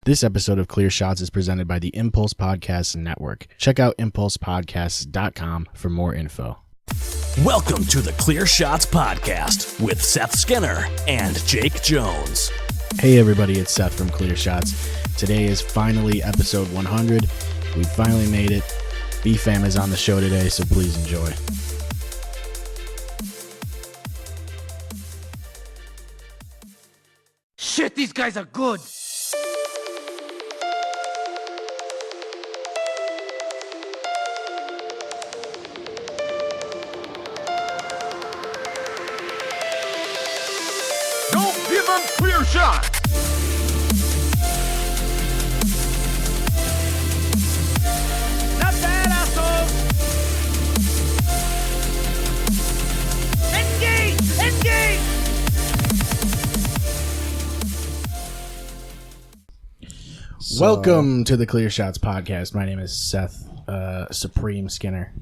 This episode of Clear Shots is presented by the Impulse Podcast Network. Check out impulsepodcasts.com for more info. Welcome to the Clear Shots Podcast with Seth Skinner and Jake Jones. Hey everybody, it's Seth from Clear Shots. Today is finally episode 100. We finally made it. B-Fam is on the show today, so please enjoy. Shit, these guys are good. Don't give them clear shots. Not bad, assholes. Engage! Engage! Welcome to the Clear Shots Podcast. My name is Seth Supreme Skinner.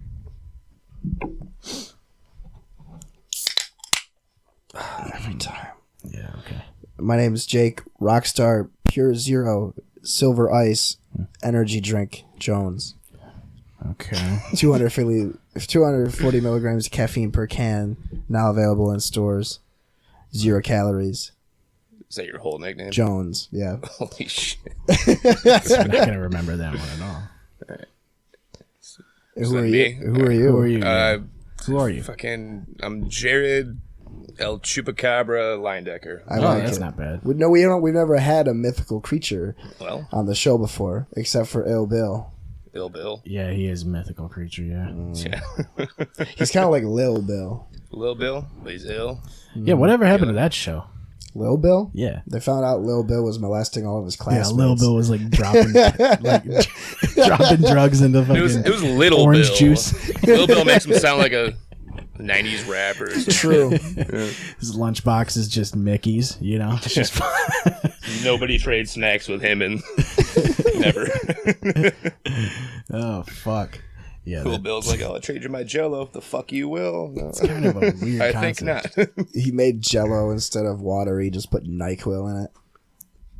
Every time. Yeah, okay. My name is Jake, Rockstar Pure Zero Silver Ice Energy Drink Jones. Okay. 240 milligrams of caffeine per can, now available in stores. 0 calories. Is that your whole nickname? Jones, yeah. Holy shit. I'm not going to remember that one at all. Who are me? you? Who are you? Who are you? Who are you? I'm Jared El Chupacabra Lyndaker. I Oh, like that's it. not bad. We've never had a mythical creature Well, on the show before, except for Ill Bill. Ill Bill. Yeah, he is a mythical creature, yeah. Yeah. He's kind of like Lil Bill. Lil Bill, but he's ill. Yeah, whatever happened to that show? Lil Bill? Yeah. They found out Lil Bill was molesting all of his Yeah, classmates. Lil Bill was like dropping dropping drugs into fucking It was Little orange Bill. juice. Little Bill makes him sound like a 90s rapper or something. True. His lunchbox is just Mickey's, you know? It's just Nobody trades snacks with him and never. oh, fuck. Yeah, Little Bill's like, I'll trade you my Jello. The fuck you will. No. that's kind of a weird I concept. think not. He made Jello instead of water. He just put NyQuil in it.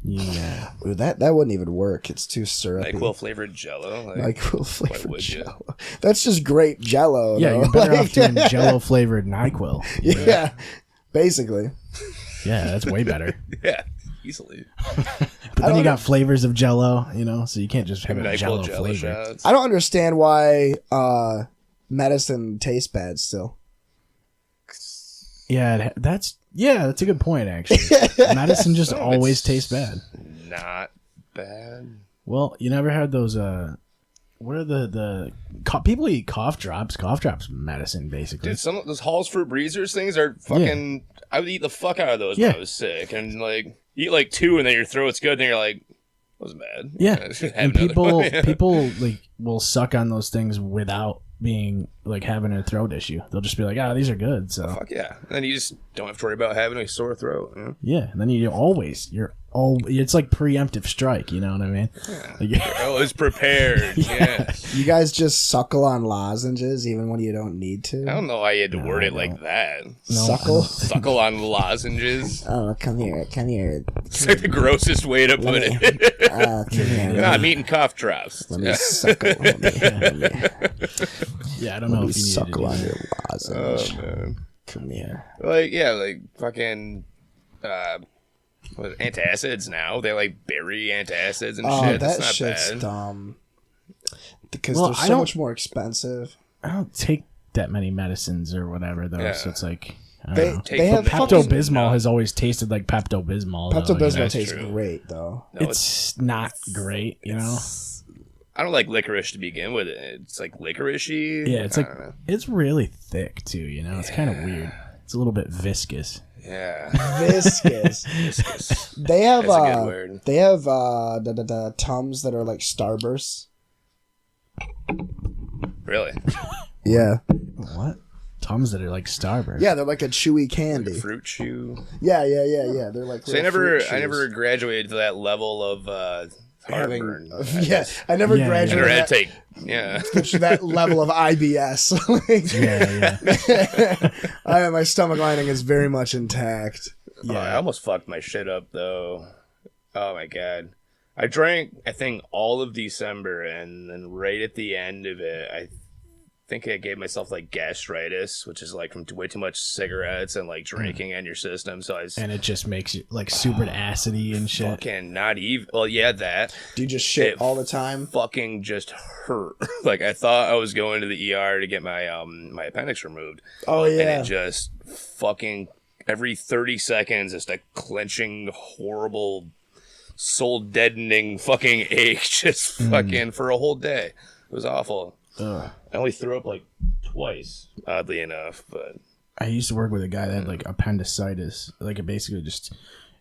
Yeah. Ooh, that wouldn't even work. It's too syrupy. NyQuil flavored Jello. Like, NyQuil why flavored would you? Jello. That's just grape Jello. Yeah, though. you're better off Like, doing Jello-flavored NyQuil. yeah, basically. Yeah, that's way better. Yeah, easily. But then you got flavors of Jello, you know? So you can't just have a NyQuil Jello Jello flavor. shots. I don't understand why medicine tastes bad still. Yeah, that's a good point, actually. Medicine just No, always it's tastes bad. Not bad. Well, you never had those, what are the people eat cough drops. Cough drops medicine, basically. Dude, some of those Halls Fruit Breezers things are fucking. I would eat the fuck out of those when Yeah. I was sick, and like eat like 2, and then your throat's good. Then you're like, wasn't bad. Yeah, Have and another people one. Yeah. people like will suck on those things without being like having a throat issue. They'll just be like, these are good. So Fuck yeah. Then you just don't have to worry about having a sore throat. You know? yeah, and then it's like preemptive strike. You know what I mean? Yeah. Oh, it's prepared. Yes. You guys just suckle on lozenges even when you don't need to. I don't know why you had to word it like that. Suckle. Suckle on lozenges. Oh, come here. It's like the grossest way to put it. Come here. No, I'm eating cough drops. Let me suckle. Let me Yeah, I don't know if you need to suckle do on that. your lozenge. Oh man. Come here. Like fucking antacids now. They like bury antacids and Oh, shit. that That's not shit's bad. dumb. Because Well, they're I so don't- much more expensive. I don't take that many medicines or whatever though, Yeah. so it's like I They- don't know. Take they have the fucking- Pepto-Bismol has always tasted like Pepto-Bismol. though, you know? Pepto-Bismol That's tastes true. great, though. No, It's not great, you know. I don't like licorice to begin with. It's like licoricey. Yeah, it's I like don't know. it's really thick too. You know, it's kind of weird. It's a little bit viscous. Yeah. Viscous. Viscous. They have That's a good word. They have the Tums that are like Starbursts. Really? Yeah. What? Tums that are like Starburst. Yeah, they're like a chewy candy. Fruit chew. Yeah. They're like. So I little fruit never chews. graduated to that level of heartburn. Yeah, I never Yeah, graduated Or to had to take. Yeah. that level of IBS. Yeah. My stomach lining is very much intact. Oh, I almost fucked my shit up though. Oh my god. I drank, I think, all of December, and then right at the end of it, I think I gave myself like gastritis, which is like from way too much cigarettes and like drinking in your system. So and it just makes you like super acidy and shit. Fucking not even. Well, yeah, that. Do you just shit all the time? Fucking just hurt. Like I thought I was going to the ER to get my my appendix removed. Oh yeah. And it just fucking every 30 seconds, it's a clenching, horrible, soul deadening fucking ache, just fucking for a whole day. It was awful. I only threw up like twice, oddly enough, but I used to work with a guy that had like appendicitis. Like it basically just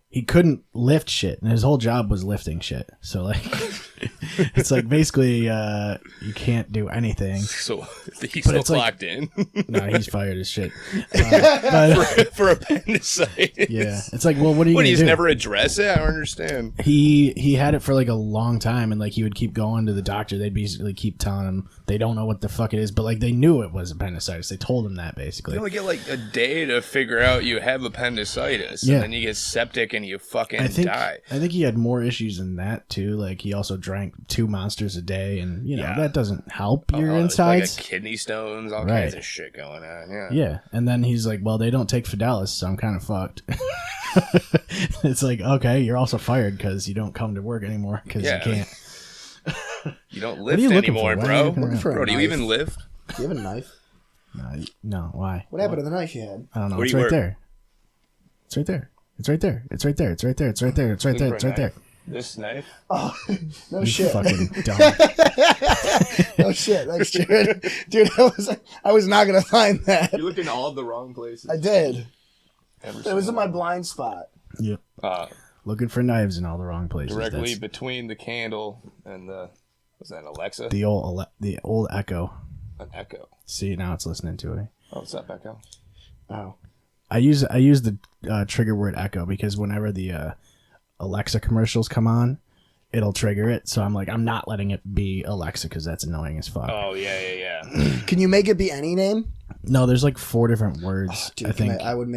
he couldn't lift shit, and his whole job was lifting shit. So like it's like basically you can't do anything. so he's still clocked in. No, he's fired as shit. But, for appendicitis. yeah, it's like, well, what are you? What, gonna he's do? never addressed it? I don't understand. He had it for like a long time, and like he would keep going to the doctor. They'd basically keep telling him they don't know what the fuck it is, but like they knew it was appendicitis. They told him that basically. You only get like a day to figure out you have appendicitis, Yeah. and then you get septic and you fucking die. I think he had more issues than that too. Like he also drank 2 monsters a day, and you know that doesn't help your insides. Like kidney stones, all Right. kinds of shit going on. Yeah. Yeah, and then he's like, "Well, they don't take Fidelis, so I'm kind of fucked." It's like, okay, you're also fired because you don't come to work anymore because Yeah. you can't. You don't are lift you looking anymore, for? Why are you bro. looking around? For a Bro, do you knife. even lift? Do you have a knife? No, why? What happened to the knife you had? I don't know. Where It's do you right work? there. It's right there. It's right there. It's right there. It's right there. It's right there. It's right there. It's right there. This knife? Oh, no You shit. fucking dumb. No shit. Thanks, Jared. Dude, I was not gonna find that. You looked in all of the wrong places. I did. It was in my blind spot. Yep. Looking for knives in all the wrong places. directly That's between the candle and the, was that an Alexa? the old Echo. An Echo. See, now it's listening to it. Oh, what's that, Echo? Oh. I use the trigger word Echo because whenever the Alexa commercials come on, it'll trigger it. So I'm like, I'm not letting it be Alexa because that's annoying as fuck. Oh, yeah. Can you make it be any name? No, there's like 4 different words. Dude, I think. I would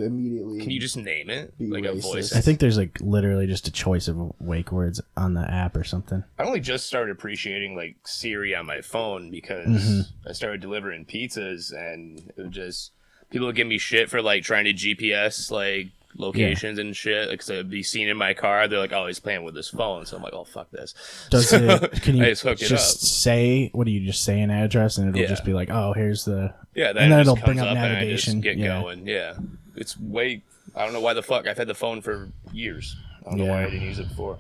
immediately. Can you just name it? Be Like a racist. voice? I think there's like literally just a choice of wake words on the app or something. I only just started appreciating like Siri on my phone because I started delivering pizzas, and it was just people would give me shit for like trying to GPS like locations and shit. Like, so I'd be seen in my car. They're like, "Oh, he's playing with his phone." So I'm like, "Oh, fuck this." Does it? Can you I just hooked it just up. say? What do you just say an address and it'll Yeah. just be like, "Oh, here's the." Yeah, And then it it'll just bring comes up and I navigation. just get Yeah. going. Yeah, it's way. I don't know why the fuck I've had the phone for years. I don't know why I didn't use it before.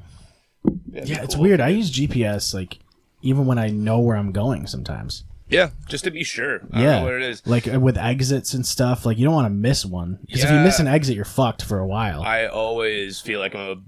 It'd be Yeah, it's cool. weird. I use GPS like even when I know where I'm going sometimes. Yeah, just to be sure. I don't know what it is. Like with exits and stuff, like you don't want to miss one because if you Yeah. miss an exit, you're fucked for a while. I always feel like I'm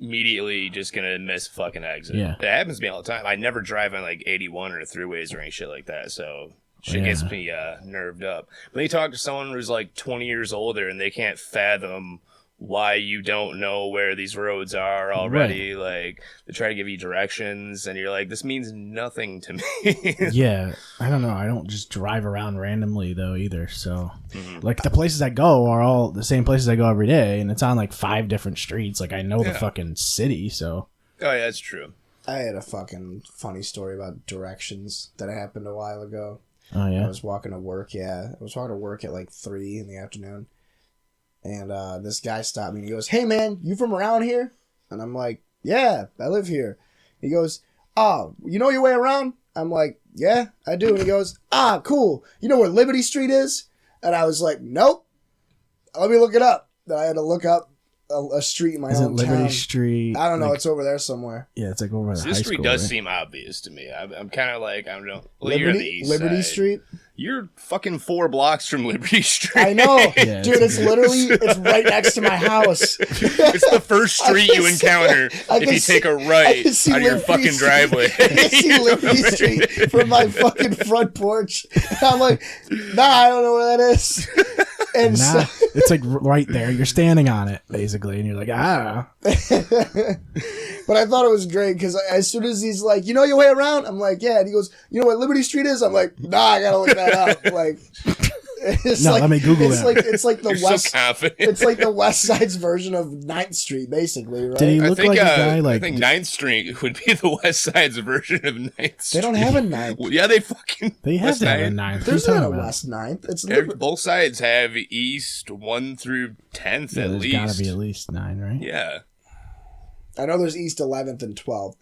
immediately just gonna miss a fucking exit. Yeah. It happens to me all the time. I never drive on like 81 or throughways or any shit like that, so shit Yeah. gets me nerved up. When you talk to someone who's like 20 years older and they can't fathom why you don't know where these roads are already, like they try to give you directions and you're like, this means nothing to me. Yeah, I don't know. I don't just drive around randomly though either. So, like the places I go are all the same places I go every day, and it's on like 5 different streets. Like I know the fucking city, so. Oh yeah, that's true. I had a fucking funny story about directions that happened a while ago. Oh yeah. I was walking to work. Yeah, I was walking to work at like 3 in the afternoon, and this guy stopped me and he goes, "Hey man, you from around here?" And I'm like, "Yeah, I live here." He goes, "Oh, you know your way around?" I'm like, "Yeah, I do." And he goes, "Ah, cool. You know where Liberty Street is?" And I was like, "Nope. Let me look it up." Then I had to look up a street in my Is it own Liberty town. Street? I don't know. Like, It's over there somewhere. yeah, it's like over by the high This school. street does right? seem obvious to me. I'm kind of like, I don't know. Well, you're on the east Liberty side. Street. You're fucking 4 blocks from Liberty Street. I know, Yeah, dude. It's literally right next to my house. It's the first street you encounter I if can you see- take a I right can see out of your Liberty fucking Street. driveway. I can see Liberty Street from my fucking front porch. And I'm like, nah, I don't know where that is. And Nah, so, it's like right there. You're standing on it basically, and you're like, ah. but I thought it was great because as soon as he's like, "You know your way around?" I'm like, "Yeah." And he goes, "You know what Liberty Street is?" I'm like, "Nah, I gotta look that up." Like, It's No, let me Google it's that. It's like the You're West. so confident. It's like the West Side's version of 9th Street, basically, right? Did he I look think, like a guy like? I think 9th Street would be the West Side's version of 9th Street. They don't have a 9th. Well, yeah, they fucking. They have West to have a 9th. 9th. What are you There's not talking a about? West 9th. It's Both sides have East 1 through 10th Yeah, at there's least. gotta be at least 9, right? Yeah. I know there's East 11th and 12th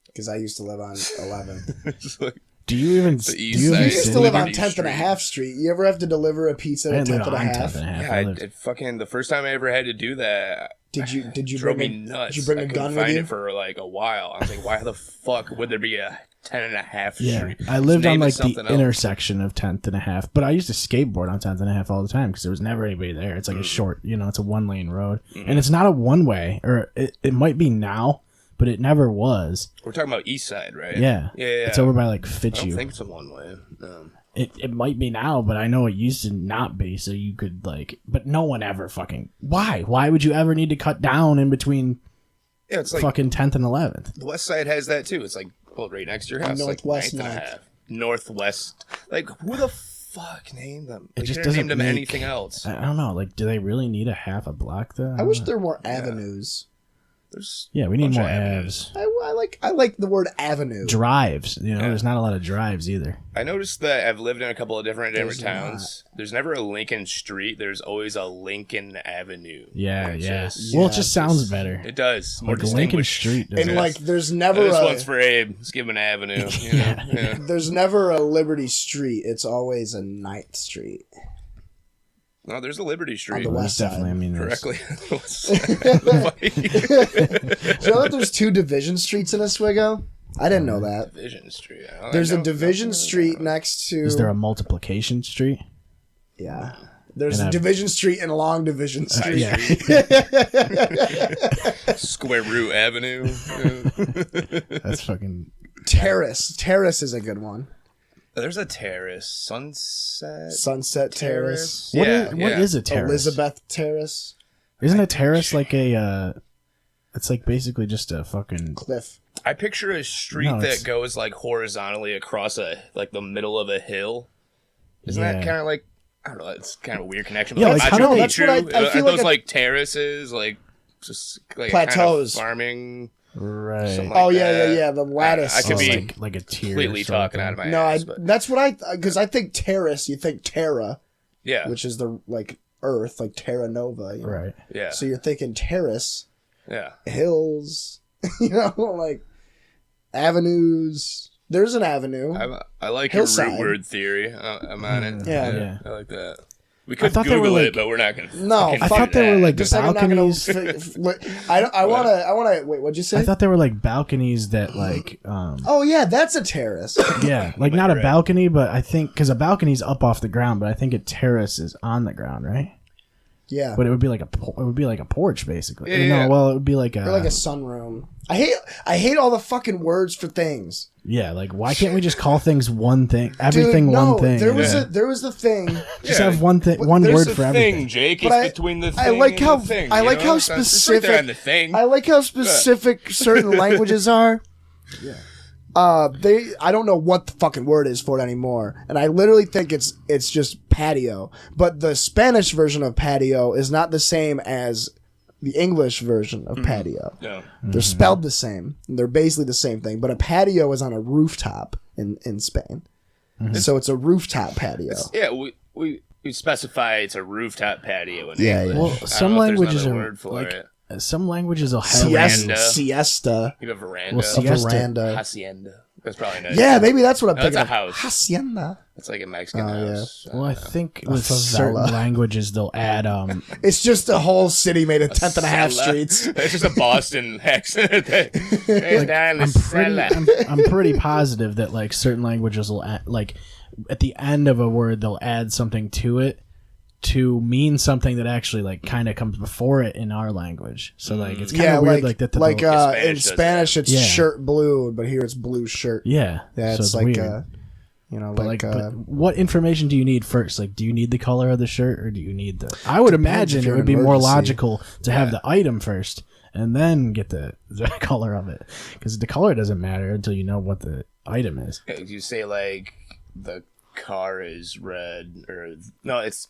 because I used to live on 11th. It's like, Do you even? The Do east you side. even I used sit to live in- on Liberty 10th and a Street. half Street. You ever have to deliver a pizza I at didn't 10th live and a on half? 10th and a half. yeah, I lived- it fucking the first time I ever had to do that, Did you drove bring me a, nuts. Did you bring I a couldn't gun with find you? it for like a while. I was like, why the fuck would there be a 10 and a half Yeah, street? I lived Just on name it like the something else. intersection of 10th and a half, but I used to skateboard on 10th and a half all the time because there was never anybody there. It's like a short, it's a 1-lane road, and it's not a one-way, or it might be now, but it never was. We're talking about East Side, right? Yeah, Yeah. It's over by like I don't Fitzhugh. think it's a one way. It might be now, but I know it used to not be. So you could but no one ever fucking. Why? Why would you ever need to cut down in between Yeah, it's like fucking 10th and 11th? the West Side has that too. It's like right next to your house. Northwest like 9th and a ninth. half. Northwest. Like who the fuck named them? It They just could've named doesn't them make- anything else. I don't know. Like, do they really need a half a block though? I wish there were more avenues. There's Yeah, we need bunch more of avenues. avs. I like the word avenue. Drives. There's not a lot of drives either. I noticed that I've lived in a couple of different There's towns. There's never a Lincoln Street. There's always a Lincoln Avenue. Yeah, Which yeah. is- Well, it just sounds better. It does. More Like Lincoln distinguished. Street. And doesn't- like, there's never This a one's for Abe. Let's give him an avenue. You know? Yeah. there's never a Liberty Street. It's always a 9th Street No, there's a Liberty on Street. the Well, west there's definitely. I side. mean, there's- Directly. Do you know that there's 2 division streets in Oswego? I didn't know that. Division Street. I There's a know division nothing street about next to. Is there a multiplication street? Yeah. There's And a a- division street and a long division street. Yeah. it. Square Root Avenue. That's fucking. Terrace. Terrace is a good one. There's a terrace. Sunset Sunset Terrace. What Yeah, is a terrace? Elizabeth Terrace. Isn't a terrace like a? It's like basically just a fucking. Cliff. I picture a street No, it's- that goes like horizontally across the middle of a hill. Isn't that Yeah. kind of like, I don't know, it's kind of a weird connection. Yeah, But like Machu kinda- that's what I Picchu, feel are those like like terraces, like just like Plateaus. kind of farming. Right. Something like Oh yeah, that. yeah. The lattice. I could Oh, be like a tier. completely sort of talking out of thing. my No, ass. But that's what because I think terrace. You think terra, yeah, which is the like Earth, like Terra Nova. You know? Right. yeah, So you're thinking terrace, yeah. hills, like avenues. There's an avenue. I like Hillside. your root word theory. I'm on it. Yeah. Yeah. I like that. We could thought they Google were, it, like- but we're not gonna. No, fucking I do thought they that. were, like, Just like I'm not gonna. balconies. I want to. Wait, what'd you say? I thought they were like balconies that like Oh yeah, that's a terrace. yeah, like not a right. balcony, but I think because a balcony's up off the ground, but I think a terrace is on the ground, right? Yeah, But it would be like a porch basically. Yeah, yeah. No, well, it would be like a or like a sunroom. I hate all the fucking words for things. yeah. Like why can't we just call things one thing? Everything Dude, no, one thing. There was Yeah. there was the thing. just Yeah. have one thing, one There's word a for thing, everything. Jake. But It's between the thing I like and how the thing. I you like know? how It's right there specific on the thing. I like how specific certain languages are. Yeah. I don't know what the fucking word is for it anymore, and I literally think it's just patio. But the Spanish version of patio is not the same as the English version of patio. No. They're spelled the same. They're basically the same thing. But a patio is on a rooftop in Spain, so it's a rooftop patio. Yeah, we specify it's a rooftop patio in Yeah, English. yeah. Well, I don't some know if there's languages another are word for like it. some languages will have Siesta. Veranda. Siesta. You have a veranda. Well, siesta. Veranda. Hacienda. That's probably nice. Yeah, maybe that's what I'm No, thinking. that's a of. house. Hacienda. It's like a Mexican Oh, house. Well, I think with favela. certain languages they'll add It's just a whole city made of 10th and a half Cella. streets. It's just a Boston accent. It's down the I'm pretty positive that like certain languages will add, like at the end of a word they'll add something to it to mean something that actually like kind of comes before it in our language. So like it's kind of weird like that. Like In in Spanish Spanish it's Yeah. shirt blue, but here it's blue shirt. yeah, Yeah, so it's like weird. But what information do you need first? Like, do you need the color of the shirt, or do you need the? I would imagine if it you're would in be more emergency. logical to have the item first, and then get the color of it, because the color doesn't matter until you know what the item is. You say like the car is red, or no, it's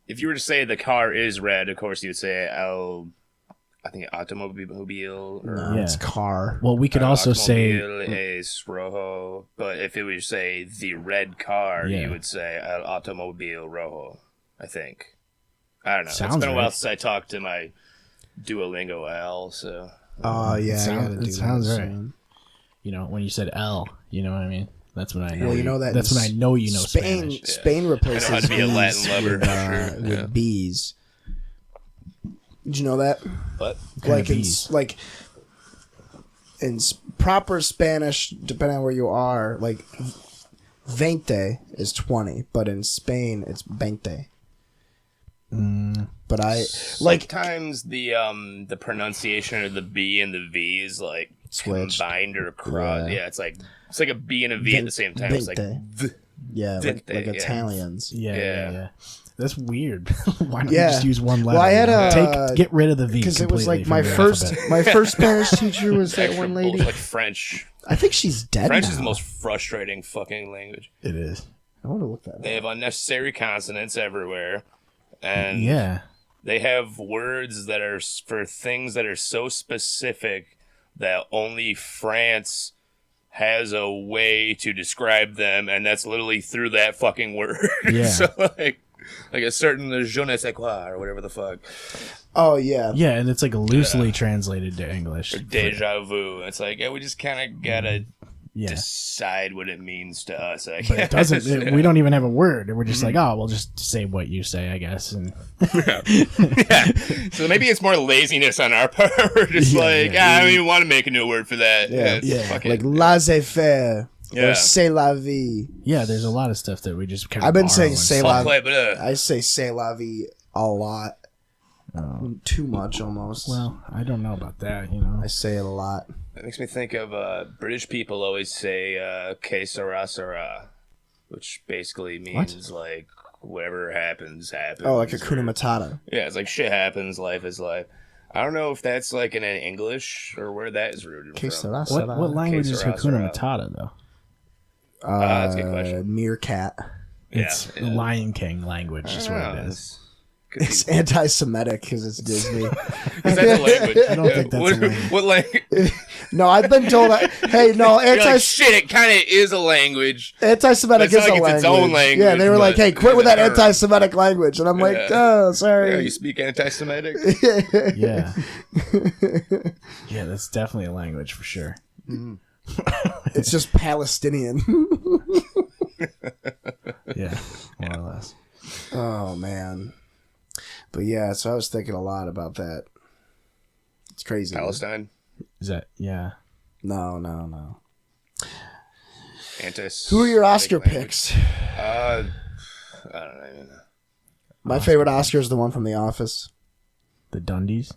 if you were to say the car is red, of course you would say I think automobile or No, Yeah. it's car. Well, we could also say automobile es rojo, but if it was say the red car, Yeah. you would say el automobile rojo. I think. I don't know. Sounds It's been a while right. since I talked to my Duolingo L, so Oh yeah, It sounds right. soon. you know, when you said L, you know what I mean? That's when I know. Well, you know that That's in when I know you know Spain. Spanish. Spain replaces I know how to be a Latin B's lover, with, for sure, with yeah. B's. Did you know that? but Kind Like of in B's. like in proper Spanish, depending on where you are, like 20 is 20, but in Spain it's 20. But I like sometimes the pronunciation of the B and the V is like Switched. combined or crossed. Yeah. Yeah, it's like a B and a V at the same time. It's like 20. yeah, like 20, yeah. Italians. Yeah. That's weird. Why not Yeah. just use one letter? Well, I had you know? a- get rid of the V Because it was like completely my from your first alphabet. my first Spanish teacher was that extra one lady. bullshit, like French. I think she's dead French now. is the most frustrating fucking language. It is. I want to look that up. They have unnecessary consonants everywhere, and Yeah. they have words that are for things that are so specific that only France has a way to describe them, and that's literally through that fucking word. Yeah. So like a certain je ne sais quoi or whatever the fuck, Oh yeah. Yeah, and it's like loosely translated to English. deja vu. It's like, yeah, we just kind of gotta Yeah. decide what it means to us. I But it guess. doesn't. We don't even have a word. We're just like, oh, we'll just say what you say, I guess. And Yeah. So maybe it's more laziness on our part. We're just Yeah, like, yeah. I don't even want to make a new word for that. Yeah. It's fucking- Like laissez-faire Yeah. or c'est la vie. yeah, there's a lot of stuff that we just kind of. I've been saying say la. Fuck, but, I say c'est la vie a lot. Too much almost. Well, I don't know about that. You know. I say it a lot. That makes me think of British people always say que sera sera, which basically means like whatever happens, happens. Oh, like a or- Hakuna Matata. Yeah, it's like shit happens, life is life. I don't know if that's like in English or where that is rooted Que from. sera, What sera. what language is sera, Hakuna sera. Matata though? That's a good question. Meerkat. It's Yeah. Lion King language. Is what it is. It's anti-Semitic because it's Disney. Is that the language? I don't think that's what, a language. What language? No, I've been told. Hey, no, You're like, shit, it kind of is a language. anti-Semitic It's is not like a it's its own language, Yeah, they were like, but- "Hey, quit with that Yeah. anti-Semitic language," and I'm like, Yeah. "Oh, Yeah, sorry." you speak anti-Semitic? Yeah. Yeah, that's definitely a language for sure. It's just Palestinian. Yeah, more or less. Oh man, but yeah, so I was thinking a lot about that. It's crazy. Palestine? Is that yeah? No. Anti-Semitic Who are your Oscar language. picks? I don't even know. My favorite Oscar is the one from The Office. The Dundies.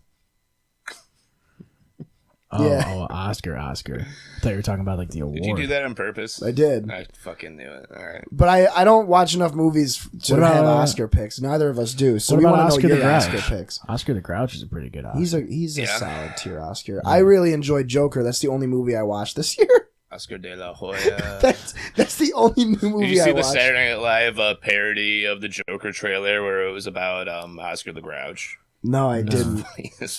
Oh, Yeah. oh, Oscar. I thought you were talking about like the award. Did you do that on purpose? I did. I fucking knew it. All right. But I don't watch enough movies to What about, have Oscar picks. Neither of us do. So what we about want to Oscar know the your Grouch? Oscar picks. Oscar the Grouch is a pretty good Oscar. He's a Yeah. solid tier Oscar. I really enjoyed Joker. That's the only movie I watched this year. Oscar de la Hoya. That's the only new Did movie you see I the watched. Saturday Night Live parody of the Joker trailer where it was about Oscar the Grouch? No, I didn't.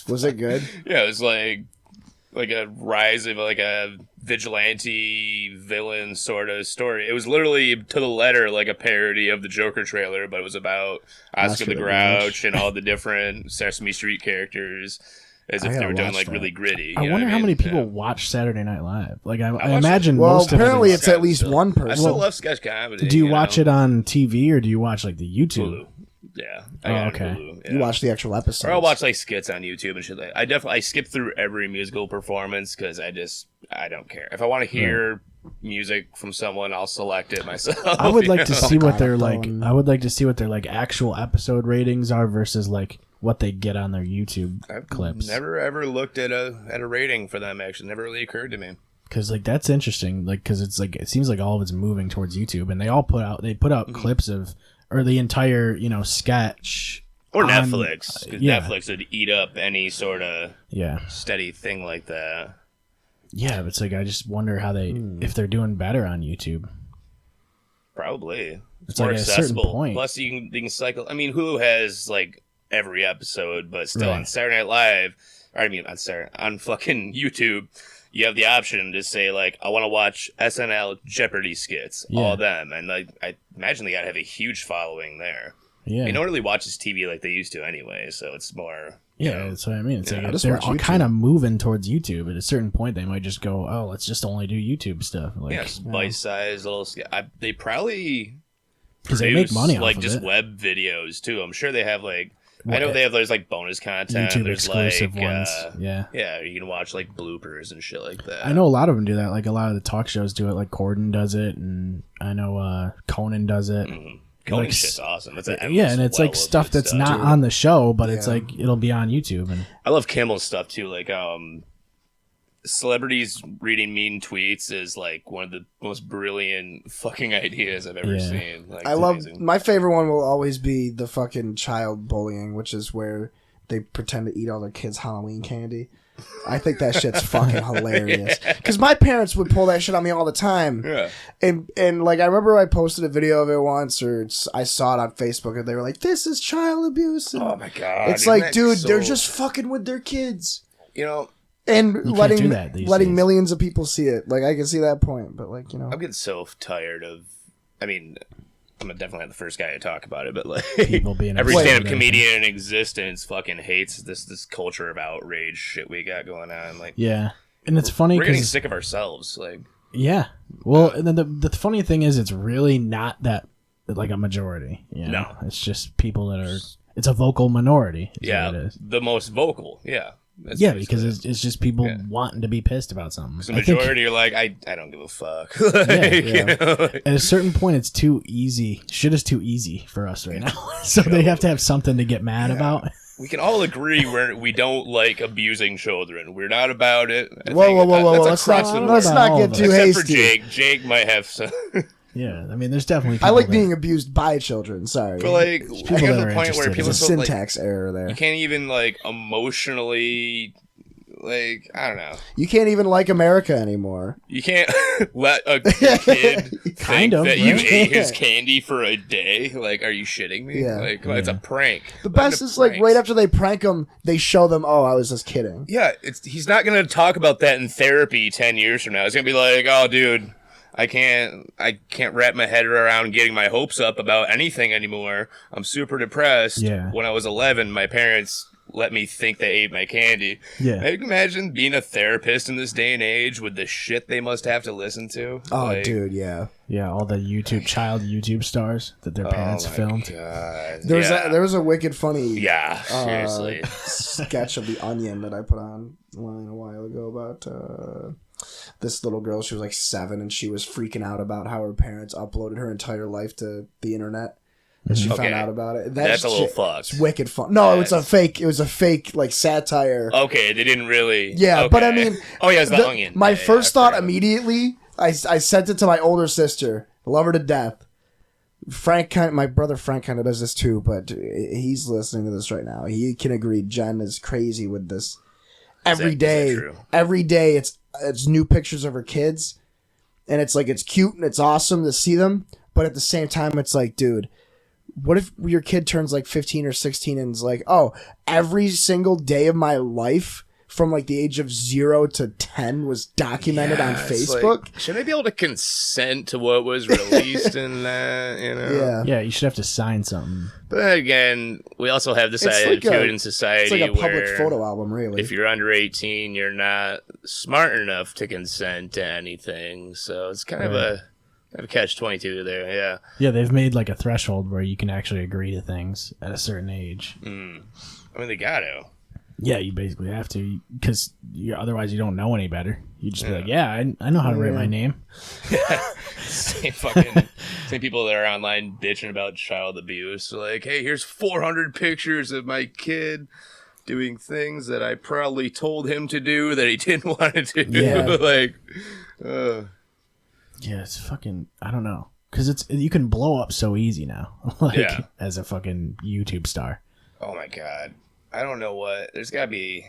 Was it good? Yeah, it was like a rise of like a vigilante villain sort of story. It was literally to the letter like a parody of the Joker trailer, but it was about Oscar the Grouch and all the different Sesame Street characters as if I they gotta were doing watch like that. really gritty. I you know wonder what how mean? many people Yeah. watch Saturday Night Live. Like I watch imagine Well, most apparently of it. it's at least one I person. still love sketch comedy. Do you watch it on TV or do you watch like the YouTube? Hulu? Yeah. Oh, got it okay. on Hulu, yeah. You watch the actual episodes. Or I'll watch like skits on YouTube and shit. Like I skip through every musical performance because I don't care. If I want to hear music from someone, I'll select it myself. I would like you to know? see what their like. Phone. I would like to see what their like actual episode ratings are versus like what they get on their YouTube I've clips. never ever looked at a rating for them. Actually, never really occurred to me. Because like that's interesting. Like because it's like it seems like all of it's moving towards YouTube, and they all put out Mm-hmm. clips of or the entire sketch Or on- Netflix. 'Cause yeah. Netflix would eat up any sort of Yeah, steady thing like that. yeah. But it's like I just wonder how they if they're doing better on YouTube. Probably. It's like more at a certain accessible. point. Plus, you can cycle. I mean, Hulu has like every episode, but still Right. on Saturday Night Live, or I mean, on fucking YouTube, you have the option to say like, I want to watch SNL Jeopardy skits, all of them, and like I imagine they gotta have a huge following there. Yeah. I mean, no one really watches TV like they used to anyway, so it's more. Yeah, that's what I mean. It's I like just they're watch all YouTube. kind of moving towards YouTube. At a certain point, they might just go, "Oh, let's just only do YouTube stuff." Like, Yeah, bite-sized little. They probably because they make money off like of just it. web videos too. I'm sure they have like. I know they have those like bonus content. YouTube There's exclusive like, ones. Yeah. Yeah, you can watch like bloopers and shit like that. I know a lot of them do that. Like a lot of the talk shows do it. Like Corden does it, and I know Conan does it. Conan like, shit's awesome. It's an Yeah, and it's like stuff that's not on the show, but it's like it'll be on YouTube. And I love Kimmel's stuff too. Like celebrities reading mean tweets is like one of the most brilliant fucking ideas I've ever seen. Like, I love my favorite one will always be the fucking child bullying, which is where they pretend to eat all their kids' Halloween candy. I think that shit's fucking hilarious. Because my parents would pull that shit on me all the time. Yeah. And like I remember I posted a video of it once, or I saw it on Facebook, and they were like, "This is child abuse." And Oh my god! it's isn't like, that dude, so- they're just fucking with their kids. You know, And do letting that these letting days. millions of people see it. Like I can see that point, but like, you know. I'm getting so tired of. I mean, I'm definitely not the first guy to talk about it, but like People being every upset stand-up with comedian in existence fucking hates this culture of outrage shit we got going on. Like, yeah, and it's funny we're getting because sick of ourselves. Like, yeah. Well, and then the funny thing is, it's really not that like a majority. You know? No. It's just people that are. It's a vocal minority. Is yeah, what it is. the most vocal. Yeah. That's Yeah, basically because it. it's just people wanting to be pissed about something. The I think majority are like, I don't give a fuck. Like, you know, like- at a certain point, it's too easy. Shit is too easy for us right now. So they have to have something to get mad about. we can all agree we don't like abusing children. We're not about it. I Whoa, think whoa, whoa, whoa! that's Let's across the not board. let's not All get of too us. Except for hasty. Jake. Jake might have some. Yeah, I mean, there's definitely. I People like that- being abused by children. Sorry, But like, people I got that to are the point where interested. people there's a so, like, syntax error there. you can't even like emotionally, like, I don't know. You can't even like America anymore. You can't let a kid think Kind of, that you right? ate his candy for a day. Like, are you shitting me? Yeah. Like, it's a prank. The best is like right after they prank them, they show them, "Oh, I was just kidding." Yeah, he's not gonna talk about that in therapy 10 years from now. He's gonna be like, "Oh, dude, I can't wrap my head around getting my hopes up about anything anymore. I'm super depressed. Yeah. When I was 11, my parents let me think they ate my candy." Yeah. I can imagine being a therapist in this day and age with the shit they must have to listen to. Oh, Like, dude, yeah. Yeah, all the child YouTube stars that their parents oh my filmed. God. There was a wicked funny Yeah, seriously. sketch of The Onion that I put online a while ago about this little girl. She was like 7 and she was freaking out about how her parents uploaded her entire life to the internet. And she found Okay. out about it. That's a little shit- fucked. It's wicked fun. No, it was a fake. It was a fake like satire. Okay, they didn't really. Yeah, but I okay. mean, oh yeah, it's the onion. My Yeah, first I thought forgot. immediately, I sent it to my older sister. I love her to death. My brother Frank kind of does this too, but he's listening to this right now. He can agree. Jen is crazy with this. Every is that day, true? every day, it's new pictures of her kids, and it's like it's cute and it's awesome to see them. But at the same time, it's like, dude, what if your kid turns like 15 or 16 and is like, oh, every single day of my life from like the age of 0 to 10 was documented on It's Facebook? like, should I be able to consent to what was released in that? You know. Yeah. Yeah, you should have to sign something. But then again, we also have this It's like attitude a- in society It's like a public where photo album, really. if you're under 18, you're not smart enough to consent to anything. So it's kind of a catch-22 there. Yeah. Yeah, they've made like a threshold where you can actually agree to things at a certain age. I mean, they got to. Yeah, you basically have to, because otherwise you don't know any better. You just be like, yeah, I know how to write my name. Same people that are online bitching about child abuse. Like, hey, here's 400 pictures of my kid doing things that I probably told him to do that he didn't want to do. Yeah. Like, Yeah, it's fucking, I don't know. Because you can blow up so easy now, like Yeah. as a fucking YouTube star. oh my God. I don't know what. There's got to be.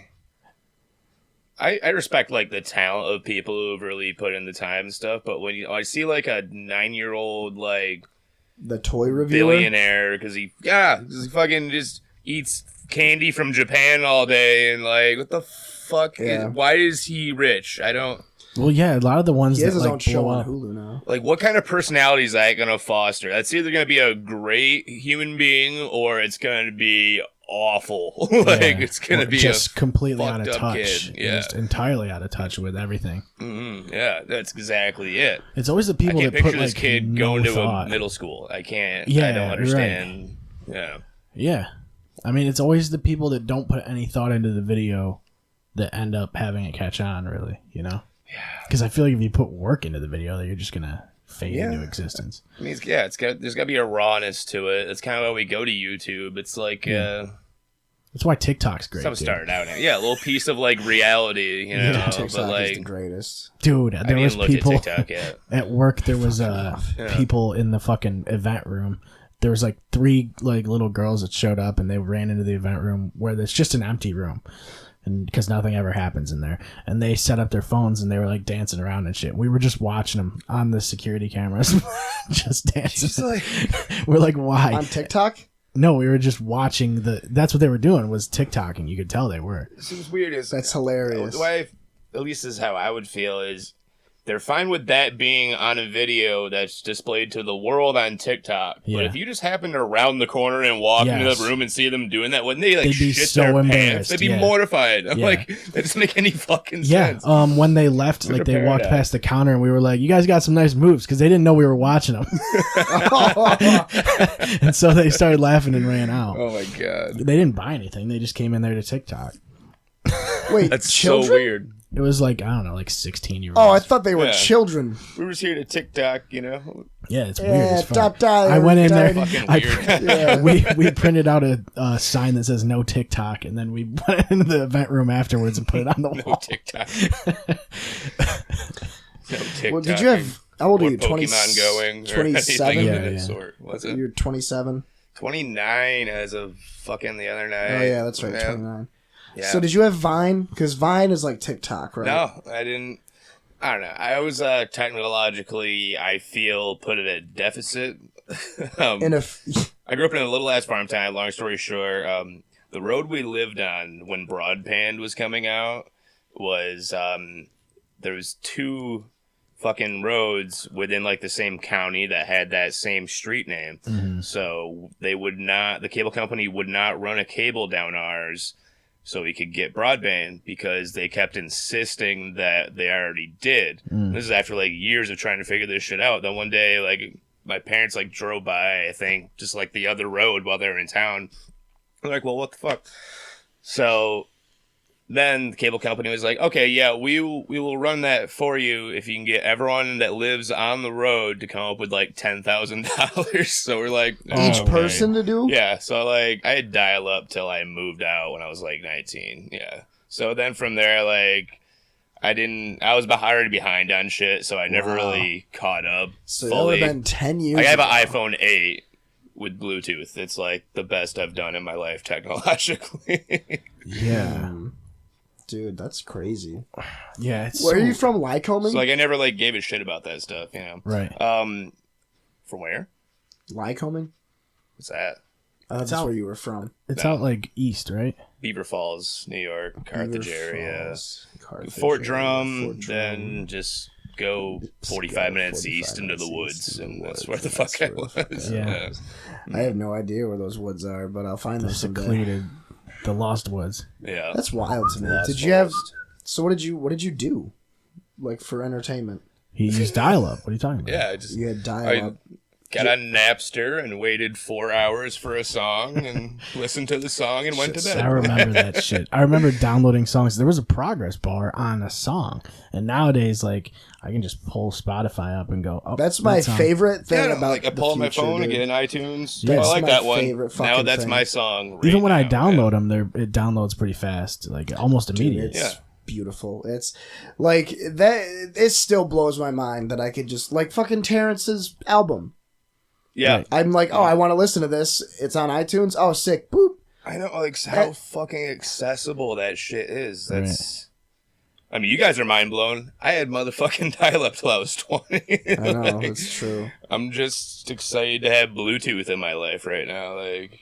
I respect like the talent of people who've really put in the time and stuff, but when I see like a 9-year-old like The toy reviewer? billionaire because he fucking just eats candy from Japan all day and like what the fuck? Why is he rich? I don't. Well, yeah, a lot of the ones He has that his like own show blow on up. Hulu now. Like, what kind of personality is that going to foster? That's either going to be a great human being or it's going to be awful. Like, it's going to be just completely out of fucked up touch. kid. Yeah. Just entirely out of touch with everything. Mm-hmm. Yeah, that's exactly it. It's always the people I can't that put picture this like kid no going to thought. a middle school. I can't. Yeah, I don't understand. Yeah. Yeah. I mean, it's always the people that don't put any thought into the video that end up having it catch on, really, you know? Yeah. Because I feel like if you put work into the video, that you're just going to fade into existence. I mean, there's got to be a rawness to it. That's kind of why we go to YouTube. It's like, That's why TikTok's great. something started out now. Yeah, a little piece of like reality, you know. TikTok but like, is the greatest. Dude, I there didn't was look people at TikTok yet. at work. There was people in the fucking event room. There was like 3 like little girls that showed up and they ran into the event room where there's just an empty room. And because nothing ever happens in there, and they set up their phones and they were like dancing around and shit. We were just watching them on the security cameras, just dancing. We're like, why? On TikTok? No, we were just watching that's what they were doing was TikToking. You could tell they were. It seems weird. That's hilarious. The way, at least is how I would feel, is they're fine with that being on a video that's displayed to the world on TikTok. Yeah. But if you just happen to round the corner and walk into the room and see them doing that, wouldn't they like They'd be shit so their pants? embarrassed, They'd be yeah. mortified. I'm Yeah. like, that doesn't make any fucking Yeah, sense. when they left, like they walked paradox. past the counter and we were like, "You guys got some nice moves," because they didn't know we were watching them, and so they started laughing and ran out. Oh my god. They didn't buy anything; they just came in there to TikTok. Wait, That's children? so weird. It was like, I don't know, like 16-year-olds. Oh, I thought they were Yeah. children. We were just here to TikTok, you know. Yeah, it's weird. Yeah, As fuck. top dollar. I went in there. Fucking I, weird. Yeah. we printed out a sign that says "No TikTok," and then we went into the event room afterwards and put it on the No wall. TikTok. No TikTok. Well, did you have... How old are you? Pokemon going or 27? anything Yeah, of that yeah. sort? Was it? You're 27? 29 as of fucking the other night. Oh, yeah, that's right, Yeah. 29. Yeah. So did you have Vine? Because Vine is like TikTok, right? No, I didn't. I don't know. I was technologically, I feel, put at a deficit. And if... I grew up in a little ass farm town. Long story short, the road we lived on when broadband was coming out was there was 2 fucking roads within like the same county that had that same street name. So the cable company would not run a cable down ours so we could get broadband because they kept insisting that they already did. This is after like years of trying to figure this shit out. Then one day, like my parents like drove by, I think, just like the other road while they were in town. They're like, well, what the fuck? So then the cable company was like, okay, yeah, we will run that for you if you can get everyone that lives on the road to come up with like $10,000. So we're like, each okay. person to do? Yeah, so like I had dial up till I moved out when I was like 19. Yeah. So then from there, like I was already behind on shit, so I never really caught up So that would fully. have been 10 years I have ago. an iPhone 8 with Bluetooth. It's like the best I've done in my life technologically. Yeah, Dude, that's crazy. yeah. It's Where are so- you from, Lycoming? So like I never like gave a shit about that stuff, you know. Right. From where? Lycoming? What's that? That's out- where you were from. It's out like east, right? Beaver Falls, New York, Carthage Beaver area. Falls, Carthage Fort area, Drum, Fort Drum. then just go 45 minutes 45 east into the minutes woods, east into and the that's woods, where the and fuck I that's where the was. fuck I was. Yeah. I have no idea where those woods are, but I'll find The them someday. secluded, the lost woods. Yeah. That's wild to me. Lost Did you have... Forest. So what did you do? Like, for entertainment? He used dial-up. What are you talking about? Yeah, I just You had dial-up. got on Napster and waited 4 hours for a song and listened to the song and went to bed. I remember that shit. I remember downloading songs. There was a progress bar on a song, and nowadays, like, I can just pull Spotify up and go. Oh, That's my that song. favorite thing Yeah, about like I the pull out my future, phone and dude. get in iTunes. That's I like my that one. favorite Now fucking that's thing. my song. Right Even when I now. download them, it downloads pretty fast, like almost Dude, immediate. it's Yeah. beautiful. It's like that. It still blows my mind that I could just like fucking Terrence's album. Yeah, Right. I'm like, oh, I want to listen to this. It's on iTunes. Oh, sick. Boop. I know, like how fucking accessible that shit is. That's I mean, you guys are mind blown. I had motherfucking dial-up till I was 20. I know, Like, it's true. I'm just excited to have Bluetooth in my life right now. Like,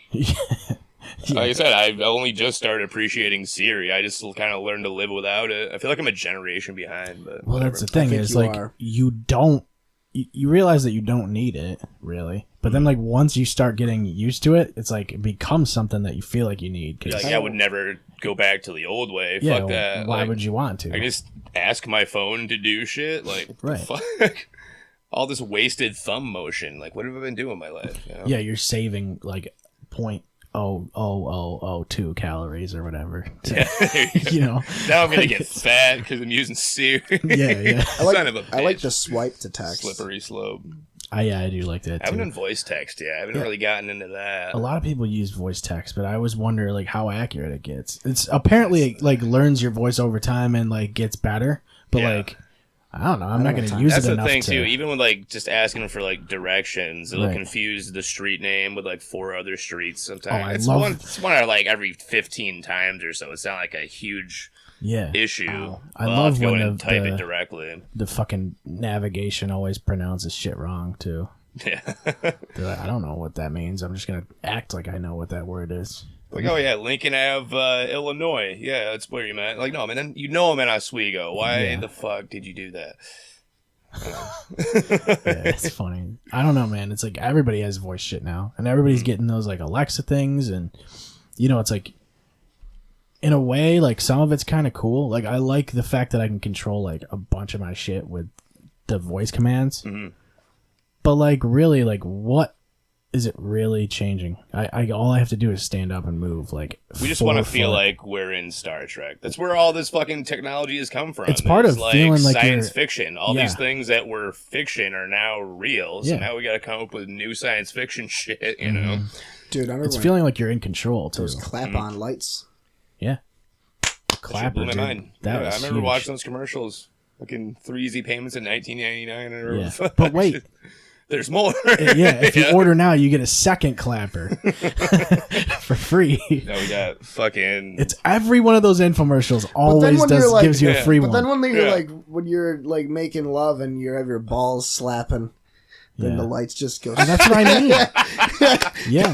like I said, I've only just started appreciating Siri. I just kind of learned to live without it. I feel like I'm a generation behind, but Well, whatever. that's the thing think is, you like, are. you don't, you realize that you don't need it, really. But then, like, once you start getting used to it, it's like, it becomes something that you feel like you need. Like, I would never go back to the old way. yeah, Fuck that. why Like, would you want to? I just ask my phone to do shit. Like, Right. fuck? All this wasted thumb motion. Like, what have I been doing in my life? You know? Yeah, you're saving, like, 0.00002 calories or whatever. Yeah. You know? Now I'm gonna get fat because I'm using Siri. Yeah. Son of a bitch. I like the swipe to text. Slippery slope. I do like that, I haven't too. done voice text yet. I haven't really gotten into that. A lot of people use voice text, but I always wonder, like, how accurate it gets. It's apparently, like, learns your voice over time and, like, gets better. But, Yeah. like, I don't know. I'm I not don't going to have use That's it the enough thing to... too. Even with like just asking for like directions, it'll Right. confuse the street name with like 4 other streets. Sometimes Oh, I it's love- it's one like every 15 times or so. It's not like a huge Yeah. issue. I I'll love have to go when in and the- type the- it directly. The fucking navigation always pronounces shit wrong, too. Yeah. They're like, I don't know what that means. I'm just going to act like I know what that word is. Like, oh yeah, Lincoln Ave, Illinois. Yeah, that's where you meant. Like, no, man, you know I'm in Oswego. Why Yeah. the fuck did you do that? Yeah, it's funny. I don't know, man. It's like everybody has voice shit now, and everybody's getting those like Alexa things, and you know, it's like in a way, like some of it's kind of cool. Like I like the fact that I can control like a bunch of my shit with the voice commands. Mhm. But like, really, like what is it really changing? I all I have to do is stand up and move. Like We just want to 4 feel foot. like we're in Star Trek. That's where all this fucking technology has come from. It's part of feeling like science you're- fiction. All Yeah. these things that were fiction are now real. So Yeah. now we got to come up with new science fiction shit. You know, Dude, I remember It's when feeling like you're in control too. those clap-on lights. Yeah. that shit Clapper, blew my dude. mind. That Yeah, was I remember huge. watching those commercials. Fucking 3 easy payments in 1999. Or Yeah. But wait. there's more. Yeah, if you Yeah. order now, you get a second clapper for free. Now we got fucking. It's every one of those infomercials always when you're like- gives you a Yeah. free But one. then when you're Yeah. like when you're like making love and you have your balls slapping, then Yeah. the lights just go. And that's what I mean. Yeah,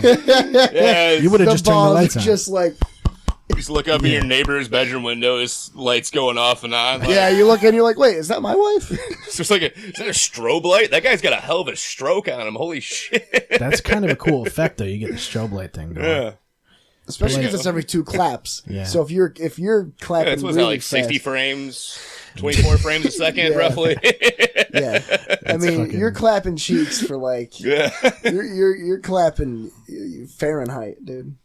yeah, you would have the just turned the balls lights on. just like just look up in your neighbor's bedroom window. His lights going off and on. Like, yeah. You look and you're like, wait, is that my wife? It's just like is that a strobe light? That guy's got a hell of a stroke on him. Holy shit. That's kind of a cool effect, though. You get the strobe light thing going. Yeah. Especially because it's every 2 claps. Yeah. So if you're clapping, Yeah, it's what's really that, like 60 fast, frames, 24 frames a second, Yeah. roughly. yeah. I mean, fucking- you're clapping cheeks for like Yeah. you're clapping Fahrenheit, dude.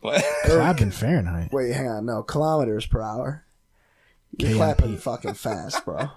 What? Clapping Fahrenheit. Wait, hang on, no, kilometers per hour. You're KMP. clapping fucking fast, bro.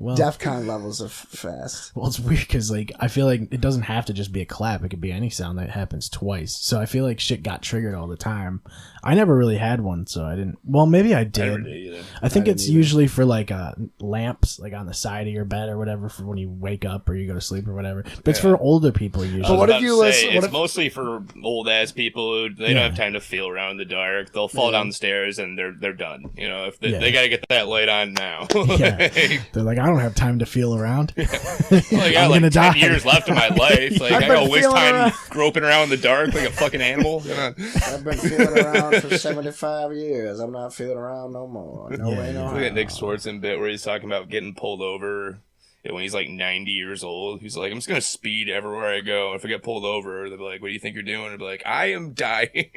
Well, DEFCON levels of fast. well, it's weird because like I feel like it doesn't have to just be a clap. It could be any sound that happens twice. So I feel like shit got triggered all the time. I never really had one, so I didn't. Well, maybe I did. Never did either. I think didn't it's either. usually for like lamps, like on the side of your bed or whatever, for when you wake up or you go to sleep or whatever. But it's for older people usually. But what I if was you about to say, listen- what It's if- mostly for old ass people who they Yeah. don't have time to feel around in the dark. They'll fall down the stairs and they're done. You know, if they, Yeah. they got to get that light on now. Yeah. They're like, I don't have time to feel around. Like, I I'm got gonna like 10 die. years left of my life. Like, I've I got to been waste feeling time around. groping around in the dark like a fucking animal. Come on. I've been feeling around for 75 years. I'm not feeling around no more. No way, no Look at how. Nick Swartzen bit where he's talking about getting pulled over when he's like 90 years old. He's like, I'm just going to speed everywhere I go. If I get pulled over, they'll be like, what do you think you're doing? I'll be like, I am dying.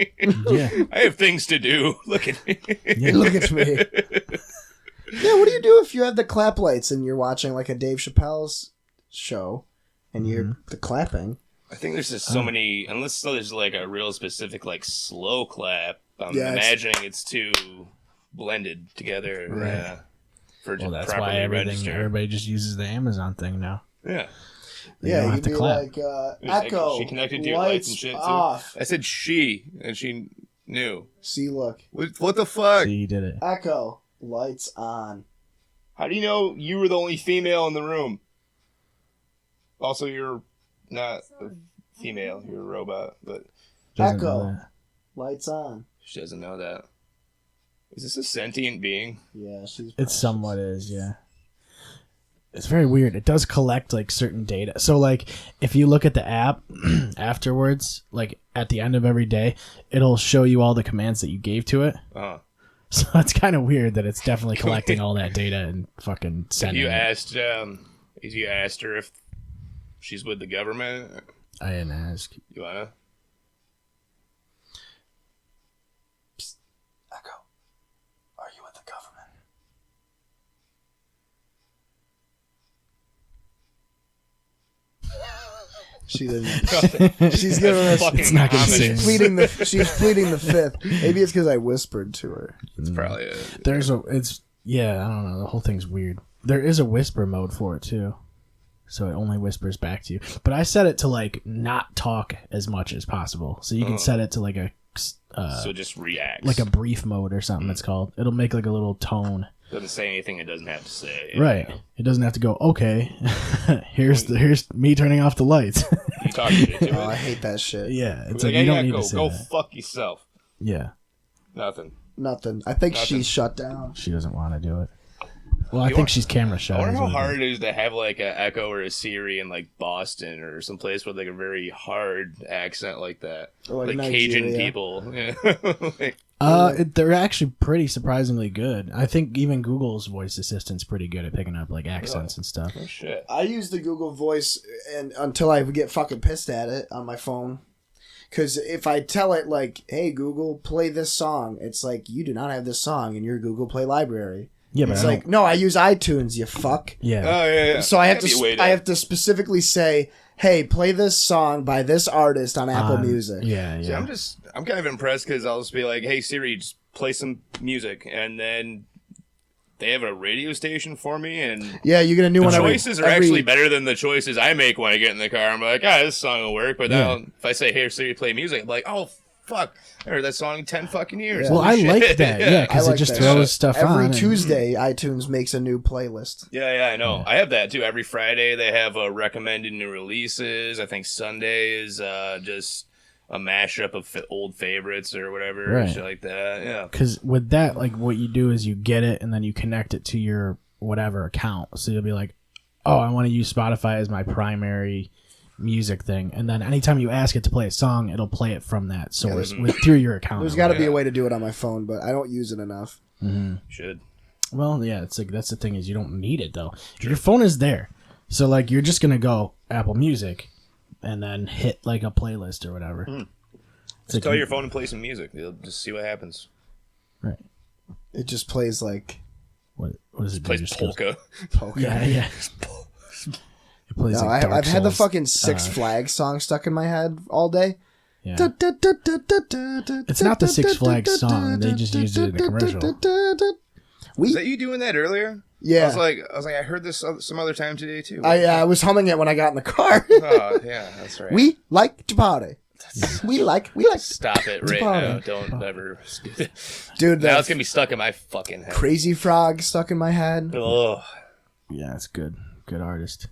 Yeah. I have things to do. Look at me. Look at me. Yeah, what do you do if you have the clap lights and you're watching like a Dave Chappelle's show and you're the clapping? I think there's just so many, unless there's like a real specific like slow clap, I'm Yeah, it's- imagining it's too blended together. Right. Yeah. For Well, that's properly why register. everybody just uses the Amazon thing now. Yeah. You Yeah, don't have you'd to be clap. like, like, Echo, she connected to your lights and shit too. off. I said she, and she knew. See, look. What the fuck? See, you did it. Echo, lights on. How do you know you were the only female in the room? Also, you're not a female. You're a robot, but Doesn't know Echo, that. lights on. she doesn't know that. Is this a sentient being? Yeah, she's. It somewhat is, yeah. It's very weird. It does collect like certain data. So like if you look at the app afterwards, like at the end of every day, it'll show you all the commands that you gave to it. Uh-huh. So it's kind of weird that it's definitely collecting all that data and fucking sending You it. asked her if she's with the government? I didn't ask. You wanna? Echo. Are you with the government? She didn't. She's giving us. Fucking It's not gonna ominous. say. She's pleading the fifth. Maybe it's because I whispered to her. It's probably it. I don't know. The whole thing's weird. There is a whisper mode for it too. So it only whispers back to you. But I set it to like not talk as much as possible. So you can set it to like a So it just reacts. like a brief mode or something it's called. It'll make like a little tone. Doesn't say anything it doesn't have to say. Right. It doesn't have to go, okay, here's me turning off the lights. You talk shit to it. Oh, I hate that shit. Yeah. It's Like, like you don't need go to say go that. fuck yourself. Yeah. Nothing. Nothing. I think Nothing. she's shut down. She doesn't want to do it. Well, I think she's camera shy. I wonder is how what it hard it is to have like an Echo or a Siri in like Boston or someplace with like a very hard accent like that. Or like Cajun Nigeria. people. Yeah. Like, They're actually pretty surprisingly good. I think even Google's voice assistant's pretty good at picking up like accents and stuff. oh shit. I use the Google Voice and until I get fucking pissed at it on my phone. Because if I tell it like, "Hey Google, play this song," it's like you do not have this song in your Google Play library. Yeah, but It's I like, don't- no, I use iTunes. You fuck. yeah. Oh yeah. So I have That'd be a way to I have to specifically say, "Hey, play this song by this artist on Apple Music." Yeah, See, yeah. I'm kind of impressed because I'll just be like, "Hey Siri, just play some music," and then they have a radio station for me, and Yeah, you get a new the one. choices are actually better than the choices I make when I get in the car. I'm like, this song will work, but Yeah. now if I say, "Hey Siri, play music," I'm like, "Oh fuck, I heard that song in 10 fucking years." Well, Holy I like shit. that. Yeah, I because like it just that throws shit. stuff on. Every and- Tuesday, iTunes makes a new playlist. Yeah, I know. I have that too. Every Friday they have recommended new releases. I think Sunday is just a mashup of old favorites or whatever, Right. shit like that. Yeah. Because with that, like what you do is you get it and then you connect it to your whatever account. So you'll be like, oh, I want to use Spotify as my primary music thing. And then anytime you ask it to play a song, it'll play it from that source through your account. There's got to be a way to do it on my phone, but I don't use it enough. Should. Well, yeah, it's like that's the thing is you don't need it though. Your phone is there. So like you're just going to go Apple Music and then hit like a playlist or whatever. It's Just like tell your phone to play some music. You'll just see what happens. Right. It just plays like What does it do? Plays Just goes- polka. polka. Yeah, yeah. It plays No, like Dark I've had the Souls. fucking Six Flags song stuck in my head all day. Yeah. It's not the Six Flags song. They just used it in the commercial. Was that you doing that earlier? Yeah. I was like, I heard this some other time today too. I was humming it when I got in the car. Oh yeah, that's right. We like to party. We like. Stop it right party. now. Don't ever. Dude, Now that it's gonna be stuck in my fucking head. Crazy Frog stuck in my head. Ugh. Yeah, it's good. Good artist.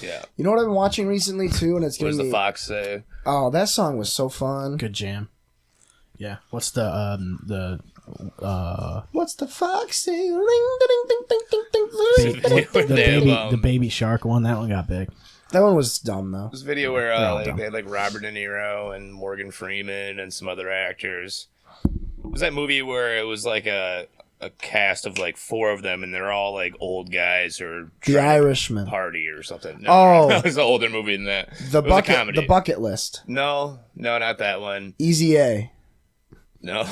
Yeah. You know what I've been watching recently too, and it's What does giving the me. fox say? Oh, that song was so fun. Good jam. Yeah. What's the What's the fox say? Ring, ding, ding, ding, ding, ding, ding. the baby shark one? That one got big. That one was dumb though. This video where all dumb. they had like Robert De Niro and Morgan Freeman and some other actors. It was that movie where it was like a cast of like 4 of them and they're all like old guys who are The trying to Irishman. party or something. No, Oh. it was an older movie than that. The It was a bucket. comedy. The bucket list. No, not that one. Easy A. No.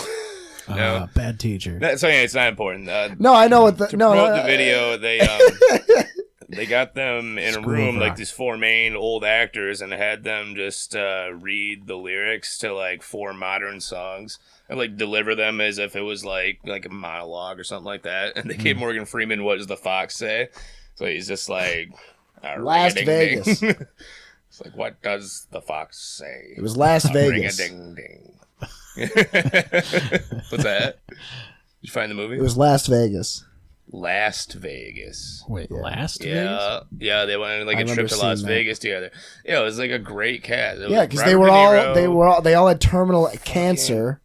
No. Bad teacher. That's okay, it's not important. No, I know what the. To No, promote the video, they got them in School a room, of like Rock. these 4 main old actors, and had them just read the lyrics to like 4 modern songs and like deliver them as if it was like a monologue or something like that. And they gave Morgan Freeman "What Does the Fox Say?" So he's just like Las ring-a-ding-ding. Vegas. It's like, what does the fox say? It was Las Vegas. Ring-a-ding-ding. What's that? Did you find the movie? It was Las Vegas. Last Vegas. Wait, last? Yeah, yeah, they went on like I a trip remember to Las seeing that. Vegas together. Yeah, it was like a great cast. It Yeah, was because Robert De Niro. they all had terminal cancer.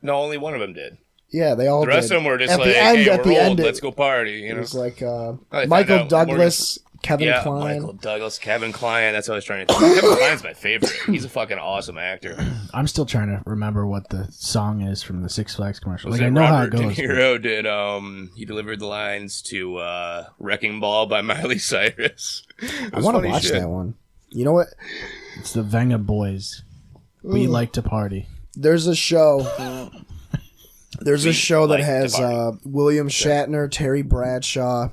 No, only one of them did. Yeah, they all The rest did. of them were just At like, the end, hey, at we're the old, end, let's go party. You It know? was like I Michael found out Douglas, Kevin yeah, Kline. Michael Douglas, Kevin Kline. That's what I was trying to think. Kevin Kline's my favorite. He's a fucking awesome actor. I'm still trying to remember what the song is from the Six Flags commercial. Was Like, it I know how it Robert goes. De Niro did, he delivered the lines to Wrecking Ball by Miley Cyrus. I want to watch that one. You know what? It's the Venga Boys. We like to party. There's a show. There's a show that like has to party. William Shatner, Terry Bradshaw,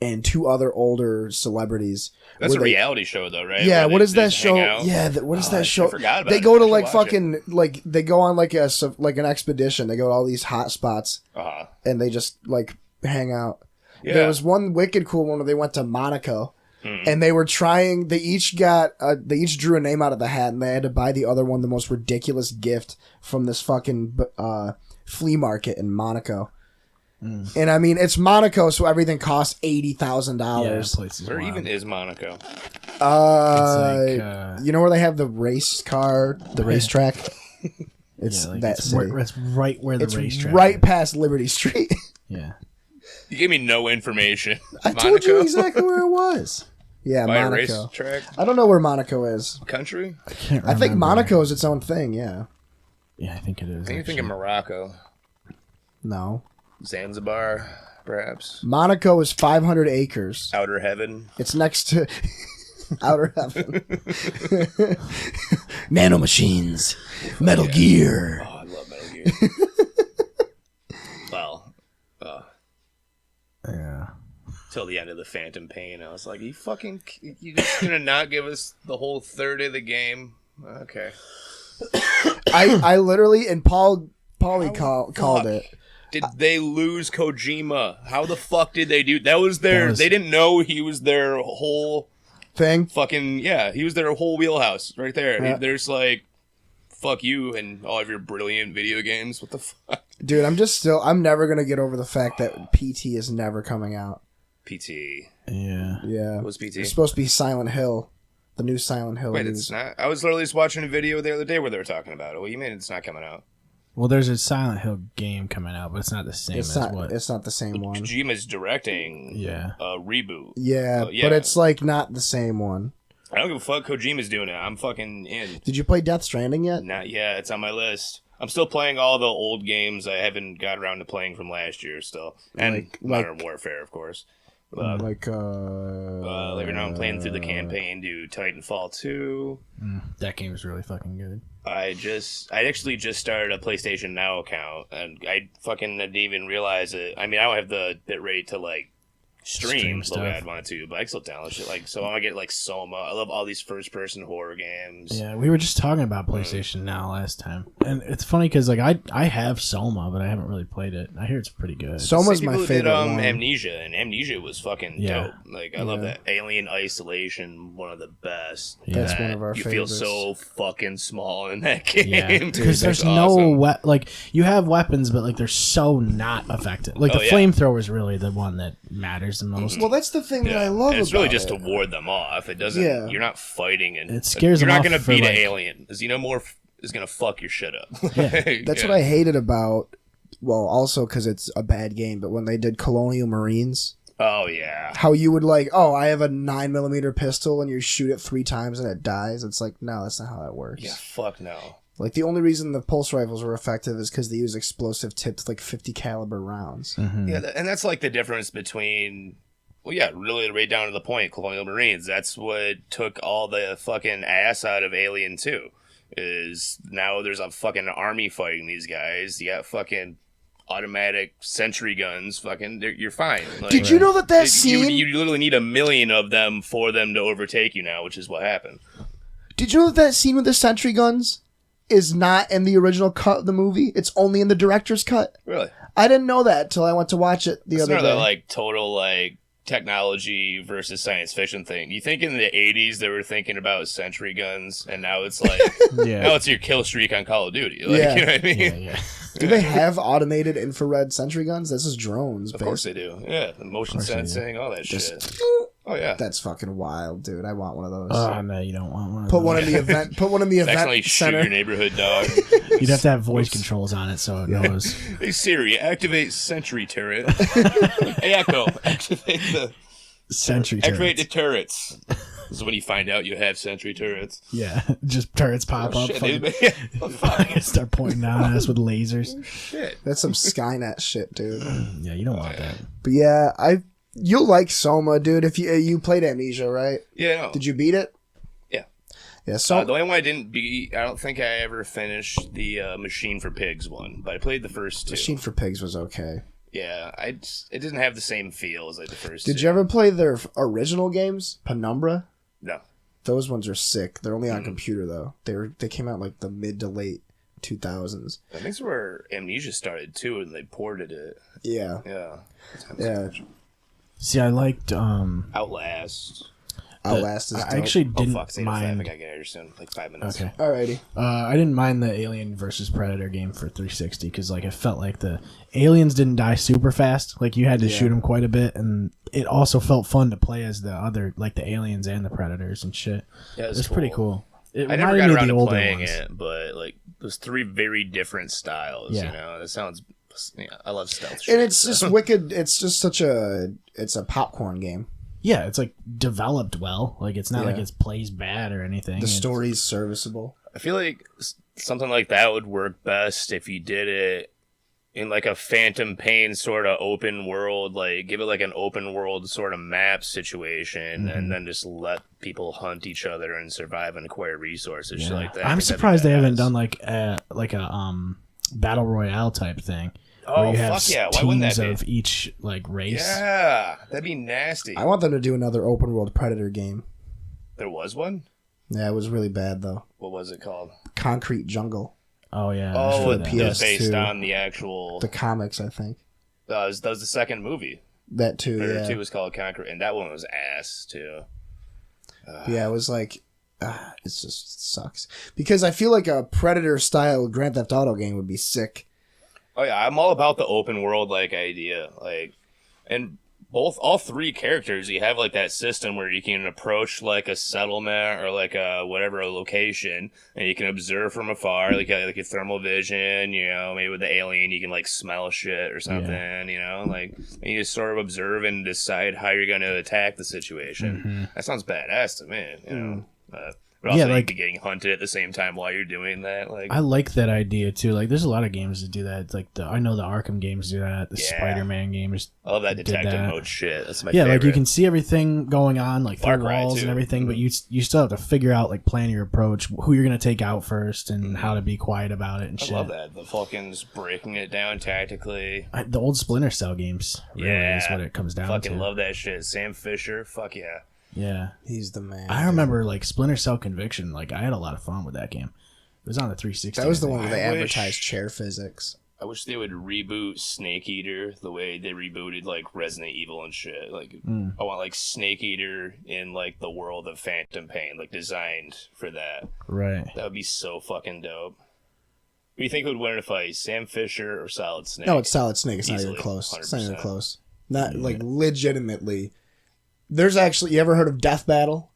and 2 other older celebrities. That's a where they- reality show, though, right? Yeah, Where what they is that just hang show? out? Yeah, what is that show? I forgot about they it. go to I like should watch fucking like they go on like an expedition. They go to all these hot spots Uh-huh. and they just like hang out. Yeah. There was one wicked cool one where they went to Monaco. Hmm. And they were trying. They each drew a name out of the hat, and they had to buy the other one the most ridiculous gift from this fucking flea market in Monaco. And I mean, it's Monaco, so everything costs $80,000. Places Where wild. even is Monaco? It's like, You know where they have the racetrack? It's yeah, like that it's city. it's right where the It's racetrack right is. past Liberty Street. Yeah. You gave me no information. I told you exactly where it was. Yeah, By a Monaco. racetrack? I don't know where Monaco is. Country? I can't I think remember. Monaco is its own thing. Yeah. Yeah, I think it is. I think you're thinking Morocco. No. Zanzibar, perhaps. Monaco is 500 acres. Outer Heaven. It's next to Outer Heaven. Nanomachines. Metal Gear. Oh, I love Metal Gear. Well, Yeah. till the end of the Phantom Pain, I was like, you just gonna not give us the whole third of the game? Okay. I literally, and Paulie called it. Did they lose Kojima? How the fuck did they do? That was their. They didn't know he was their whole Thing. fucking. Yeah, he was their whole wheelhouse right there. Yeah. There's like, fuck you and all of your brilliant video games. What the fuck? Dude, I'm never going to get over the fact that PT is never coming out. PT. Yeah. Yeah. What was PT? It's supposed to be Silent Hill. The new Silent Hill. Wait, it's not. I was literally just watching a video the other day where they were talking about it. What do you mean it's not coming out? Well, there's a Silent Hill game coming out, but it's not the same It's as not. what. It's not the same one. Kojima's directing Yeah. a reboot. Yeah, Yeah. but it's like not the same one. I don't give a fuck. Kojima's doing it. I'm fucking in. Did you play Death Stranding yet? Not yet. It's on my list. I'm still playing all the old games I haven't got around to playing from last year still. And Like- Modern Warfare, of course. Like Like now I'm playing through the campaign to Titanfall 2. That game is really fucking good. I actually just started a PlayStation Now account, and I fucking didn't even realize it. I mean, I don't have the bit rate to like stream the way stuff. I'd want to, but I can still download shit. Like, so I want to get like Soma. I love all these first-person horror games. Yeah, we were just talking about PlayStation Now last time, and it's funny because like I have Soma, but I haven't really played it. I hear it's pretty good. Soma's Same my people who favorite did one. Amnesia, and Amnesia was fucking Yeah. dope. Like, I love that. Alien Isolation, one of the best. Yeah. That's That one of our you favorites. feel so fucking small in that game. Yeah, because there's That's no awesome. like you have weapons, but like they're so not effective. Like Oh, the yeah. flamethrower is really the one that matters the most. Well, that's the thing that I love. And it's really about just it. to ward them off. It doesn't. Yeah. You're not fighting, and It scares You're them not off gonna for, beat like- an alien, because Xenomorph is gonna fuck your shit up. That's what I hated about. Well, also because it's a bad game, but when they did Colonial Marines, Oh yeah. how you would like, oh, I have a 9mm pistol, and you shoot it 3 times and it dies. It's like, no, that's not how that works. Yeah. Fuck no. Like the only reason the pulse rifles were effective is because they use explosive tipped like 50 caliber rounds. Yeah, and that's like the difference between. Well, yeah, really, right down to the point. Colonial Marines. That's what took all the fucking ass out of Alien 2. Is now there's a fucking army fighting these guys. You got fucking automatic sentry guns. Fucking, you're fine. Like, Did you know that scene? You literally need 1 million of them for them to overtake you now, which is what happened. Did you know that scene with the sentry guns is not in the original cut of the movie? It's only in the director's cut. Really? I didn't know that till I went to watch it the It's other another day. like total like technology versus science fiction thing. You think in the 80s they were thinking about sentry guns, and now it's like Yeah. now it's your kill streak on Call of Duty. Like, Yeah. you know what I mean? Yeah, yeah. Do they have automated infrared sentry guns? This is drones. Of course they do. Yeah, the motion course they do. sensing, all that Just- shit. Oh yeah. That's fucking wild, dude. I want one of those. Oh no, you don't want one. Of Put those. one in the event. Put one in the Accidentally event shoot center. your neighborhood dog. You'd have to have voice controls on it so it knows. Hey Siri, activate sentry turret. Hey Echo, activate the Sentry activate turrets. the turrets. This is when you find out you have sentry turrets. Yeah, just turrets pop up. Shit, fucking dude. Oh, fuck. start pointing down at us with lasers. Shit. That's some Skynet shit, dude. Yeah, you don't want that. But yeah, you'll like Soma, dude. If you played Amnesia, right? Yeah, no. Did you beat it? Yeah. Yeah. The So only one I didn't beat, I don't think I ever finished the Machine for Pigs one, but I played the first two. Machine for Pigs was okay. Yeah, it didn't have the same feel as like the first Did two. you ever play their original games, Penumbra? No. Those ones are sick. They're only on computer though. They came out like the mid to late 2000s. I think that's where Amnesia started too, and they ported it. Yeah. Yeah. Yeah. See, I liked Outlast. Outlast is I dope. actually Oh didn't fuck, say no, I think mind. I get here soon, like 5 minutes. Okay. Alrighty. I didn't mind the Alien versus Predator game for 360 because like it felt like the aliens didn't die super fast. Like you had to shoot them quite a bit, and it also felt fun to play as the other like the aliens and the predators and shit. Yeah, It was pretty cool. It I never reminded got me of around the to older playing ones. it, but like those three very different styles. Yeah. You know, that sounds. Yeah, I love stealth shit. And it's just wicked. It's just such a popcorn game. Yeah, it's like developed well. Like it's not like Yeah. it plays bad or anything. The It's- story's serviceable. I feel like something like that would work best if you did it in like a Phantom Pain sort of open world, like give it like an open world sort of map situation, and then just let people hunt each other and survive and acquire resources, shit like that. I I'm think that'd be surprised they haven't badass. done like a battle royale type thing. Oh, where you have fuck yeah. Why wouldn't teams that be? of each like race. Yeah, that'd be nasty. I want them to do another open world Predator game. There was one? Yeah, it was really bad though. What was it called? Concrete Jungle. Oh yeah. Oh, for it the was based PS2. on the actual. The comics, I think. That was the second movie. That too. Predator Yeah. 2 was called Concrete, and that one was ass too. Yeah, it was like, it's just it sucks because I feel like a Predator style Grand Theft Auto game would be sick. Oh yeah, I'm all about the open world like idea, like, and all three characters, you have like that system where you can approach like a settlement or like a location, and you can observe from afar, like your thermal vision. You know, maybe with the alien, you can like smell shit or something. You know, like and you just sort of observe and decide how you're going to attack the situation. That sounds badass to me. You know. But also, Yeah, you'd like- be getting hunted at the same time while you're doing that. Like, I like that idea too. Like, there's a lot of games that do that. It's like I know the Arkham games do that. The Yeah. Spider-Man games. I love that did detective that. mode shit. That's my Yeah, favorite. like you can see everything going on, like Far through Cry, walls too. and everything, but you still have to figure out, like, plan your approach, who you're gonna take out first, and how to be quiet about it and I shit. love that. The Falcons breaking it down tactically. The old Splinter Cell games, really, is what it comes down Fucking to. love that shit. Sam Fisher, fuck yeah. Yeah, He's the man. I remember like Splinter Cell Conviction. Like, I had a lot of fun with that game. It was on the 360. That was the I one think. where they I advertised wish- chair physics. I wish they would reboot Snake Eater the way they rebooted like Resident Evil and shit. Like I want like Snake Eater in like the world of Phantom Pain, like designed for that. Right. That would be so fucking dope. Who do you think would win in a fight, Sam Fisher or Solid Snake? No, it's Solid Snake. It's not Easily, even close. It's not even 100%. close. Not like legitimately. There's actually, you ever heard of Death Battle?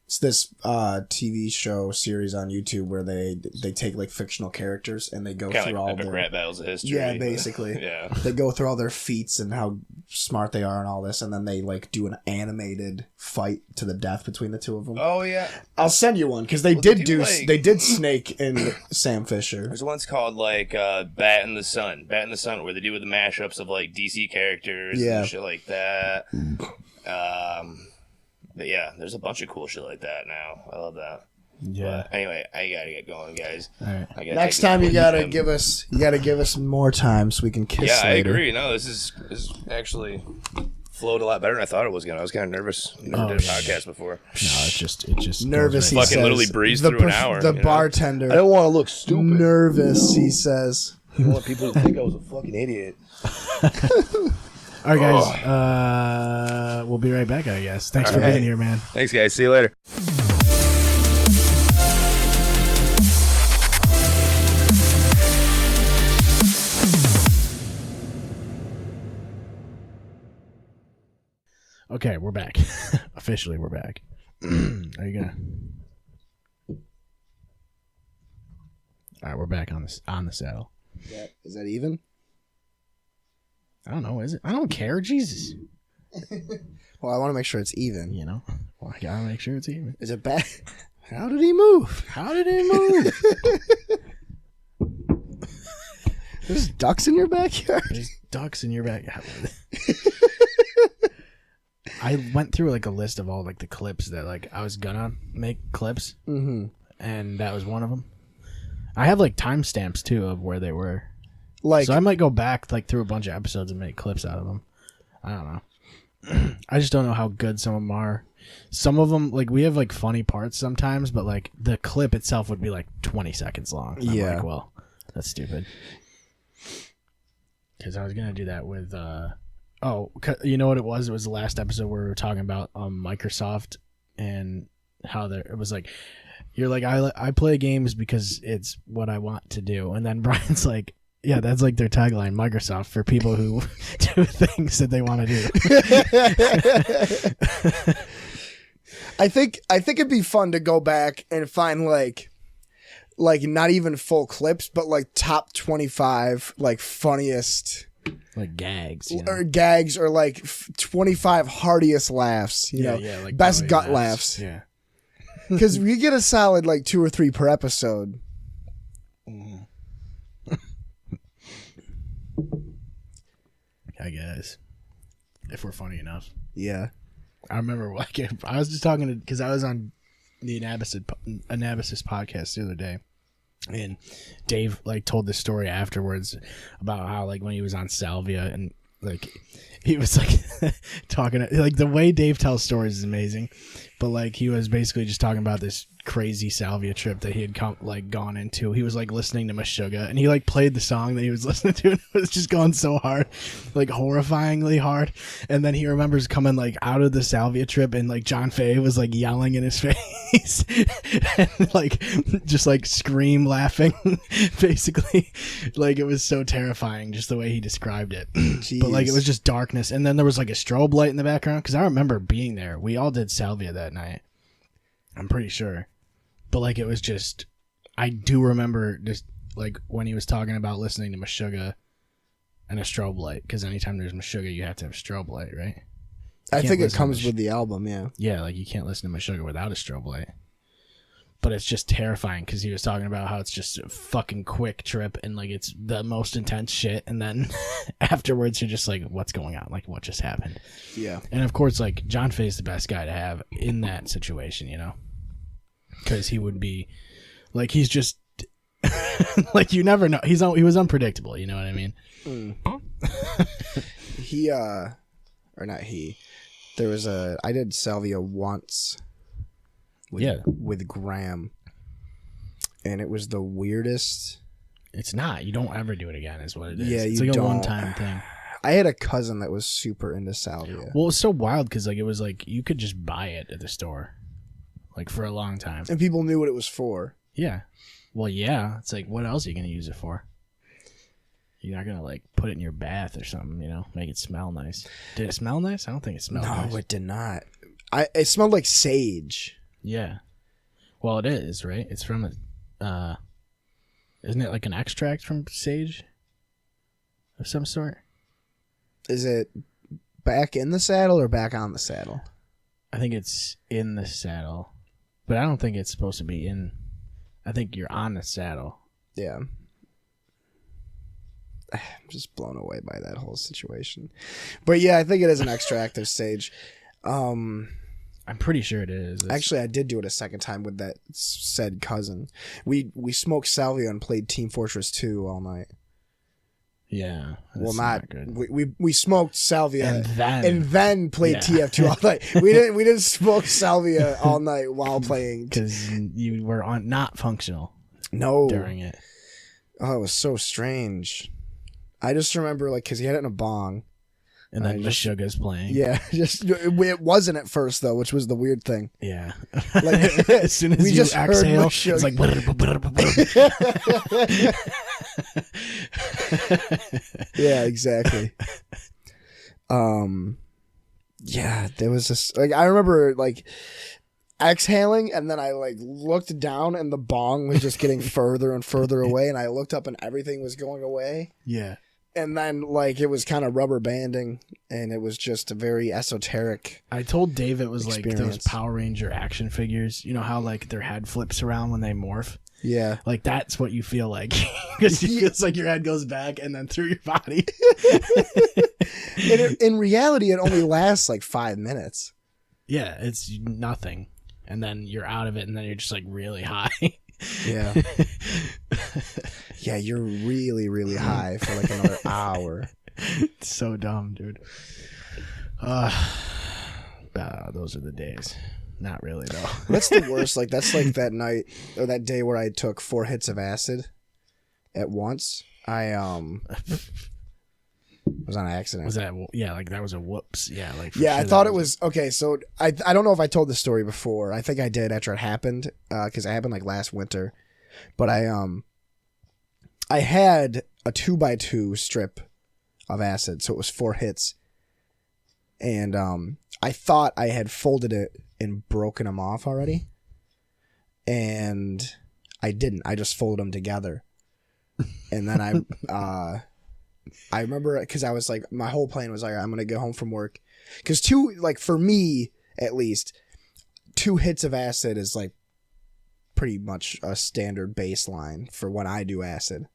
It's this TV show series on YouTube where they take like fictional characters and they go kind through of all like epic their rap battles of history. yeah, basically. Yeah. They go through all their feats and how smart they are and all this, and then they like do an animated fight to the death between the two of them. Oh yeah. I'll send you one because they Well, did they do, like- they did Snake and Sam Fisher. There's one's called like Bat in the Sun, where they do with the mashups of like DC characters Yeah. and shit like that. But yeah, there's a bunch of cool shit like that now. I love that. Yeah. But anyway, I gotta get going, guys. All right. I gotta Next take time this you gotta break. give us more time so we can kiss Yeah, I later. agree. No, this is actually flowed a lot better than I thought it was gonna. I was kind of nervous. Never did a podcast before. No, it just Nervous, goes he right- Fucking says. literally breezed through an hour, The you know? bartender. I don't want to look stupid. Nervous, he says. I want people to think I was a fucking idiot. All right, guys. We'll be right back, I guess. Thanks for being here, man. Thanks, guys. See you later. Okay, we're back. Officially, we're back. Are you gonna? All right, we're back on the saddle. Is that even? I don't know. Is it? I don't care. Jesus. Well, I want to make sure it's even. You know. Well, I gotta make sure it's even. Is it back? How did he move? How did he move? There's ducks in your backyard. There's ducks in your backyard. I went through like a list of all like the clips that like I was gonna make clips, and that was one of them. I have like timestamps too of where they were. Like, so I might go back like through a bunch of episodes and make clips out of them. I don't know. I just don't know how good some of them are. Some of them, like, we have like funny parts sometimes, but like the clip itself would be like 20 seconds long. I'm like, well, that's stupid. Because I was gonna do that with you know what it was? It was the last episode where we were talking about Microsoft and how it was like, you're like, I play games because it's what I want to do, and then Brian's like, yeah, that's like their tagline, Microsoft, for people who do things that they want to do. I think it'd be fun to go back and find like not even full clips, but like top 25 like funniest like gags, you know? or gags, or like 25 heartiest laughs. You know, like best gut laughs. Yeah, because we get a solid like 2 or 3 per episode. I guess if we're funny enough. Yeah, I remember like I was just talking to, because I was on the Anabasis podcast the other day, and Dave like told this story afterwards about how like when he was on Salvia and like he was like talking, like the way Dave tells stories is amazing, but like he was basically just talking about this crazy Salvia trip that he had gone into. He was like listening to Meshuggah, and he like played the song that he was listening to, and it was just going so hard, like horrifyingly hard. And then he remembers coming like out of the Salvia trip, and like John Fay was like yelling in his face and like just like scream laughing basically. Like it was so terrifying just the way he described it. But like it was just darkness, and then there was like a strobe light in the background, because I remember being there. We all did Salvia that night, I'm pretty sure. But like it was just, I do remember just like when he was talking about listening to Meshuggah and a strobe light, because anytime there's Meshuggah you have to have a strobe light, right? I think it comes with the album. Yeah, like you can't listen to Meshuggah without a strobe light. But it's just terrifying, because he was talking about how it's just a fucking quick trip and like it's the most intense shit, and then afterwards you're just like, what's going on? Like what just happened? Yeah. And of course, like John Fay's the best guy to have in that situation, you know, because he would be like, he's just like, you never know. He was unpredictable, you know what I mean? I did Salvia once. With Graham, and it was the weirdest. It's not. You don't ever do it again, is what it is. Yeah, it's like a one-time thing. I had a cousin that was super into Salvia. Well, it's so wild because like it was like you could just buy it at the store, like for a long time, and people knew what it was for. Yeah. Well, yeah. It's like, what else are you gonna use it for? You're not gonna like put it in your bath or something, you know, make it smell nice. Did it smell nice? I don't think it smelled nice. No, it did not. It smelled like sage. Yeah. Well, it is, right? It's from isn't it like an extract from sage of some sort? Is it back in the saddle or back on the saddle? I think it's in the saddle, but I don't think it's supposed to be in. I think you're on the saddle. Yeah. I'm just blown away by that whole situation. But yeah, I think it is an extract of sage. I'm pretty sure it is. Actually, I did do it a second time with that said cousin. We smoked Salvia and played Team Fortress 2 all night. Yeah. Well, not good. We smoked Salvia and then played TF2 all night. We didn't smoke Salvia all night while playing, because you were not functional. No. During it. Oh, it was so strange. I just remember like because he had it in a bong. And then Meshuggah's playing. Yeah, it wasn't at first though, which was the weird thing. Yeah, like as soon as you exhale, it's like. Yeah, exactly. Yeah, there was this, like, I remember, like, exhaling, and then I, like, looked down, and the bong was just getting further and further away, and I looked up, and everything was going away. Yeah. And then, like, it was kind of rubber banding, and it was just a very esoteric. I told Dave it was like those experience. Power Ranger action figures. You know how, like, their head flips around when they morph? Yeah. Like, that's what you feel like. Because it feels like your head goes back and then through your body. And in reality, it only lasts, like, 5 minutes. Yeah, it's nothing. And then you're out of it, and then you're just, like, really high. Yeah. Yeah, you're really, really high for, like, another hour. It's so dumb, dude. Those are the days. Not really, though. That's the worst. Like, that's like that night or that day where I took 4 hits of acid at once. I was on accident. Was that, yeah, like that was a whoops. Yeah, like, for Yeah, I sure thought that it was okay. So I don't know if I told this story before. I think I did after it happened, because it happened like last winter. But I had a 2x2 strip of acid, so it was 4 hits, and I thought I had folded it and broken them off already, and I didn't. I just folded them together, and then I remember, because I was like, my whole plan was like, I'm gonna go home from work, because for me at least, 2 hits of acid is like pretty much a standard baseline for when I do acid.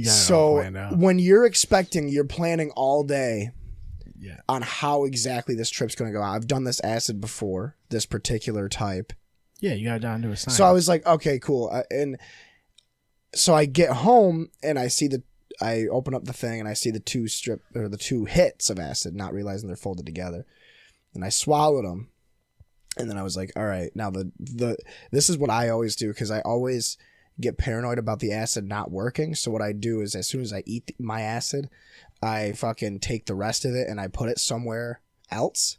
So when you're planning all day on how exactly this trip's going to go out. I've done this acid before, this particular type. Yeah, you got it down to a science. So I was like, okay, cool. And so I get home and I open up the thing and I see the 2 hits of acid, not realizing they're folded together. And I swallowed them. And then I was like, all right, now this is what I always do, because I always get paranoid about the acid not working. So what I do is, as soon as I eat my acid, I fucking take the rest of it and I put it somewhere else,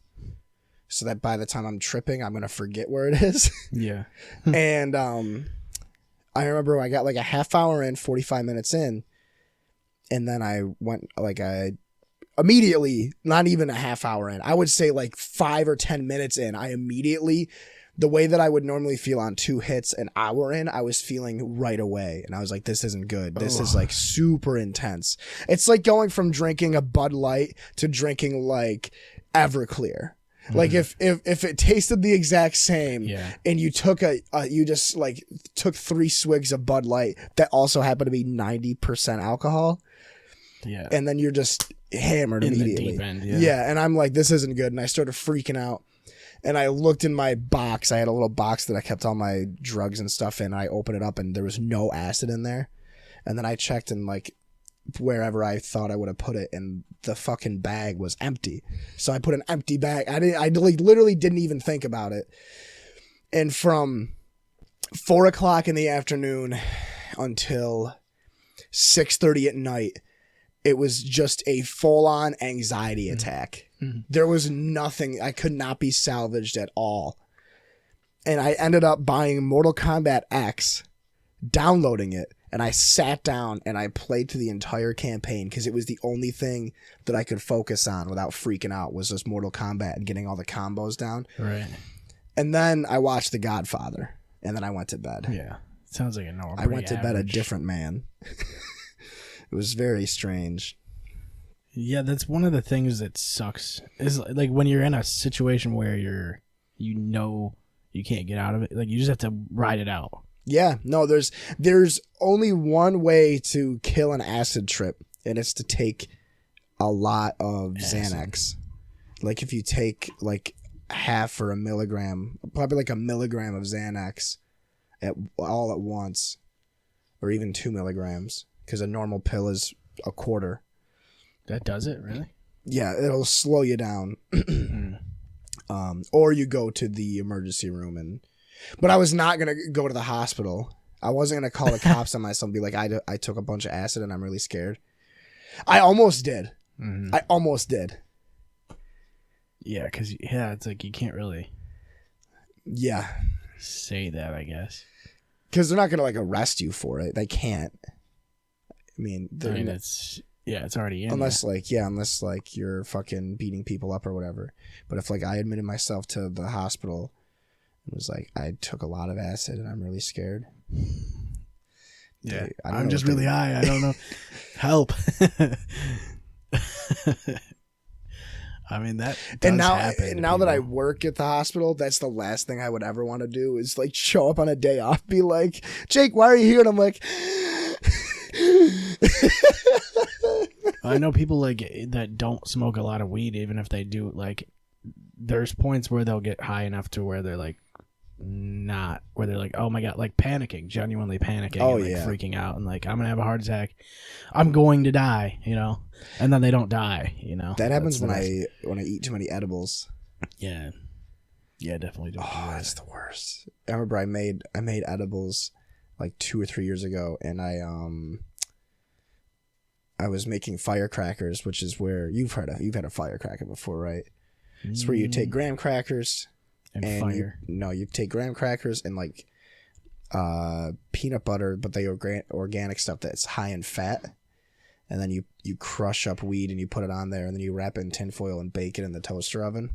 so that by the time I'm tripping, I'm going to forget where it is. Yeah. And I remember I got like a half hour in, 45 minutes in, and then I went immediately, not even a half hour in, I would say like 5 or 10 minutes in, I immediately, the way that I would normally feel on 2 hits an hour in, I was feeling right away. And I was like, this isn't good. This is like super intense. It's like going from drinking a Bud Light to drinking like Everclear. Mm-hmm. Like if it tasted the exact same, and you took you just like took 3 swigs of Bud Light that also happened to be 90% alcohol. Yeah. And then you're just hammered in immediately. The deep end, yeah. And I'm like, this isn't good. And I started freaking out. And I looked in my box. I had a little box that I kept all my drugs and stuff in. I opened it up and there was no acid in there. And then I checked in like wherever I thought I would have put it, and the fucking bag was empty. So I put an empty bag. I literally didn't even think about it. And from 4 o'clock in the afternoon until 6:30 at night, it was just a full-on anxiety attack. Mm-hmm. There was nothing. I could not be salvaged at all. And I ended up buying Mortal Kombat X, downloading it, and I sat down and I played through the entire campaign, because it was the only thing that I could focus on without freaking out, was just Mortal Kombat and getting all the combos down. Right. And then I watched The Godfather, and then I went to bed. Yeah. Sounds like a normal. I went to bed a different man. It was very strange. Yeah, that's one of the things that sucks. Is like when you're in a situation where you can't get out of it. Like, you just have to ride it out. Yeah, no, there's only one way to kill an acid trip, and it's to take a lot of Xanax. Like, if you take like half or a milligram, probably like a milligram of Xanax all at once, or even 2 milligrams, because a normal pill is a quarter. That does it, really? Yeah, it'll slow you down. Or you go to the emergency room, but I was not gonna go to the hospital. I wasn't gonna call the cops on myself and be like, I took a bunch of acid and I'm really scared. I almost did. Mm-hmm. I almost did. Yeah, because it's like you can't really. Yeah. Say that, I guess. Because they're not gonna like arrest you for it. They can't. I mean, it's Yeah, it's already in. Unless like you're fucking beating people up or whatever. But if like I admitted myself to the hospital, it was like I took a lot of acid and I'm really scared. Yeah, I'm just really high. I don't know. Help. I mean that. Does happen now that I work at the hospital, that's the last thing I would ever want to do is like show up on a day off, be like, Jake, why are you here? And I'm like, I know people like that don't smoke a lot of weed, even if they do. Like, there's points where they'll get high enough to where they're like, not where they're like, oh my god, like panicking, genuinely panicking, and, like, freaking out, and like I'm gonna have a heart attack, I'm going to die, you know, and then they don't die, you know. That happens when I eat too many edibles. Yeah, definitely don't. Oh, that's the worst. I remember I made edibles like 2 or 3 years ago, and I was making firecrackers, which is where you've had a firecracker before, right? It's where you take graham crackers. And fire. You take graham crackers and like peanut butter, but they organic stuff that's high in fat. And then you crush up weed and you put it on there, and then you wrap it in tinfoil and bake it in the toaster oven.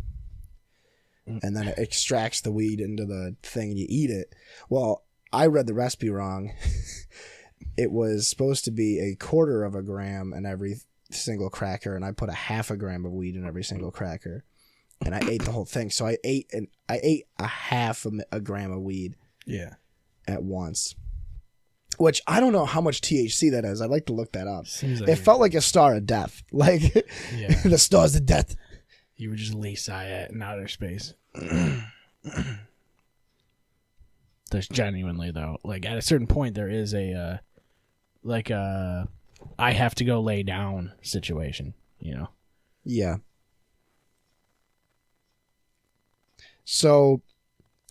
And then it extracts the weed into the thing and you eat it. Well, I read the recipe wrong. It was supposed to be 1/4 gram in every single cracker, and I put 1/2 gram of weed in every single cracker. And I ate the whole thing. So I ate 1/2 gram of weed. Yeah. At once. Which I don't know how much THC that is. I'd like to look that up. Like it felt like a star of death. Like the stars of death. You were just Lisa at in outer space. There's genuinely though, like at a certain point there is a I have to go lay down situation, you know. Yeah. So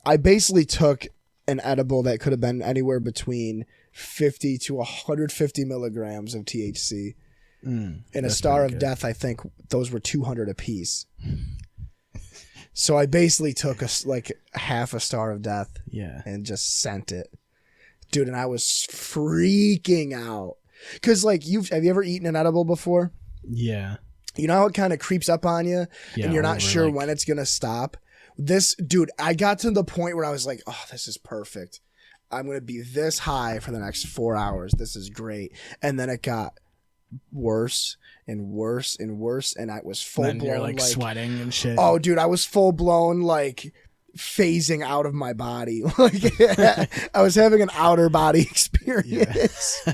I basically took an edible that could have been anywhere between 50 to 150 milligrams of THC. In a star of death, I think those were 200 apiece. So I basically took half a star of death and just sent it. Dude, and I was freaking out. Because have you ever eaten an edible before? Yeah. You know how it kind of creeps up on you and you're not sure when it's going to stop? I got to the point where I was like, oh, this is perfect. I'm going to be this high for the next 4 hours. This is great. And then it got worse and worse and worse. And I was full blown. You're like sweating and shit. Oh, dude, I was full blown like phasing out of my body. Like I was having an outer body experience. Yeah.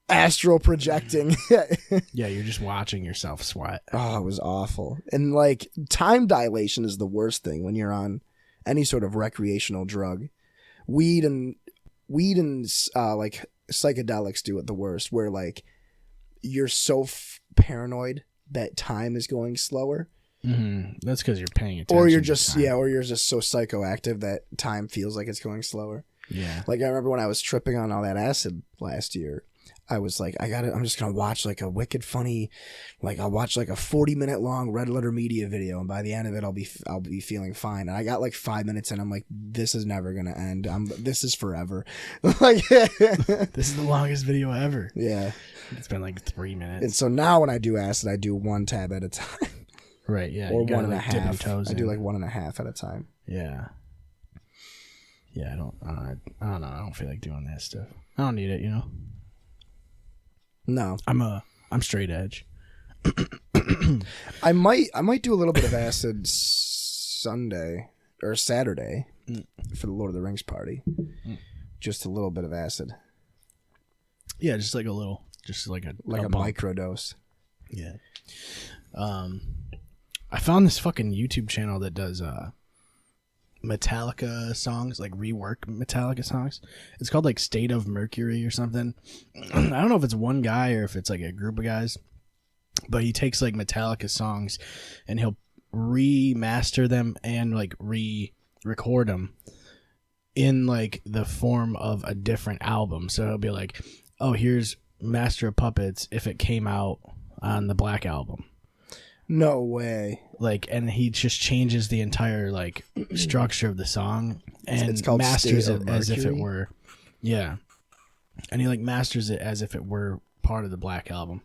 Astral projecting. Yeah, you're just watching yourself sweat. Oh, it was awful. And like time dilation is the worst thing when you're on any sort of recreational drug. Weed and like psychedelics do it the worst, where like you're so paranoid that time is going slower. Mm-hmm. That's because you're paying attention. Or you're just so psychoactive that time feels like it's going slower. Yeah. Like I remember when I was tripping on all that acid last year, I was like, I'm just going to watch like a wicked funny, like I'll watch like a 40-minute long Red Letter Media video. And by the end of it, I'll be feeling fine. And I got like 5 minutes and I'm like, this is never going to end. This is forever. Like, this is the longest video ever. Yeah. It's been like 3 minutes. And so now when I do acid, I do 1 tab at a time. Right. Yeah. Or 1.5. I do like 1.5 at a time. Yeah. Yeah. I don't know. I don't feel like doing that stuff. I don't need it, you know? No, I'm straight edge. I might do a little bit of acid Sunday or Saturday for the Lord of the Rings party. Just a little bit of acid. Yeah, just like a microdose. Yeah. I found this fucking YouTube channel that does Metallica songs, like rework Metallica songs. It's called like State of Mercury or something. I don't know if it's one guy or if it's like a group of guys, but he takes like Metallica songs and he'll remaster them and like re-record them in like the form of a different album. So it'll be like, oh, here's Master of Puppets if it came out on the Black Album. No way. Like, and he just changes the entire like structure of the song and it's called masters State it of as if it Mercury? were, yeah. And he like masters it as if it were part of the Black Album.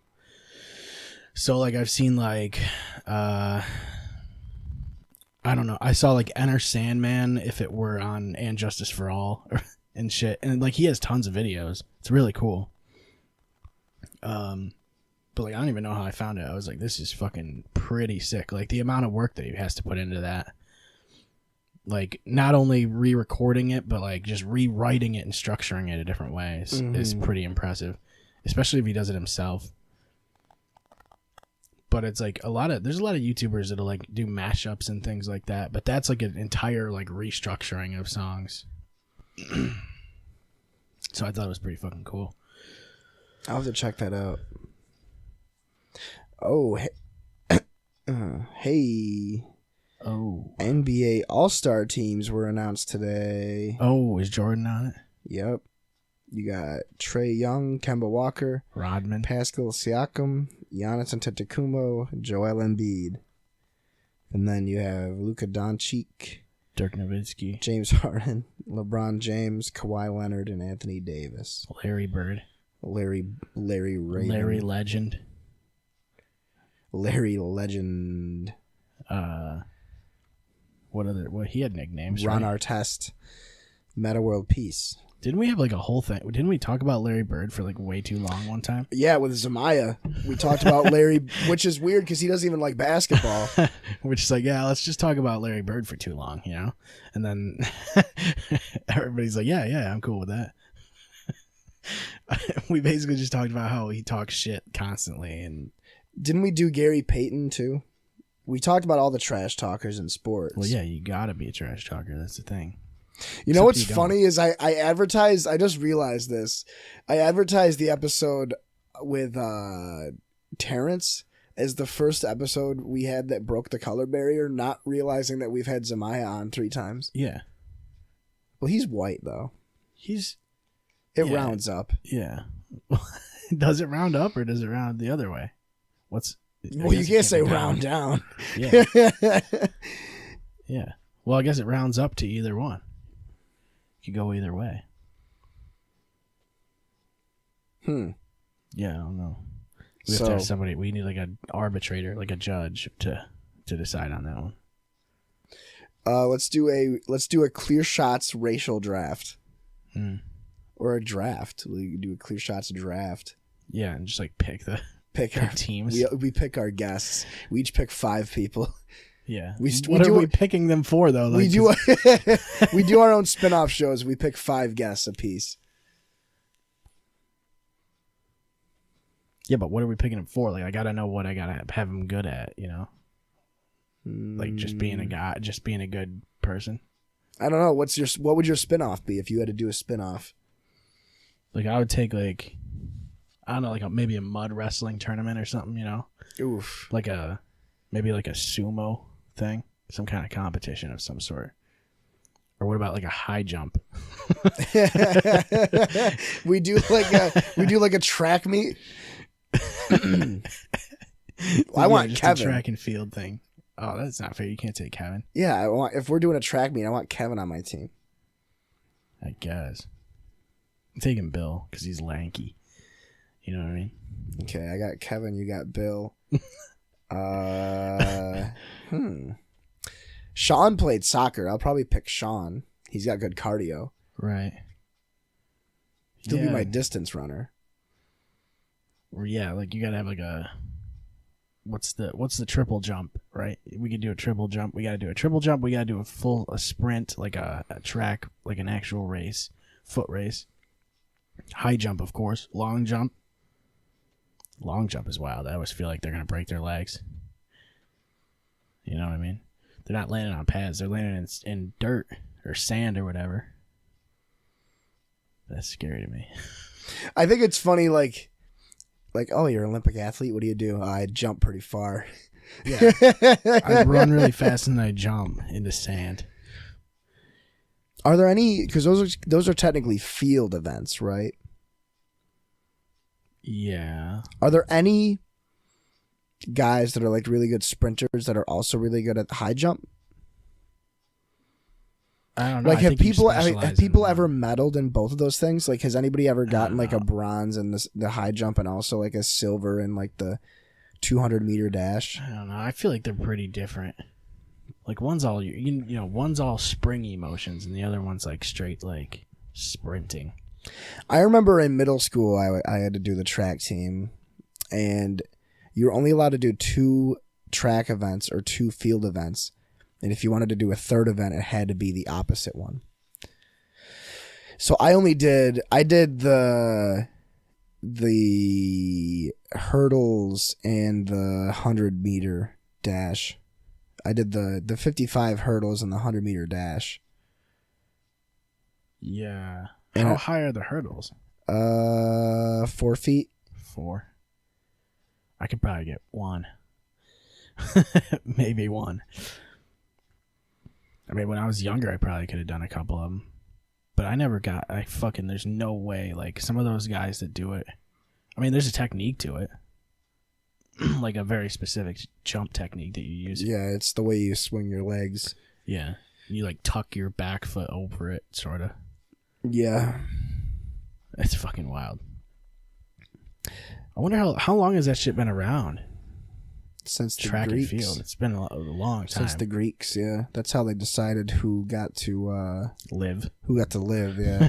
So like I've seen like I don't know. I saw like Enter Sandman if it were on And Justice for All and shit. And like he has tons of videos. It's really cool. But like I don't even know how I found it. I was like, this is fucking pretty sick. Like the amount of work that he has to put into that. Like not only re-recording it, but like just rewriting it and structuring it a different way is pretty impressive. Especially if he does it himself. But it's like there's a lot of YouTubers that'll like do mashups and things like that. But that's like an entire like restructuring of songs. So I thought it was pretty fucking cool. I'll have to check that out. Oh, hey. Oh. NBA All-Star teams were announced today. Oh, is Jordan on it? Yep. You got Trae Young, Kemba Walker, Rodman, Pascal Siakam, Giannis Antetokounmpo, Joel Embiid. And then you have Luka Doncic, Dirk Nowitzki, James Harden, LeBron James, Kawhi Leonard, and Anthony Davis. Larry Bird, Larry Raven. Larry Legend. Larry Legend. What he had nicknames. Ron right? Artest. Meta World Peace. Didn't we have like a whole thing? Didn't we talk about Larry Bird for like way too long one time? Yeah, with Zamaya. We talked about Larry, which is weird because he doesn't even like basketball. Which is like, yeah, let's just talk about Larry Bird for too long, you know? And then everybody's like, yeah, I'm cool with that. We basically just talked about how he talks shit constantly. And didn't we do Gary Payton too? We talked about all the trash talkers in sports. Well, yeah, you gotta be a trash talker. That's the thing. You know what's funny is I advertised, I just realized this. I advertised the episode with Terrence as the first episode we had that broke the color barrier, not realizing that we've had Zamaya on 3 times. Yeah. Well, he's white, though. It rounds up. Yeah. Does it round up or does it round the other way? Well, you can't say round down. Yeah. Yeah. Well, I guess it rounds up to either one. You could go either way. Yeah, I don't know. We have to have somebody. We need like an arbitrator, like a judge, to decide on that one. Let's do a Clear Shots racial draft, or a draft. We do a Clear Shots draft. Yeah, and just like pick our teams. We pick our guests. We each pick 5 people. Yeah. What are we picking them for though? Like, we do our own spin-off shows. We pick 5 guests a piece. Yeah, but what are we picking them for? Like, I gotta know what I gotta have them good at, you know? Like just being a guy, just being a good person. I don't know. What would your spin-off be if you had to do a spin-off? Like I would take like, I don't know, like maybe a mud wrestling tournament or something, you know? Oof. Maybe like a sumo thing, some kind of competition of some sort. Or what about like a high jump? we do like a track meet. I want just Kevin. A track and field thing. Oh, that's not fair. You can't take Kevin. Yeah, if we're doing a track meet, I want Kevin on my team. I guess. I'm taking Bill because he's lanky. You know what I mean? Okay, I got Kevin. You got Bill. Sean played soccer. I'll probably pick Sean. He's got good cardio. Right. He'll be my distance runner. Or yeah, like you gotta have like a what's the triple jump, right? We could do a triple jump. We gotta do a triple jump. We gotta do a sprint, like a track, like an actual race, foot race. High jump, of course. Long jump. Long jump is wild. I always feel like they're gonna break their legs. You know what I mean? They're not landing on pads. They're landing in dirt or sand or whatever. That's scary to me. I think it's funny, like, oh, you're an Olympic athlete. What do you do? I jump pretty far. Yeah, I run really fast and I jump into sand. Are there any? Because those are technically field events, right? Yeah. Are there any guys that are like really good sprinters that are also really good at the high jump? I don't know. Like, I have think you people specialize have people in ever one. medaled in both of those things? Like, has anybody ever gotten like a bronze in the high jump and also like a silver in like the 200-meter dash? I don't know. I feel like they're pretty different. Like one's all one's all springy motions, and the other one's like straight like sprinting. I remember in middle school, I had to do the track team, and you were only allowed to do 2 track events or 2 field events. And if you wanted to do a third event, it had to be the opposite one. So I did the hurdles and the 100-meter dash. I did the 55 hurdles and the 100-meter dash. Yeah. And How high are the hurdles? 4 feet. 4. I could probably get 1. Maybe 1. I mean, when I was younger, I probably could have done a couple of them. But I never got... there's no way. Like, some of those guys that do it... I mean, there's a technique to it. Like a very specific jump technique that you use. Yeah, it's the way you swing your legs. Yeah. You, like, tuck your back foot over it, sort of. Yeah. It's fucking wild. I wonder how long has that shit been around? Since the Track Greeks. and field. It's been a long time. Since the Greeks, yeah. That's how they decided who got to live. Yeah.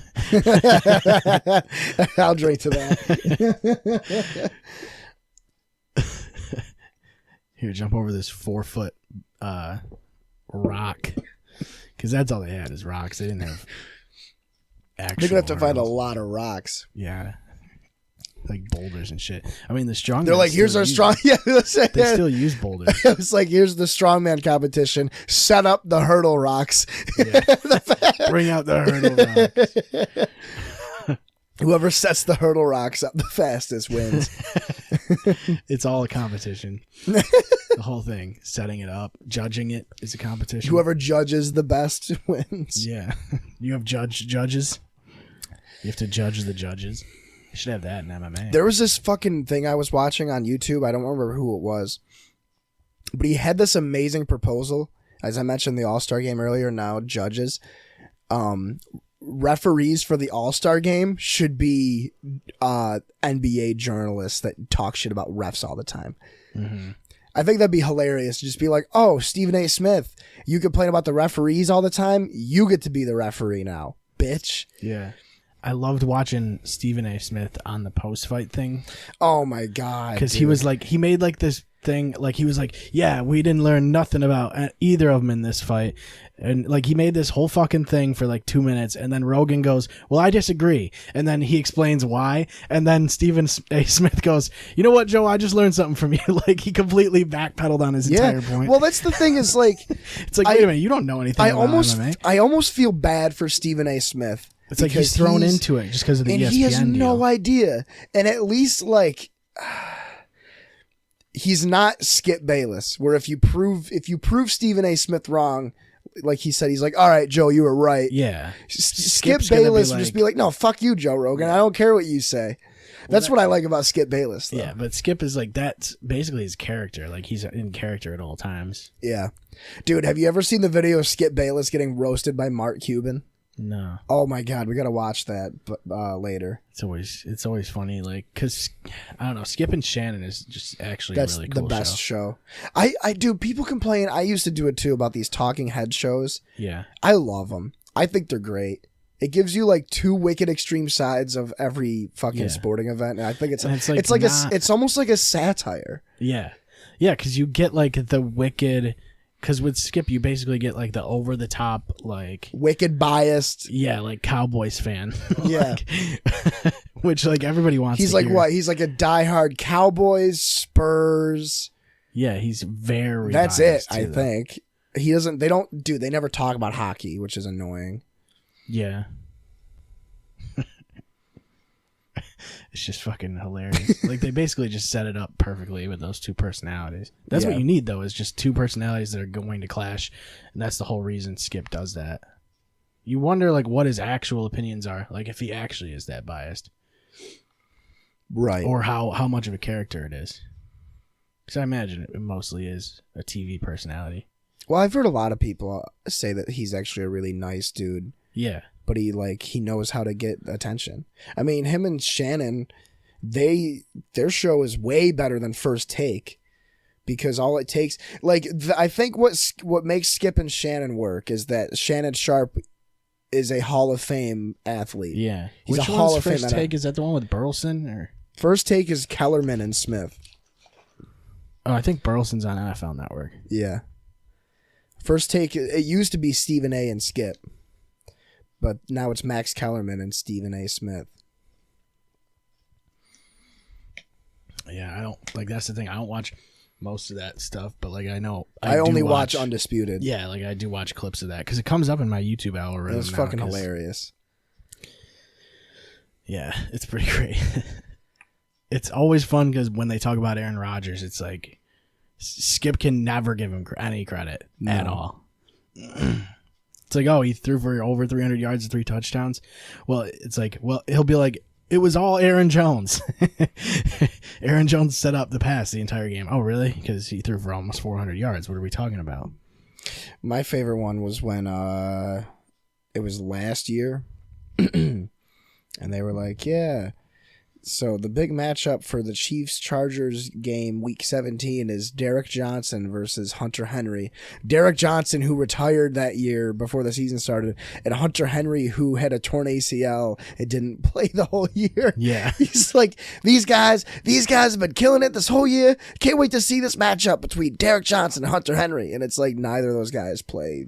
I'll drink to that. Here, jump over this 4-foot rock. Because that's all they had is rocks. They didn't have actual They're going to have to find a hurdles. lot of rocks. Yeah. Like boulders and shit. I mean, the strongman. They're like, here's our strong... Yeah, They still use boulders. it was like, here's the strongman competition. Set up the hurdle rocks. Yeah. Bring out the hurdle rocks. Whoever sets the hurdle rocks up the fastest wins. It's all a competition. The whole thing. Setting it up. Judging it is a competition. Whoever judges the best wins. Yeah. You have judges. You have to judge the judges. You should have that in MMA. There was this fucking thing I was watching on YouTube. I don't remember who it was. But he had this amazing proposal. As I mentioned the All-Star game earlier, now judges. Referees for the All-Star game should be NBA journalists that talk shit about refs all the time. Mm-hmm. I think that'd be hilarious to just be like, oh, Stephen A. Smith, you complain about the referees all the time. You get to be the referee now, bitch. Yeah. I loved watching Stephen A. Smith on the post-fight thing. Oh, my God. Because he was like, he made like this thing, like he was like, yeah, we didn't learn nothing about either of them in this fight. And like he made this whole fucking thing for like 2 minutes. And then Rogan goes, well, I disagree. And then he explains why. And then Stephen A. Smith goes, you know what, Joe, I just learned something from you. Like he completely backpedaled on his entire point. Well, that's the thing is like, it's like, wait a minute, you don't know anything about MMA. I almost feel bad for Stephen A. Smith. It's like he's thrown into it just because of the ESPN and he has deal. no idea. And at least like he's not Skip Bayless, where if you prove Stephen A. Smith wrong, like he said, he's like, all right, Joe, you were right. Yeah. Skip Bayless would just be like, no, fuck you, Joe Rogan. I don't care what you say. That's what I like about Skip Bayless, though. Yeah, but Skip is like, that's basically his character. Like he's in character at all times. Yeah. Dude, have you ever seen the video of Skip Bayless getting roasted by Mark Cuban? No. Oh my God, we gotta watch that later. It's always funny, like, cause I don't know, Skip and Shannon is just actually a really cool the best show. I do. People complain. I used to do it too about these talking head shows. Yeah, I love them. I think they're great. It gives you like 2 wicked extreme sides of every fucking sporting event, and I think it's almost like a satire. Yeah, cause you get like the wicked. Because with Skip, you basically get like the over the top, like wicked biased. Yeah, like Cowboys fan. Yeah, which like everybody wants. He's like hear. What? He's like a diehard Cowboys, Spurs. Yeah, he's very. That's it. I think he doesn't. They don't do. They never talk about hockey, which is annoying. Yeah. It's just fucking hilarious. Like they basically just set it up perfectly with those 2 personalities. That's what you need though, is just 2 personalities that are going to clash, and that's the whole reason Skip does that. You wonder like what his actual opinions are, like if he actually is that biased, right? Or how much of a character it is. Because I imagine it mostly is a TV personality. Well, I've heard a lot of people say that he's actually a really nice dude. Yeah. But he knows how to get attention. I mean, him and Shannon, their show is way better than First Take, because all it takes, I think what makes Skip and Shannon work is that Shannon Sharp is a Hall of Fame athlete. Yeah. He's Which a Hall one's of Fame. First Take? Is that the one with Burleson or? First Take is Kellerman and Smith. Oh, I think Burleson's on NFL Network. Yeah. First Take, it used to be Stephen A. and Skip, but now it's Max Kellerman and Stephen A. Smith. Yeah, I don't that's the thing. I don't watch most of that stuff, but I know I do only watch Undisputed. Yeah, I do watch clips of that because it comes up in my YouTube algorithm. It's fucking hilarious. Yeah, it's pretty great. It's always fun because when they talk about Aaron Rodgers, it's like Skip can never give him any credit at all. It's like, oh, he threw for over 300 yards and 3 touchdowns. Well, it's like, he'll be like, it was all Aaron Jones. Aaron Jones set up the pass the entire game. Oh, really? Because he threw for almost 400 yards. What are we talking about? My favorite one was when it was last year, and they were like, yeah. So the big matchup for the Chiefs-Chargers game, Week 17, is Derek Johnson versus Hunter Henry. Derek Johnson, who retired that year before the season started, and Hunter Henry, who had a torn ACL and didn't play the whole year. Yeah. He's like, these guys have been killing it this whole year. Can't wait to see this matchup between Derek Johnson and Hunter Henry. And it's like neither of those guys play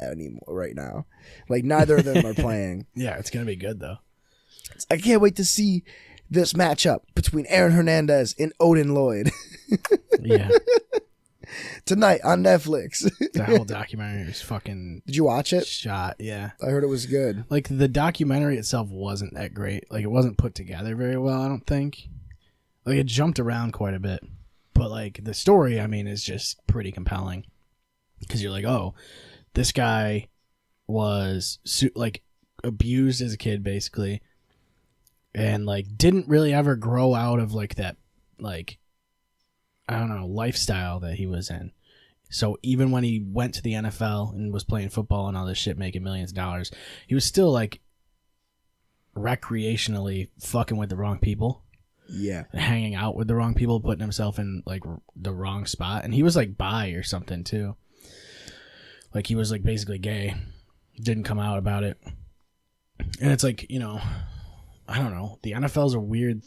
anymore right now. Neither of them are playing. Yeah, it's going to be good, though. I can't wait to see this matchup between Aaron Hernandez and Odin Lloyd. Yeah. Tonight on Netflix. The whole documentary is fucking... Did you watch it? Shot, yeah. I heard it was good. The documentary itself wasn't that great. It wasn't put together very well, I don't think. It jumped around quite a bit. But, the story, is just pretty compelling. Because you're like, oh, this guy was, abused as a kid, basically. And didn't really ever grow out of that I don't know, lifestyle that he was in. So even when he went to the NFL and was playing football and all this shit, making millions of dollars, he was still recreationally fucking with the wrong people. Yeah. And hanging out with the wrong people, putting himself in the wrong spot. And he was bi or something too. He was basically gay. Didn't come out about it. And it's I don't know. The NFL's a weird...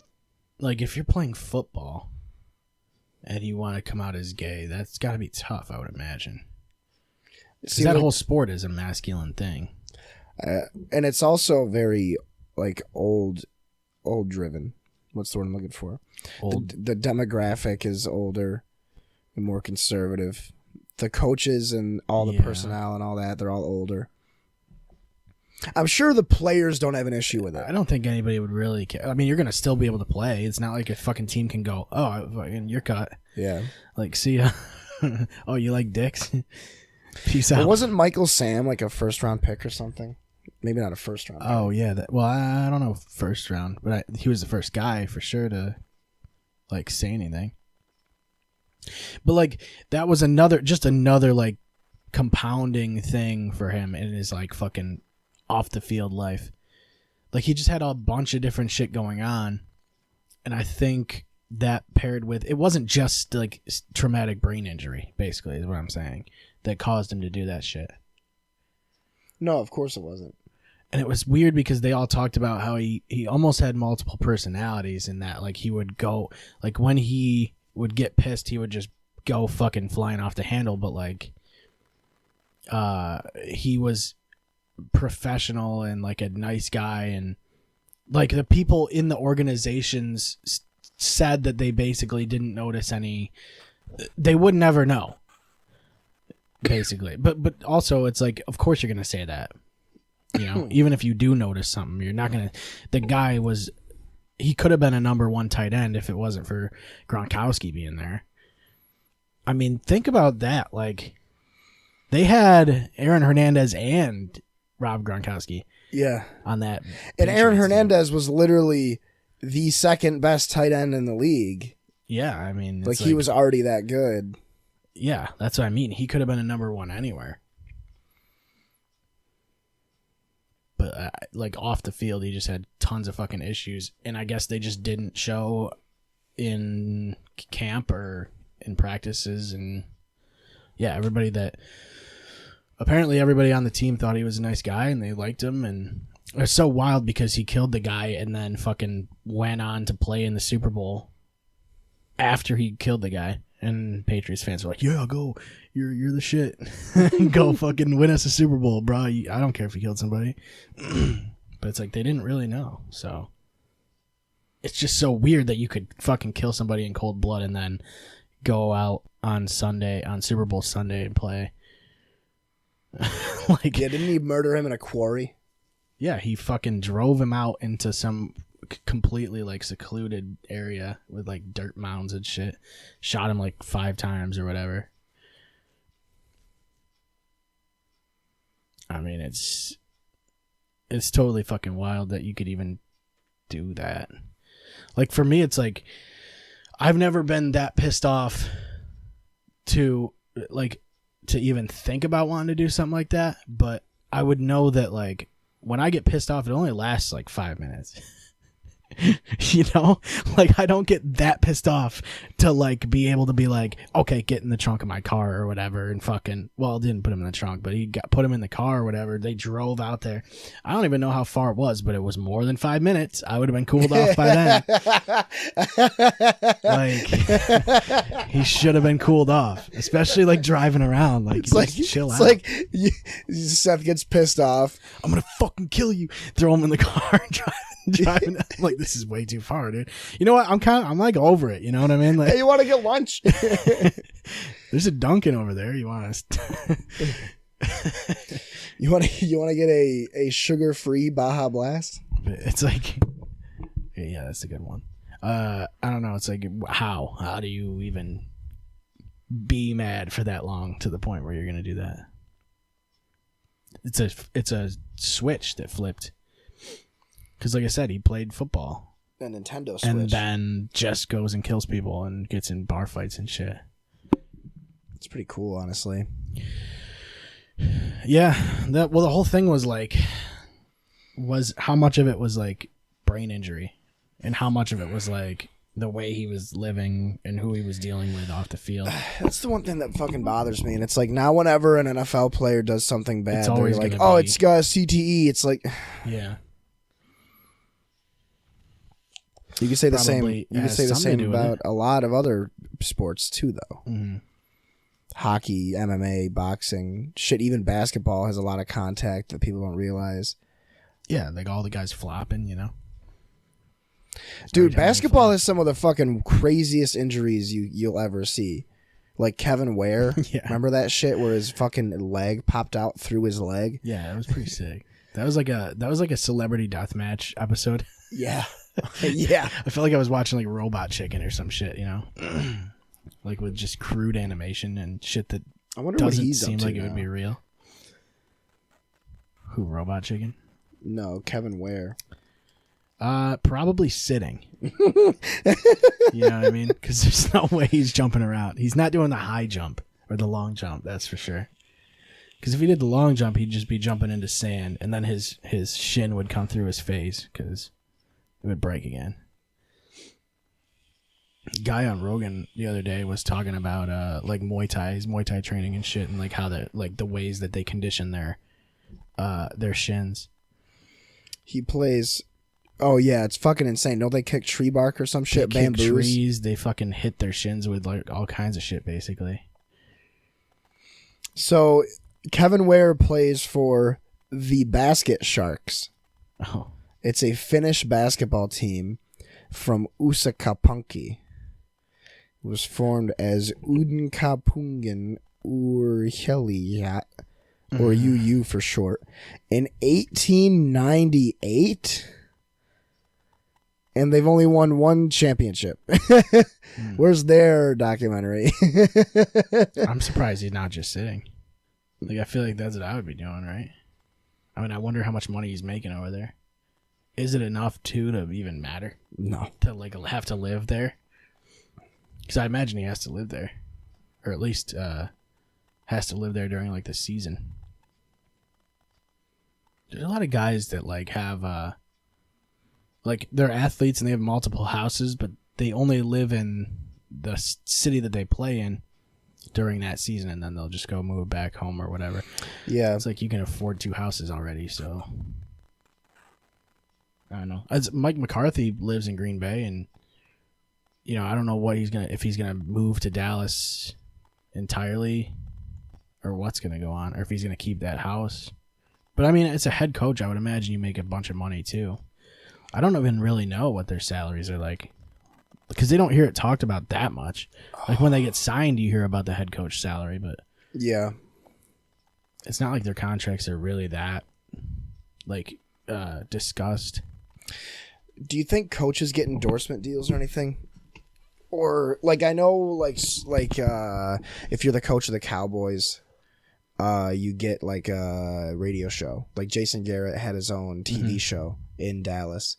if you're playing football and you want to come out as gay, that's got to be tough, I would imagine. Because that whole sport is a masculine thing. And it's also very, old driven. What's the word I'm looking for? Old. The demographic is older and more conservative. The coaches and all the personnel and all that, they're all older. I'm sure the players don't have an issue with it. I don't think anybody would really care. You're going to still be able to play. It's not like a fucking team can go, oh, you're cut. Yeah. See ya. Oh, you like dicks? Peace out. But wasn't Michael Sam a first-round pick or something? Maybe not a first-round pick. Oh, yeah. I don't know first round, but he was the first guy for sure to, say anything. But, that was another compounding thing for him in his, fucking off the field life. He just had a bunch of different shit going on, and I think that paired with it wasn't just traumatic brain injury, basically, is what I'm saying, that caused him to do that shit. No, of course it wasn't. And it was weird because they all talked about how he almost had multiple personalities, in that he would go when he would get pissed, he would just go fucking flying off the handle, but he was professional and a nice guy, and the people in the organizations said that they basically didn't notice any, they would never know, basically. But also it's of course you're gonna say that, even if you do notice something, you're not gonna. The guy he could have been a number 1 tight end if it wasn't for Gronkowski being there. Think about that. They had Aaron Hernandez and Rob Gronkowski. Yeah. On that. And Aaron Hernandez was literally the second best tight end in the league. Yeah, he was already that good. Yeah, that's what I mean. He could have been a number one anywhere. But, like, off the field, he just had tons of fucking issues. And I guess they just didn't show in camp or in practices. And, yeah, apparently everybody on the team thought he was a nice guy and they liked him. And it was so wild because he killed the guy and then fucking went on to play in the Super Bowl after he killed the guy. And Patriots fans were like, yeah, go. You're the shit. Go fucking win us a Super Bowl, bro. I don't care if you killed somebody. But it's like they didn't really know. So it's just so weird that you could fucking kill somebody in cold blood and then go out on Super Bowl Sunday and play. Like, yeah, didn't he murder him in a quarry? Yeah, he fucking drove him out into some completely like secluded area with like dirt mounds and shit. Shot him like 5 times or whatever. I mean, it's totally fucking wild that you could even do that. Like, for me, it's like I've never been that pissed off to even think about wanting to do something like that, but I would know that, like, when I get pissed off, it only lasts like 5 minutes. You know, like, I don't get that pissed off to like be able to be like, okay, get in the trunk of my car or whatever, and fucking, well, didn't put him in the trunk, but put him in the car or whatever. They drove out there. I don't even know how far it was, but it was more than 5 minutes. I would have been cooled off by then. Like, he should have been cooled off, especially like driving around. Like, it's like, chill out. It's like Seth gets pissed off. I'm gonna fucking kill you. Throw him in the car and driving. I'm like, this is way too far, dude. You know what? I'm like over it. You know what I mean? Like, hey, you want to get lunch? There's a Dunkin' over there. You want to? You want to get a sugar-free Baja Blast? It's like, yeah, that's a good one. I don't know. It's like, how do you even be mad for that long to the point where you're gonna do that? It's a switch that flipped. Because, like I said, he played football. A Nintendo Switch. And then just goes and kills people and gets in bar fights and shit. It's pretty cool, honestly. Yeah. The whole thing was how much of it was, like, brain injury. And how much of it was, like, the way he was living and who he was dealing with off the field. That's the one thing that fucking bothers me. And it's like, now whenever an NFL player does something bad, It's they're always like, gonna be- it's got CTE. It's like... Yeah. You can say the same. Probably You can has say the something to same do with about a lot of other sports too, though. Mm-hmm. Hockey, MMA, boxing, shit. Even basketball has a lot of contact that people don't realize. Yeah, like all the guys flopping, you know. Dude, basketball has some of the fucking craziest injuries you'll ever see. Like Kevin Ware. Yeah. Remember that shit where his fucking leg popped out through his leg? Yeah, that was pretty sick. That was like a celebrity deathmatch episode. Yeah. Yeah. I felt like I was watching like Robot Chicken or some shit, you know, like with just crude animation and shit that I wonder what doesn't he's seem up to like now. it would be real. Who, Robot Chicken? No, Kevin Ware. Probably sitting. You know what I mean? Because there's no way he's jumping around. He's not doing the high jump or the long jump. That's for sure. Because if he did the long jump, he'd just be jumping into sand, and then his shin would come through his face because it would break again. Guy on Rogan the other day was talking about like Muay Thai training and shit, and like how the ways that they condition their shins. He plays. Oh yeah, it's fucking insane. Don't they kick tree bark or some shit? They kick Bamboos. trees. They fucking hit their shins with like all kinds of shit, basically. So Kevin Ware plays for the Basket Sharks. Oh, It's a Finnish basketball team from Uusikaupunki. It was formed as Uudinkaupungin Urheilijat, or UU for short, in 1898. And they've only won one championship. Where's their documentary? I'm surprised he's not just sitting. Like, I feel like that's what I would be doing, right? I mean, I wonder how much money he's making over there. Is it enough, too, to even matter? No. To, like, have to live there? Because I imagine he has to live there. or at least has to live there during like the season. There's a lot of guys that like have like they're athletes and they have multiple houses, but they only live in the city that they play in during that season, and then they'll just go move back home or whatever. Yeah. It's like you can afford 2 houses already, so I don't know. As Mike McCarthy lives in Green Bay, and you know, I don't know what if he's gonna move to Dallas entirely, or what's gonna go on, or if he's gonna keep that house. But I mean, it's a head coach. I would imagine you make a bunch of money too. I don't even really know what their salaries are like, because they don't hear it talked about that much. Like when they get signed, you hear about the head coach salary, but Yeah. it's not like their contracts are really that like discussed. Do you think coaches get endorsement deals or anything? Or like I know like if you're the coach of the Cowboys, you get like a radio show. Like Jason Garrett had his own TV show in Dallas.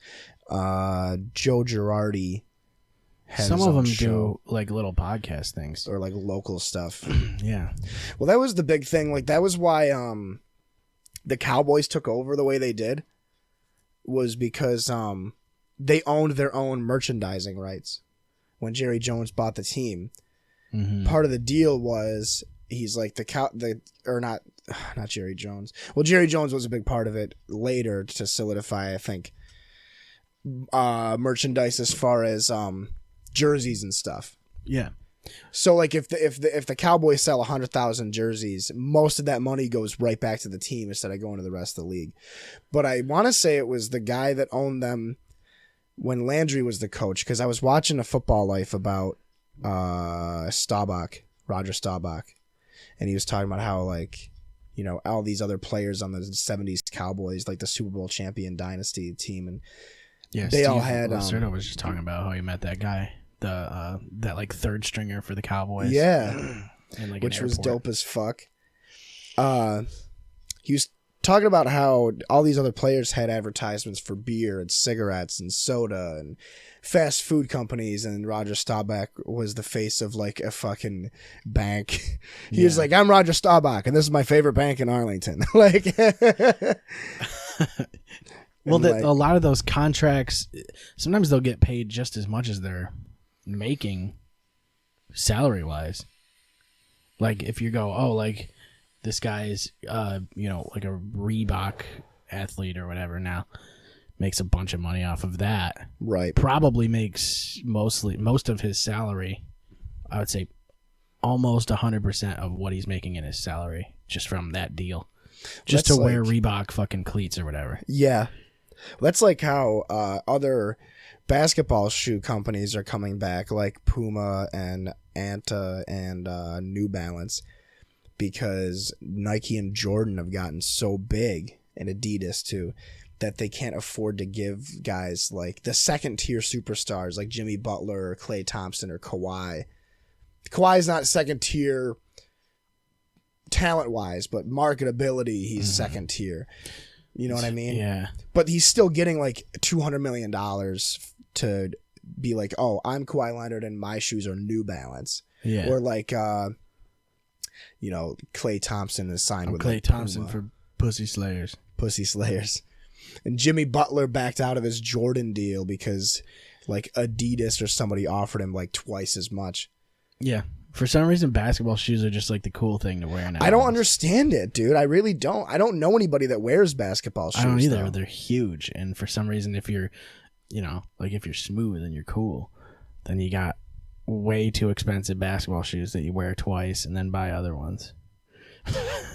Joe Girardi had Some his of own them show, do like little podcast things. or like local stuff. Yeah. Well, that was the big thing. Like that was why the Cowboys took over the way they did, was because they owned their own merchandising rights when Jerry Jones bought the team. Mm-hmm. Part of the deal was he's like not Jerry Jones. Well, Jerry Jones was a big part of it later to solidify, I think, merchandise as far as jerseys and stuff. Yeah. So like if the Cowboys sell 100,000 jerseys, most of that money goes right back to the team instead of going to the rest of the league. But I want to say it was the guy that owned them when Landry was the coach, because I was watching a Football Life about Roger Staubach, and he was talking about how, like, you know, all these other players on the 70s Cowboys, like the Super Bowl champion dynasty team, and Yeah. they all had Lacerda was just talking about how he met that guy, that like third stringer for the Cowboys. yeah, in, like, which an was airport. dope as fuck. He was talking about how all these other players had advertisements for beer and cigarettes and soda and fast food companies, and Roger Staubach was the face of like a fucking bank. He was like, I'm Roger Staubach and this is my favorite bank in Arlington. Like Well, like, a lot of those contracts, sometimes they'll get paid just as much as they're making salary wise. Like if you go, oh, like this guy's, you know, like a Reebok athlete or whatever now, makes a bunch of money off of that. right. Probably makes most of his salary, I would say almost 100% of what he's making in his salary just from that deal. Just That's to wear like- Reebok fucking cleats or whatever. Yeah. That's like how other basketball shoe companies are coming back, like Puma and Anta and New Balance, because Nike and Jordan have gotten so big, and Adidas too, that they can't afford to give guys like the second tier superstars like Jimmy Butler or Klay Thompson or Kawhi. Kawhi's not second tier talent wise, but marketability, he's second tier. You know what I mean? Yeah. But he's still getting like $200 million to be like, oh, I'm Kawhi Leonard and my shoes are New Balance. Yeah. Or like, you know, Klay Thompson is signed with Klay like, Thompson Puma, for Pussy Slayers. Pussy Slayers. And Jimmy Butler backed out of his Jordan deal because like Adidas or somebody offered him like twice as much. Yeah. For some reason, basketball shoes are just like the cool thing to wear now. I don't understand it, dude. I really don't. I don't know anybody that wears basketball shoes. I don't either. though. But they're huge, and for some reason, if you're, you know, like if you're smooth and you're cool, then you got way too expensive basketball shoes that you wear twice and then buy other ones.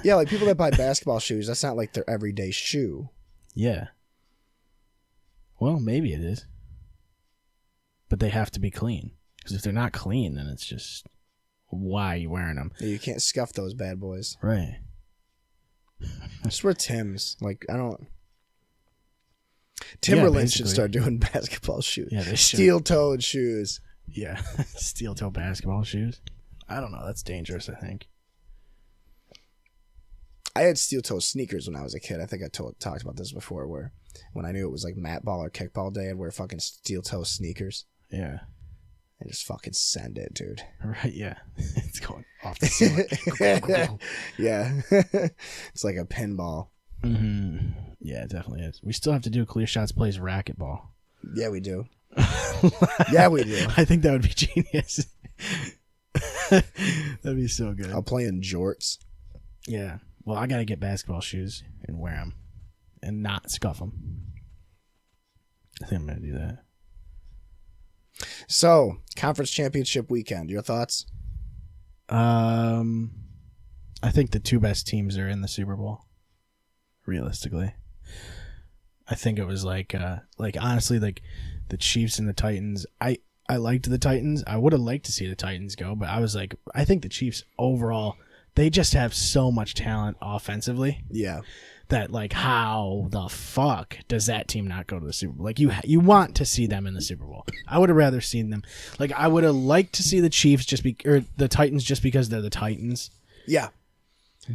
Yeah, like people that buy basketball shoes, that's not like their everyday shoe. Yeah. Well, maybe it is, but they have to be clean, because if they're not clean, then it's just, why are you wearing them? You can't scuff those bad boys. Right. Just wear Tim's. Like, I don't. Timberland should basically. start doing basketball shoes. Yeah, they should. Steel-toed shoes. Yeah. Steel toe basketball shoes. I don't know. That's dangerous, I think. I had steel-toe sneakers when I was a kid. I think I talked about this before, where when I knew it was like mat ball or kickball day, I'd wear fucking steel-toe sneakers. Yeah. and just fucking send it, dude. Right? Yeah, it's going off the ceiling. Yeah, it's like a pinball. Mm-hmm. Yeah, it definitely is. We still have to do Clear Shots Plays Racquetball. Yeah, we do. Yeah, we do. I think that would be genius. That'd be so good. I'll play in jorts. Yeah. Well, I got to get basketball shoes and wear them and not scuff them. I think I'm going to do that. So, conference championship weekend. Your thoughts? I think the two best teams are in the Super Bowl. Realistically, I think it was like honestly, like the Chiefs and the Titans. I liked the Titans. I would have liked to see the Titans go, but I was like, I think the Chiefs overall, they just have so much talent offensively. Yeah. That like, how the fuck does that team not go to the Super Bowl? Like you want to see them in the Super Bowl. I would have rather seen them. Like I would have liked to see the Chiefs or the Titans just because they're the Titans. Yeah.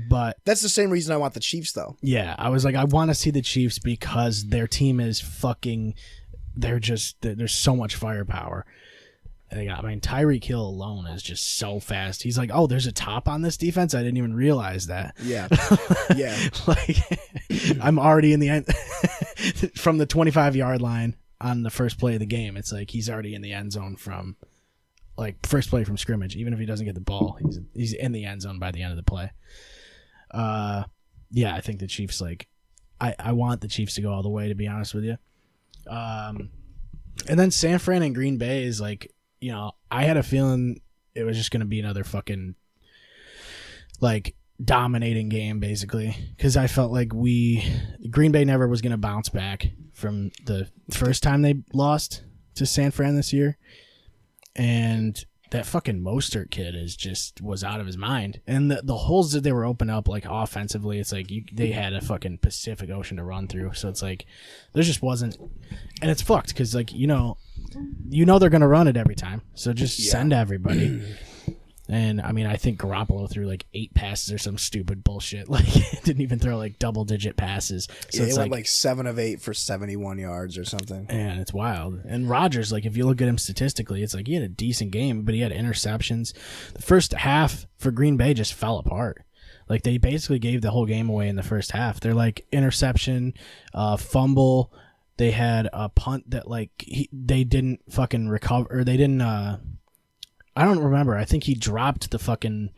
But that's the same reason I want the Chiefs, though. Yeah, I was like, I want to see the Chiefs because their team is fucking. There's so much firepower. Tyreek Hill alone is just so fast. He's like, oh, there's a top on this defense. I didn't even realize that. Yeah, yeah. Like, I'm already in the end from the 25-yard line on the first play of the game. It's like he's already in the end zone from like first play from scrimmage. Even if he doesn't get the ball, he's in the end zone by the end of the play. Yeah, I think the Chiefs, like, I want the Chiefs to go all the way, to be honest with you. And then San Fran and Green Bay is like, you know, I had a feeling it was just going to be another fucking, like, dominating game, basically. Because I felt like Green Bay never was going to bounce back from the first time they lost to San Fran this year. And that fucking Mostert kid was out of his mind. And the holes that they were open up, like, offensively, it's like they had a fucking Pacific Ocean to run through. So it's like there just wasn't, and it's fucked because, like, you know they're gonna run it every time. So just send everybody. And I mean, I think Garoppolo threw like 8 passes or some stupid bullshit. Like, didn't even throw like double-digit passes. So he went like 7 of 8 for 71 yards or something. And it's wild. And Rodgers, like, if you look at him statistically, it's like he had a decent game, but he had interceptions. The first half for Green Bay just fell apart. Like, they basically gave the whole game away in the first half. They're like interception, fumble. They had a punt that like they didn't fucking recover. Or they didn't. I don't remember. I think he dropped the fucking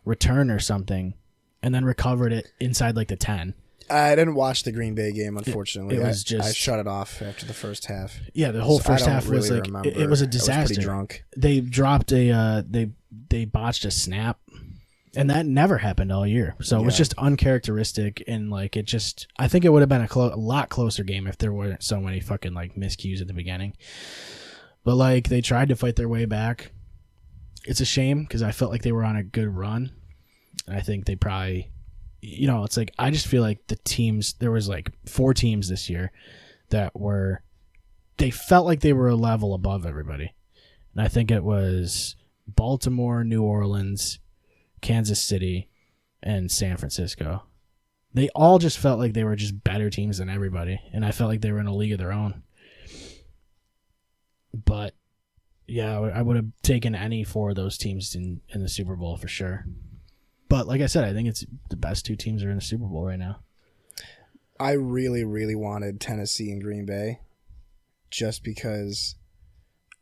return or something and then recovered it inside like the 10. I didn't watch the Green Bay game, unfortunately. It was I shut it off after the first half. Yeah, the whole first half was like it was a disaster. I was pretty drunk. They dropped they botched a snap, and that never happened all year. So it was just uncharacteristic, and like it just. I think it would have been a lot closer game if there weren't so many fucking like miscues at the beginning. But like they tried to fight their way back. It's a shame because I felt like they were on a good run. I think they probably, you know, it's like I just feel like the teams, there was like 4 teams this year that they felt like they were a level above everybody. And I think it was Baltimore, New Orleans, Kansas City, and San Francisco. They all just felt like they were just better teams than everybody. And I felt like they were in a league of their own. But yeah, I would have taken any 4 of those teams in the Super Bowl for sure. But like I said, I think it's the best 2 teams are in the Super Bowl right now. I really, really wanted Tennessee and Green Bay just because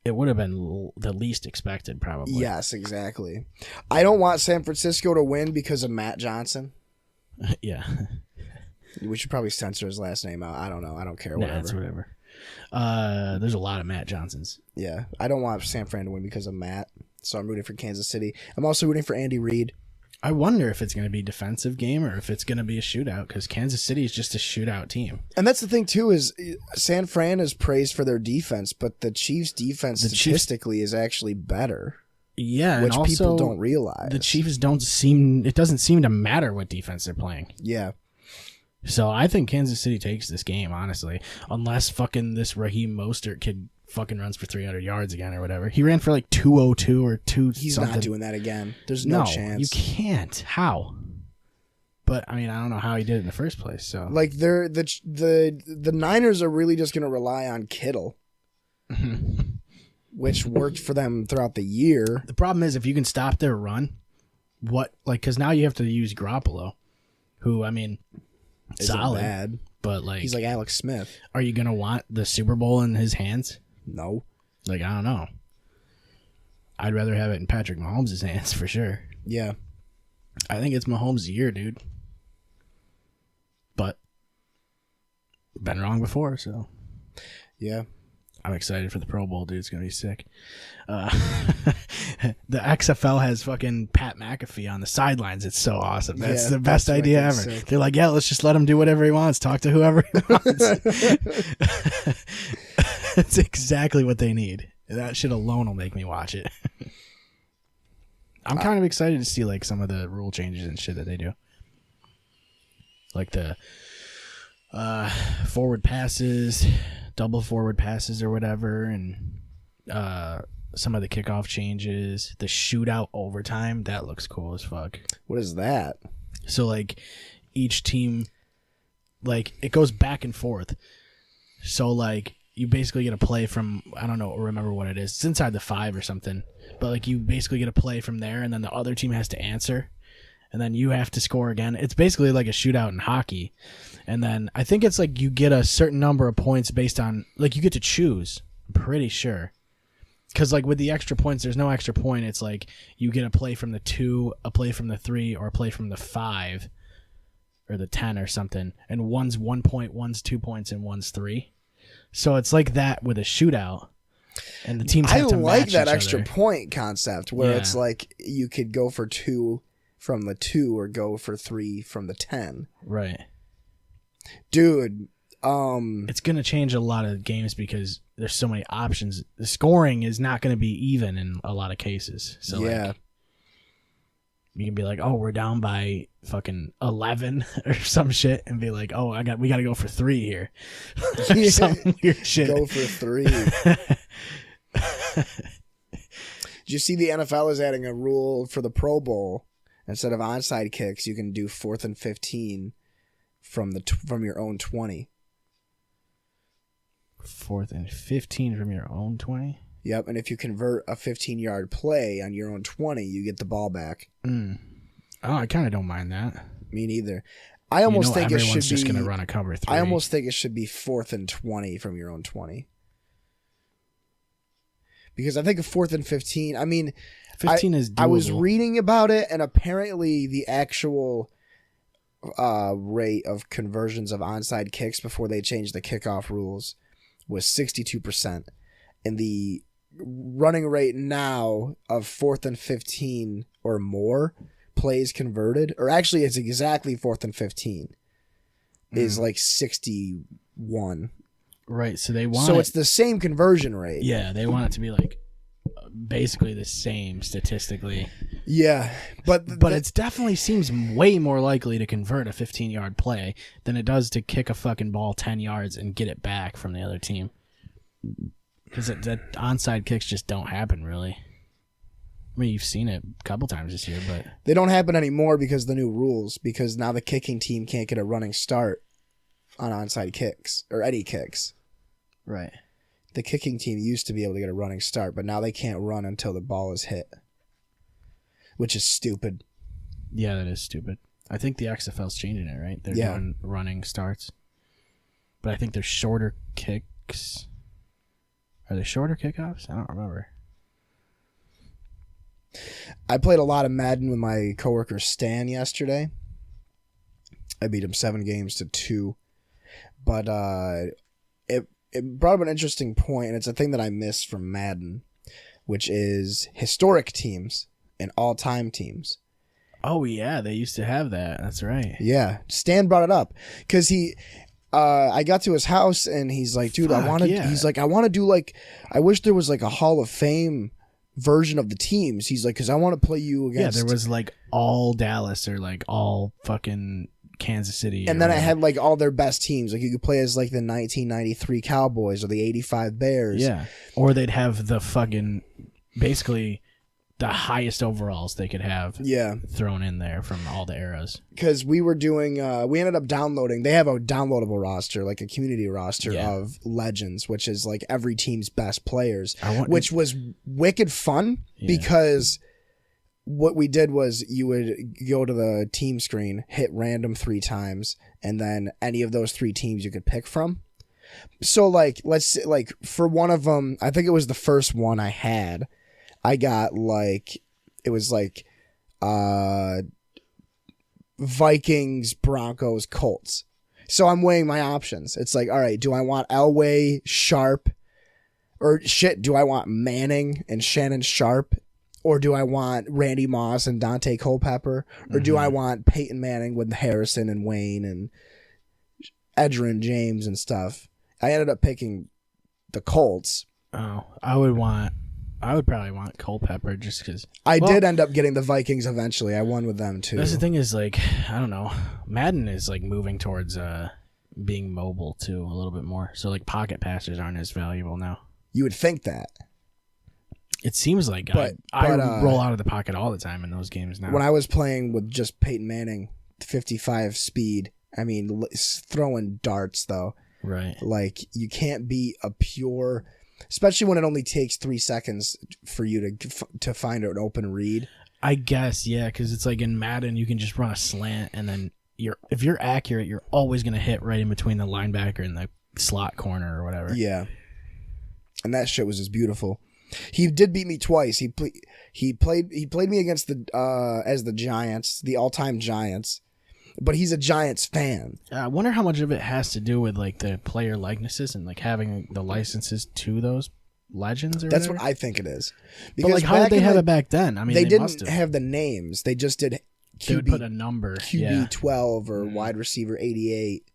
it would have been the least expected, probably. Yes, exactly. I don't want San Francisco to win because of Matt Johnson. Yeah. We should probably censor his last name out. I don't know. I don't care. Nah, it's whatever. There's a lot of Matt Johnsons. Yeah. I don't want San Fran to win because of Matt. So I'm rooting for Kansas City. I'm also rooting for Andy Reid. I wonder if it's going to be a defensive game or if it's going to be a shootout because Kansas City is just a shootout team. And that's the thing, too, is San Fran is praised for their defense, but the Chiefs' defense statistically is actually better. Yeah, which and also, people don't realize. The Chiefs it doesn't seem to matter what defense they're playing. Yeah. So I think Kansas City takes this game, honestly, unless fucking this Raheem Mostert kid fucking runs for 300 yards again or whatever. He ran for like 202 or 2 He's something. not doing that again. There's no chance. You can't. How? But I mean, I don't know how he did it in the first place. So like the Niners are really just going to rely on Kittle. which worked for them throughout the year. The problem is if you can stop their run, because now you have to use Garoppolo, who, I mean, Isn't solid, bad. but like He's like Alex Smith. are you going to want the Super Bowl in his hands? No. Like, I don't know. I'd rather have it in Patrick Mahomes' hands for sure. Yeah. I think it's Mahomes' year, dude. But been wrong before, so Yeah. I'm excited for the Pro Bowl, dude. It's gonna be sick. The XFL has fucking Pat McAfee on the sidelines. It's so awesome. That's the best that's idea ever. fucking sick. They're like, yeah, let's just let him do whatever he wants. Talk to whoever he wants. That's exactly what they need. That shit alone will make me watch it. I'm kind of excited to see like some of the rule changes and shit that they do. Like the forward passes, double forward passes or whatever, and some of the kickoff changes, the shootout overtime, that looks cool as fuck. What is that? So like each team, like it goes back and forth. So like you basically get a play from, I don't know, remember what it is. It's inside the 5 or something. But like you basically get a play from there, and then the other team has to answer, and then you have to score again. It's basically like a shootout in hockey. And then I think it's like you get a certain number of points based on, like you get to choose. I'm pretty sure. Because like with the extra points, there's no extra point. It's like you get a play from the 2, a play from the 3, or a play from the 5 or the 10 or something. And one's 1 point, one's 2 points, and one's 3. So it's like that with a shootout. And the teams have to I like match that each extra other. point concept where Yeah. it's like you could go for 2 from the 2 or go for 3 from the 10. Right. Dude, It's going to change a lot of games because there's so many options. The scoring is not going to be even in a lot of cases. So yeah. like, you can be like, oh, we're down by fucking 11 or some shit, and be like, oh, we got to go for 3 here. Or some weird shit. Go for 3. Did you see the NFL is adding a rule for the Pro Bowl? Instead of onside kicks, you can do 4th and 15 from your own 20. 4th and 15 from your own 20? Yep, and if you convert a 15-yard play on your own 20, you get the ball back. Oh, I kind of don't mind that. Me neither. I almost think it should everyone's just be. going to run a cover 3. I almost think it should be 4th and 20 from your own 20. Because I think a 4th and 15. I mean, 15 is doable. I was reading about it, and apparently the actual rate of conversions of onside kicks before they changed the kickoff rules was 62%, and the running rate now of 4th and 15 or more plays converted, or actually it's exactly 4th and 15, is like 61. Right, so they want So it's the same conversion rate. Yeah, they want it to be like basically the same statistically. Yeah, but it definitely seems way more likely to convert a 15-yard play than it does to kick a fucking ball 10 yards and get it back from the other team. Because that onside kicks just don't happen, really. I mean, you've seen it a couple times this year, but they don't happen anymore because of the new rules, because now the kicking team can't get a running start on onside kicks or any kicks. right. The kicking team used to be able to get a running start, but now they can't run until the ball is hit, which is stupid. Yeah, that is stupid. I think the XFL's changing it, right? They're doing running starts. But I think they're shorter kicks. Are they shorter kickoffs? I don't remember. I played a lot of Madden with my coworker Stan yesterday. I beat him 7 games to 2. But it brought up an interesting point, and it's a thing that I miss from Madden, which is historic teams and all-time teams. Oh, yeah, they used to have that. That's right. Yeah, Stan brought it up because I got to his house and he's like, dude, I want to do like, I wish there was like a Hall of Fame version of the teams. He's like, because I want to play you against. Yeah, there was like all Dallas or like all fucking Kansas City. And then I had like all their best teams. Like you could play as like the 1993 Cowboys or the 85 Bears. Yeah. Or they'd have the fucking, basically the highest overalls they could have Yeah. thrown in there from all the eras. Because we were doing, we ended up downloading, they have a downloadable roster, like a community roster Yeah. of legends, which is like every team's best players, I which was wicked fun because what we did was you would go to the team screen, hit random 3 times, and then any of those 3 teams you could pick from. So like, let's say, like for one of them, I think it was the first one I had, I got like, it was like, Vikings, Broncos, Colts. So I'm weighing my options. It's like, all right, do I want Elway, Sharp, or shit, do I want Manning and Shannon Sharp? Or do I want Randy Moss and Dante Culpepper? Or do I want Peyton Manning with Harrison and Wayne and Edgerrin James and stuff? I ended up picking the Colts. Oh, I would probably want Culpepper just because. I did end up getting the Vikings eventually. I won with them too. That's the thing is like, I don't know. Madden is like moving towards being mobile too a little bit more. So like pocket passers aren't as valuable now. You would think that. It seems like I roll out of the pocket all the time in those games now. When I was playing with just Peyton Manning, 55 speed, I mean, throwing darts though. Right. Like you can't be a pure, especially when it only takes 3 seconds for you to find an open read. I guess, yeah, because it's like in Madden, you can just run a slant, and then if you're accurate, you're always going to hit right in between the linebacker and the slot corner or whatever. Yeah. And that shit was just beautiful. He did beat me twice. He played me against the Giants, the all-time Giants, but he's a Giants fan. I wonder how much of it has to do with like the player likenesses and like having the licenses to those legends or That's whatever. what I think it is. But like, how did they have it back then? I mean, they must didn't have the names. They just did they would put a number. QB 12 or wide receiver 88.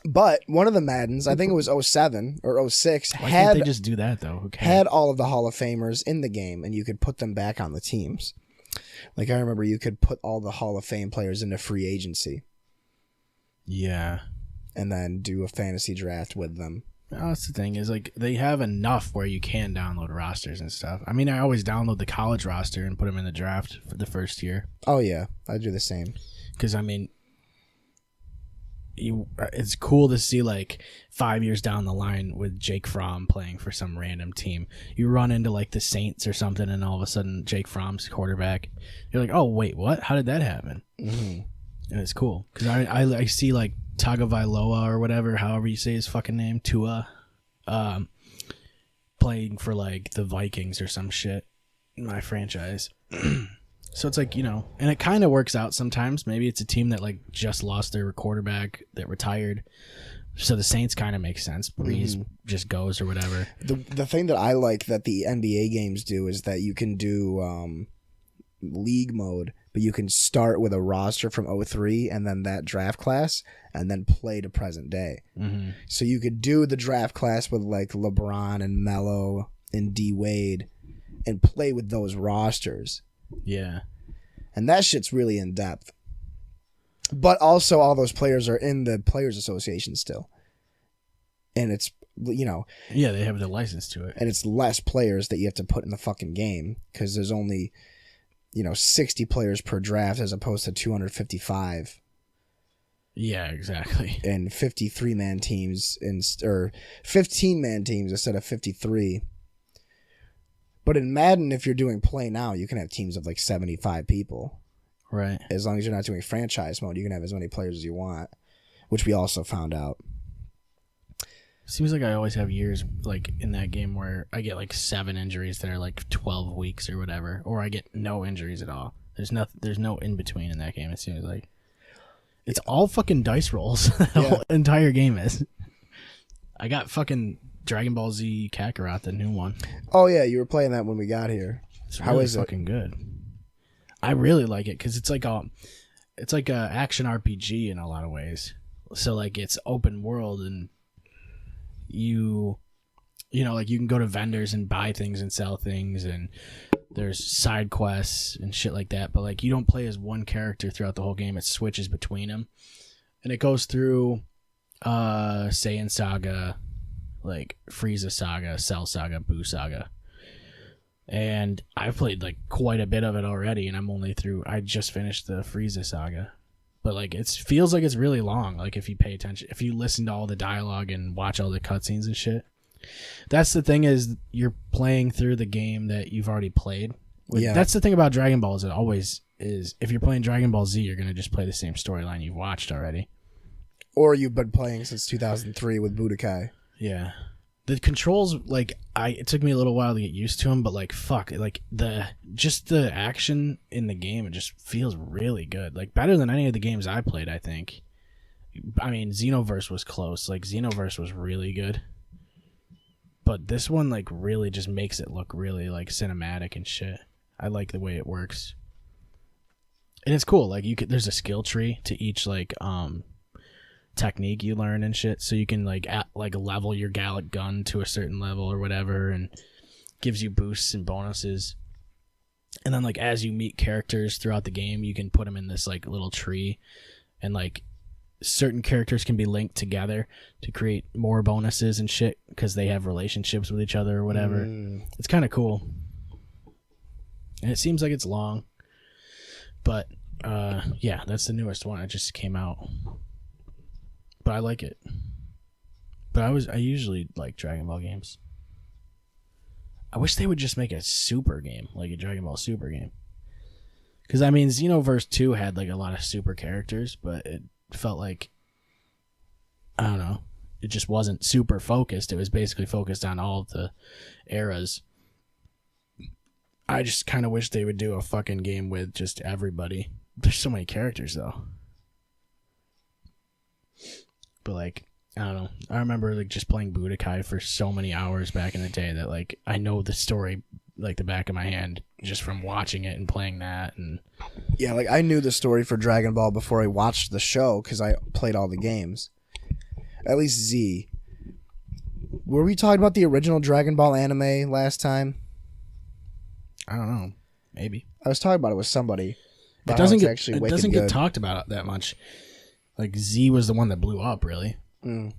But one of the Maddens, I think it was 07 or 06, Why can't they just do that though? Who cares? had all of the Hall of Famers in the game, and you could put them back on the teams. Like I remember, you could put all the Hall of Fame players into free agency. Yeah. And then do a fantasy draft with them. Well, that's the thing is like they have enough where you can download rosters and stuff. I mean, I always download the college roster and put them in the draft for the first year. Oh yeah, I do the same. Because I mean, it's cool to see like 5 years down the line with Jake Fromm playing for some random team. You run into like the Saints or something, and all of a sudden Jake Fromm's quarterback. You're like, oh wait, what? How did that happen? Mm-hmm. And it's cool because I see like Tagovailoa or whatever, however you say his fucking name, Tua, playing for like the Vikings or some shit in my franchise. So it's like, you know, and it kind of works out sometimes. Maybe it's a team that like just lost their quarterback that retired. So the Saints kind of make sense. Breeze just goes or whatever. The thing that I like that the NBA games do is that you can do league mode, but you can start with a roster from 03 and then that draft class and then play to present day. Mm-hmm. So you could do the draft class with like LeBron and Melo and D Wade and play with those rosters. Yeah. And that shit's really in depth. But also all those players are in the Players Association still. And it's, you know. Yeah, they have the license to it. And it's less players that you have to put in the fucking game because there's only, 60 players per draft as opposed to 255. Yeah, exactly. And 53-man teams, or 15-man teams instead of 53. But in Madden, if you're doing play now, you can have teams of like 75 people. Right. As long as you're not doing franchise mode, you can have as many players as you want, which we also found out. Seems like I always have years like in that game where I get like 7 injuries that are like 12 weeks or whatever, or I get no injuries at all. There's no in between in that game. It seems like it's all fucking dice rolls. The whole entire game is. I got fucking Dragon Ball Z Kakarot, the new one. Oh yeah, you were playing that when we got here. It's really, how is fucking good? I really like it because it's like a action RPG in a lot of ways. So like it's open world and you know like you can go to vendors and buy things and sell things and there's side quests and shit like that. But like you don't play as one character throughout the whole game. It switches between them, and it goes through Saiyan Saga, like Frieza Saga, Cell Saga, Buu Saga. And I've played like quite a bit of it already, and I just finished the Frieza saga. But like it feels like it's really long, like if you pay attention, if you listen to all the dialogue and watch all the cutscenes and shit. That's the thing, is you're playing through the game that you've already played. Yeah. That's the thing about Dragon Ball, is it always is, if you're playing Dragon Ball Z, you're going to just play the same storyline you've watched already. Or you've been playing since 2003 with Budokai. Yeah. The controls, like, it took me a little while to get used to them, but like, fuck, like the action in the game, it just feels really good. Like better than any of the games I played, I think. I mean, Xenoverse was close. Like Xenoverse was really good. But this one, like, really just makes it look really, like, cinematic and shit. I like the way it works. And it's cool. Like, there's a skill tree to each, like, technique you learn and shit. So you can, like, level your Gallic gun to a certain level or whatever, and gives you boosts and bonuses. And then, like, as you meet characters throughout the game, you can put them in this, like, little tree. And, like, certain characters can be linked together to create more bonuses and shit because they have relationships with each other or whatever. It's kind of cool. And it seems like it's long. But, yeah, that's the newest one. It just came out. But I like it. But I usually like Dragon Ball games. I wish they would just make a super game, like a Dragon Ball Super game. Because, I mean, Xenoverse 2 had, like, a lot of super characters, but it felt like, I don't know, it just wasn't super focused. It was basically focused on all of the eras. I just kind of wish they would do a fucking game with just everybody. There's so many characters, though. But, like, I don't know. I remember, like, just playing Budokai for so many hours back in the day that, like, I know the story like the back of my hand just from watching it and playing that. And yeah, like, I knew the story for Dragon Ball before I watched the show because I played all the games. At least Z. Were we talking about the original Dragon Ball anime last time? I don't know. Maybe. I was talking about it with somebody. It doesn't get talked about that much. Like, Z was the one that blew up, really. I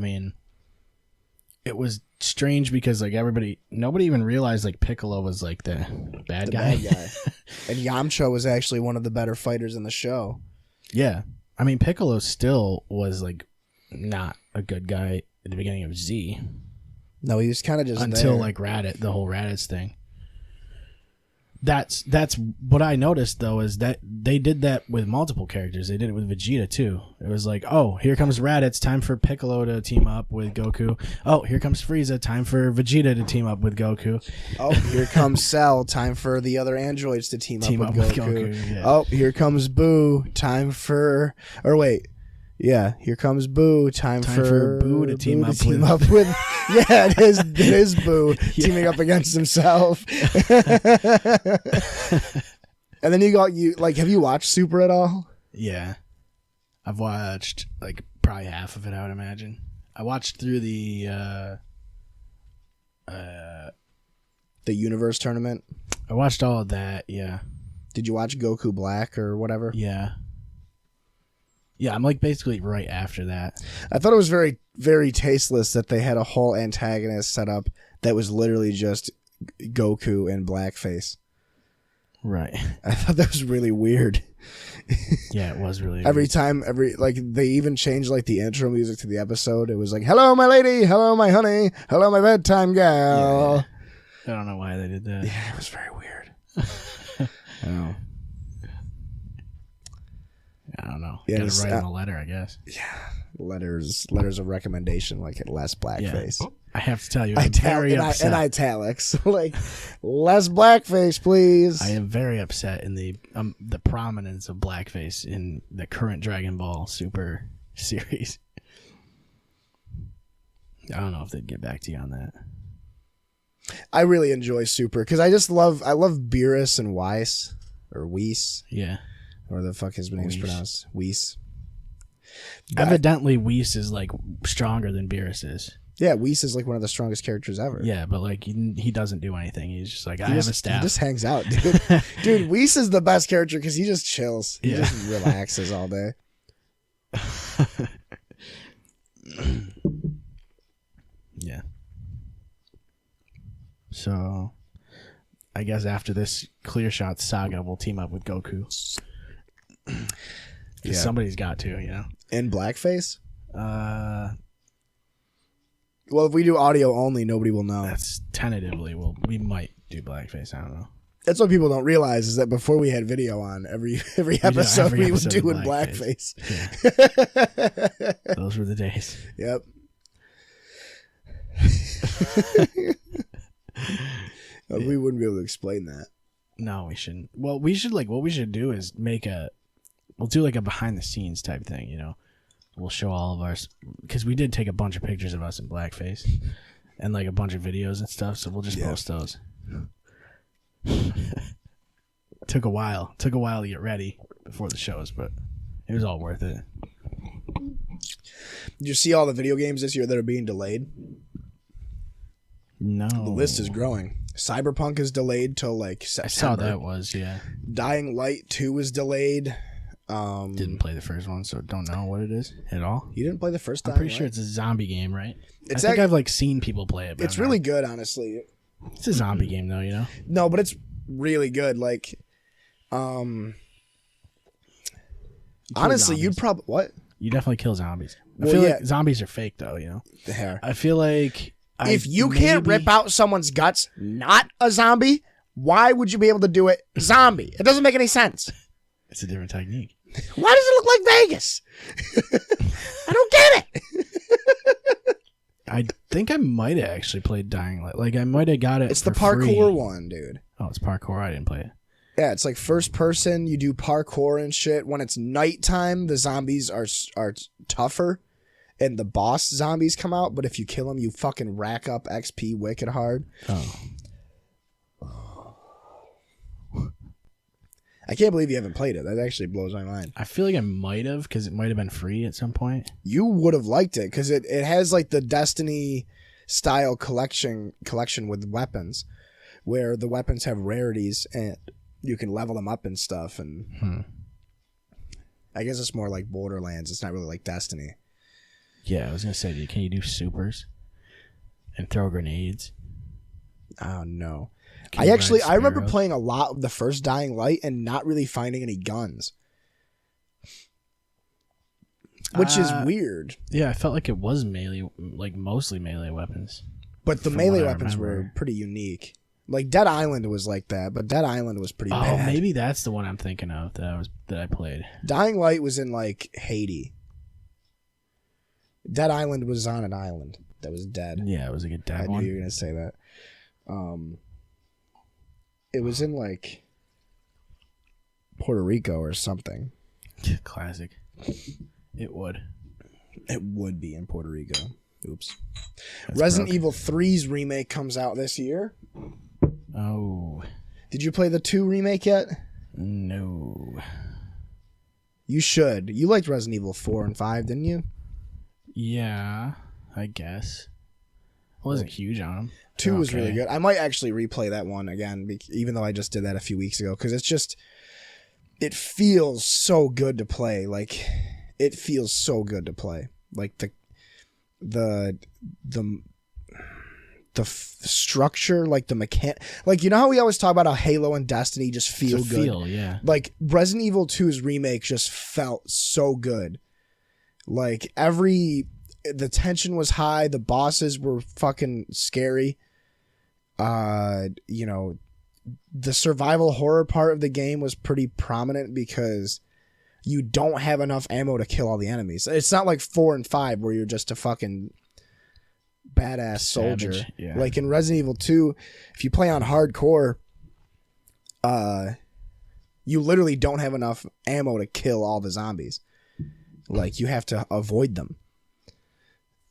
mean, it was strange because, like, nobody even realized, like, Piccolo was, like, the bad guy. And Yamcha was actually one of the better fighters in the show. Yeah. I mean, Piccolo still was, like, not a good guy at the beginning of Z. No, he was kind of just until there. Like the whole Raditz thing. That's what I noticed, though, is that they did that with multiple characters. They did it with Vegeta, too. It was like, oh, here comes Raditz, time for Piccolo to team up with Goku. Oh, here comes Frieza, time for Vegeta to team up with Goku. Oh, here comes Cell, time for the other androids to team up with Goku. Yeah. Oh, here comes Boo, time for... Or wait, yeah, here comes Boo, time for Boo to team up with... Yeah, it is Boo teaming up against himself. And then have you watched Super at all? Yeah. I've watched, like, probably half of it, I would imagine. I watched through the Universe tournament. I watched all of that, yeah. Did you watch Goku Black or whatever? Yeah. Yeah, I'm, like, basically right after that. I thought it was very, very tasteless that they had a whole antagonist set up that was literally just Goku in blackface. Right. I thought that was really weird. Yeah, it was really Every weird. time, they even changed, like, the intro music to the episode. It was like, hello, my lady. Hello, my honey. Hello, my bedtime gal. Yeah. I don't know why they did that. Yeah, it was very weird. I don't know. Yeah, Gotta write him a letter, I guess. Yeah. Letters of recommendation, like, less blackface. Yeah. I have to tell you, I'm very upset. In italics. Like, less blackface, please. I am very upset in the prominence of blackface in the current Dragon Ball Super series. I don't know if they'd get back to you on that. I really enjoy Super because I love Beerus and Weiss, or Weiss. Yeah. Or the fuck his name's pronounced. Weiss. Evidently, Whis is, like, stronger than Beerus is. Yeah, Whis is, like, one of the strongest characters ever. Yeah, but, like, he doesn't do anything. He's just like, I have a staff. He just hangs out, dude. Dude, Whis is the best character because he just chills. He just relaxes all day. Yeah. So I guess after this Clear Shot saga, we'll team up with Goku. Yeah. Somebody's got to, In blackface? Well, if we do audio only, nobody will know. That's tentatively. Well, we might do blackface. I don't know. That's what people don't realize is that before we had video on, every episode we would do in blackface. Yeah. Those were the days. Yep. We wouldn't be able to explain that. No, we shouldn't. Well, we should what we should do is we'll do like a behind the scenes type thing, We'll show all of ours because we did take a bunch of pictures of us in blackface and like a bunch of videos and stuff. So we'll just post those. Took a while to get ready before the shows, but it was all worth it. Did you see all the video games this year that are being delayed? No. The list is growing. Cyberpunk is delayed till September. I saw that was, yeah. Dying Light 2 is delayed. Didn't play the first one, so don't know what it is at all. You didn't play the first I'm Dying pretty sure Light? it's a zombie game, right? I think I've seen people play it. But It's really good, honestly. It's a zombie game, though, No, but it's really good. Honestly, you'd probably what? You definitely kill zombies. I Well, feel yeah. like zombies are fake, though. The hair. I feel like If you can't rip out someone's guts, not a zombie, why would you be able to do it zombie? It doesn't make any sense. It's a different technique. Why does it look like Vegas? I don't get it. I think I might have actually played Dying Light. I might have got it. It's the for parkour free. one, dude. Oh, it's parkour. I didn't play it. Yeah, it's like first person. You do parkour and shit. When it's nighttime, the zombies are tougher, and the boss zombies come out. But if you kill them, you fucking rack up XP wicked hard. Oh. I can't believe you haven't played it. That actually blows my mind. I feel like I might have because it might have been free at some point. You would have liked it because it has like the Destiny style collection with weapons, where the weapons have rarities and you can level them up and stuff. And I guess it's more like Borderlands. It's not really like Destiny. Yeah, I was gonna say, can you do supers and throw grenades? Oh no. Can you ride I remember sparrows? playing a lot of the first Dying Light and not really finding any guns. Which is weird. Yeah, I felt like it was melee, mostly melee weapons. But the From melee what I weapons were remember. pretty unique. Like Dead Island was like that, but Dead Island was pretty Oh, bad. maybe that's the one I'm thinking of that I played. Dying Light was in like Haiti. Dead Island was on an island that was dead. Yeah, it was like a I dead knew one. you were gonna say that. It was in like Puerto Rico or something. Classic. It would. It would be in Puerto Rico. Oops. That's Resident broke. Evil 3's remake comes out this year. Oh, Did you play the 2 remake yet? no. You should. You liked Resident Evil 4 and 5, didn't you? Yeah, I guess. I wasn't huge on them. 2 was really good. I might actually replay that one again, even though I just did that a few weeks ago, because it feels so good to play. Like, it feels so good to play. Like the structure, like the mechanic, like, you know how we always talk about how Halo and Destiny just feel good. Yeah. Like Resident Evil 2's remake just felt so good. Like the tension was high. The bosses were fucking scary. You know, the survival horror part of the game was pretty prominent because you don't have enough ammo to kill all the enemies. It's not like 4 and 5 where you're just a fucking badass soldier. Savage, yeah. Like in Resident Evil 2, if you play on hardcore, you literally don't have enough ammo to kill all the zombies. Like, you have to avoid them.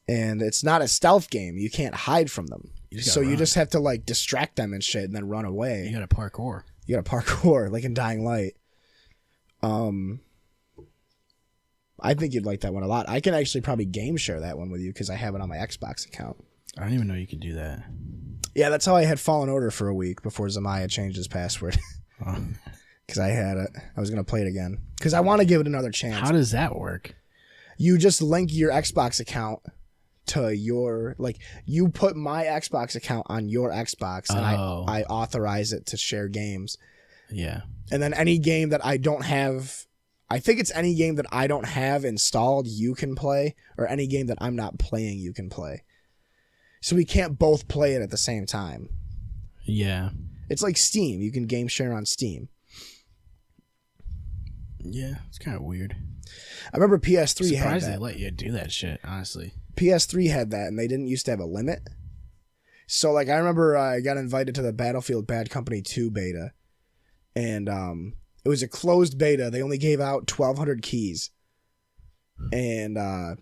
And it's not a stealth game. You can't hide from them. You just have to like distract them and shit and then run away. You got a parkour. You got to parkour like in Dying Light. I think you'd like that one a lot. I can actually probably game share that one with you because I have it on my Xbox account. I didn't even know you could do that. Yeah, that's how I had Fallen Order for a week before Zamaya changed his password. Because I had it. I was going to play it again. Because I want to give it another chance. How does that work? You just link your Xbox account to your, like, you put my Xbox account on your Xbox, and I authorize it to share games. Yeah. And then any game that I don't have, I think it's any game that I don't have installed, you can play, or any game that I'm not playing, you can play. So we can't both play it at the same time. Yeah. It's like Steam. You can game share on Steam. Yeah, it's kind of weird. I remember PS3 had Surprised that. they let you do that shit, honestly. PS3 had that, and they didn't used to have a limit. So, like, I remember I got invited to the Battlefield Bad Company 2 beta, and it was a closed beta. They only gave out 1,200 keys, and I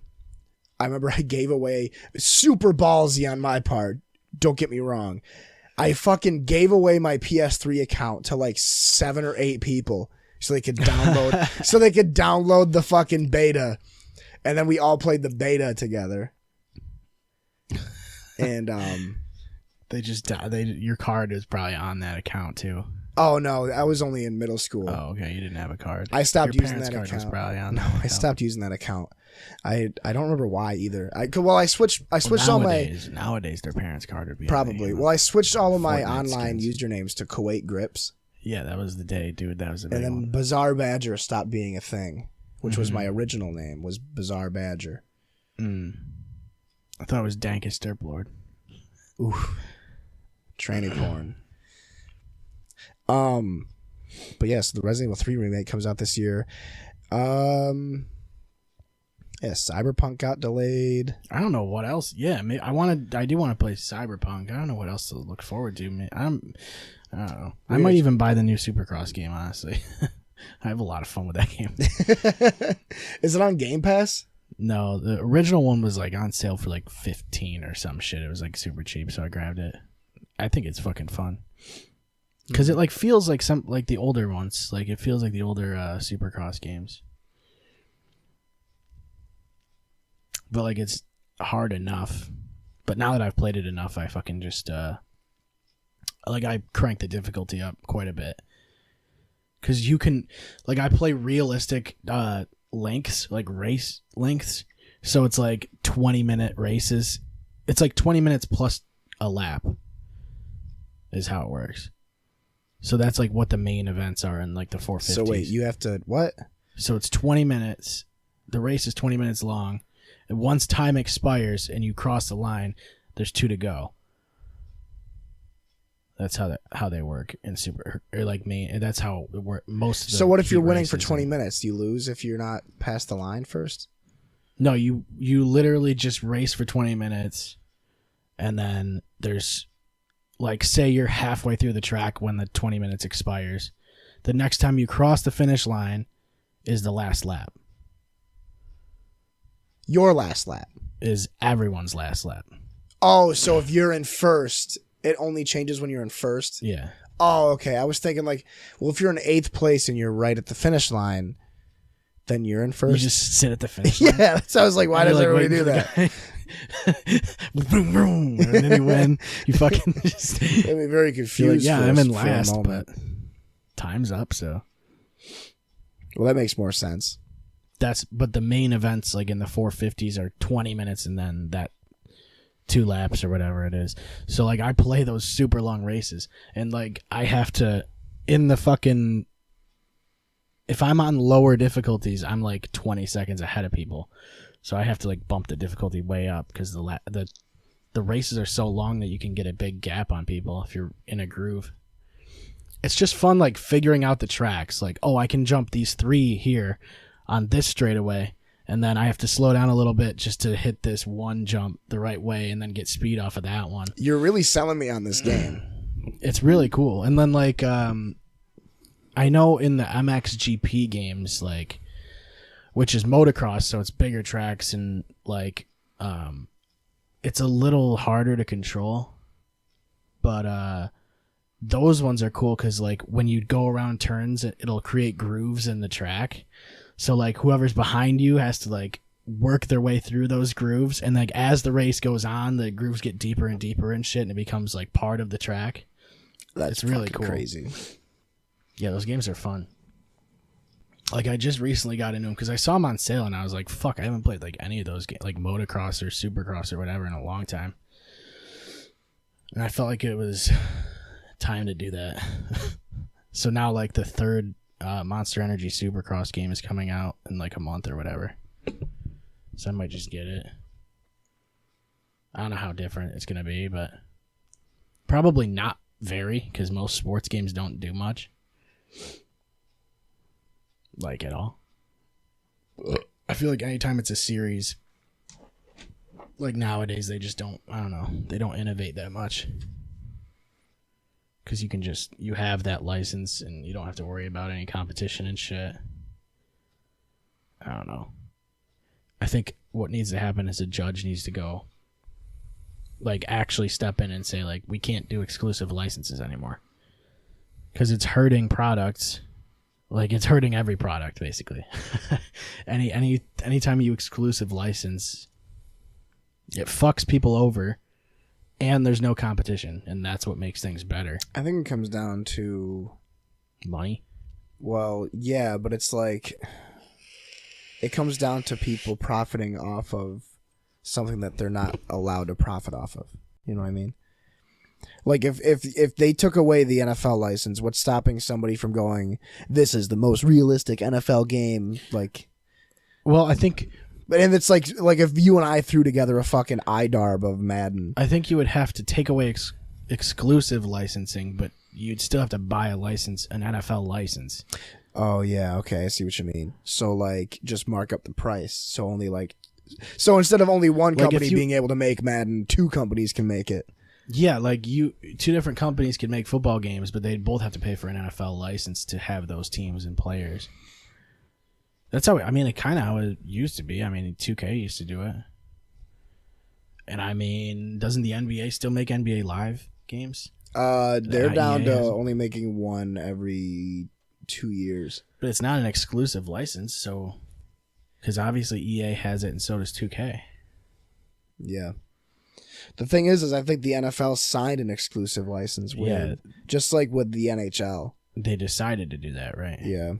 remember I gave away, super ballsy on my part, don't get me wrong, I fucking gave away my PS3 account to like 7 or 8 people so they could download the fucking beta, and then we all played the beta together. And your card is probably on that account too. oh no, I was only in middle school. Oh, okay, you didn't have a card. I stopped Your using parents' that card was account. probably on No, that I account. stopped using that account. I don't remember why either. I switched all my Nowadays their parents' card would be on probably. there, Well, I switched all of my Fortnite online skins. usernames to Kuwait Grips, Yeah, that was the day, dude. That was the big and then one. Bazaar Badger stopped being a thing, which was my original name, was Bazaar Badger. I thought it was Dankest Derp Lord. Oof. Tranny porn. But yes, the Resident Evil 3 remake comes out this year. Yeah, Cyberpunk got delayed. I don't know what else. Yeah, I do want to play Cyberpunk. I don't know what else to look forward to. I don't know. I might even buy the new Supercross game, honestly. I have a lot of fun with that game. Is it on Game Pass? No, the original one was like on sale for like 15 or some shit. It was like super cheap, so I grabbed it. I think it's fucking fun. Because it like feels like the older ones. Like it feels like the older Supercross games. But like it's hard enough. But now that I've played it enough, I fucking just like I cranked the difficulty up quite a bit. Because you can, like, I play realistic lengths, like race lengths. So it's like 20-minute races. It's like 20 minutes plus a lap is how it works. So that's like what the main events are in like the 450s. So wait, you have to, what? So it's 20 minutes. The race is 20 minutes long. And once time expires and you cross the line, there's 2 to go. That's how they work in super, or like me. That's how it works. Most of the So what if you're heat winning for races 20 are- minutes? Do you lose if you're not past the line first? No, you literally just race for 20 minutes, and then there's, like, say you're halfway through the track when the 20 minutes expires. The next time you cross the finish line is the last lap. Your last lap. Is everyone's last lap. Oh, so if you're in first, it only changes when you're in first? Yeah. Oh, okay. I was thinking like, well, if you're in 8th place and you're right at the finish line, then you're in first. You just sit at the finish line. Yeah, so I was like, why And does you're, like, everybody do waiting that? Boom, boom, and then you win. You fucking just... I'd be very You're confused. like, yeah, for I'm a- in for a last, moment. but time's up, so... Well, that makes more sense. But the main events, like in the 450s, are 20 minutes and then that 2 laps or whatever it is. So, like, I play those super long races, and, like, I have to, in the fucking, if I'm on lower difficulties, I'm, like, 20 seconds ahead of people. So I have to, like, bump the difficulty way up, because the races are so long that you can get a big gap on people if you're in a groove. It's just fun, like, figuring out the tracks. Like, oh, I can jump these 3 here on this straightaway, and then I have to slow down a little bit just to hit this one jump the right way and then get speed off of that one. You're really selling me on this game. It's really cool. And then, like, I know in the MXGP games, like, which is motocross, so it's bigger tracks, and, like, it's a little harder to control. But those ones are cool because, like, when you go around turns, it'll create grooves in the track. So, like, whoever's behind you has to, like, work their way through those grooves. And, like, as the race goes on, the grooves get deeper and deeper and shit, and it becomes, like, part of the track. That's It's really fucking cool. crazy. Yeah, those games are fun. Like, I just recently got into them because I saw them on sale, and I was like, fuck, I haven't played, like, any of those games, like Motocross or Supercross or whatever in a long time. And I felt like it was time to do that. So now, like, the third Monster Energy Supercross game is coming out in, like, a month or whatever. So I might just get it. I don't know how different it's going to be, but probably not very, because most sports games don't do much. Like, at all. I feel like anytime it's a series, like nowadays, they just don't, I don't know, they don't innovate that much. Because you have that license and you don't have to worry about any competition and shit. I don't know. I think what needs to happen is a judge needs to go, like, actually step in and say, like, we can't do exclusive licenses anymore. Because it's hurting products. Like, it's hurting every product, basically. Anytime you exclusive license, it fucks people over, and there's no competition, and that's what makes things better. I think it comes down to Money? Well, yeah, but it's like it comes down to people profiting off of something that they're not allowed to profit off of. You know what I mean? Like, if they took away the NFL license, what's stopping somebody from going, this is the most realistic NFL game? Like, well, I think... And it's like if you and I threw together a fucking iDarb of Madden. I think you would have to take away exclusive licensing, but you'd still have to buy a license, an NFL license. Oh, yeah, okay, I see what you mean. So, like, just mark up the price. So instead of only one company being able to make Madden, two companies can make it. Yeah, like two different companies could make football games, but they'd both have to pay for an NFL license to have those teams and players. That's how, I mean, it kind of how it used to be. I mean, 2K used to do it. And I mean, doesn't the NBA still make NBA Live games? They're down to only making one every 2 years. But it's not an exclusive license, so... Because obviously EA has it and so does 2K. Yeah. The thing is I think the NFL signed an exclusive license with, just like with the NHL. They decided to do that, right? Yeah.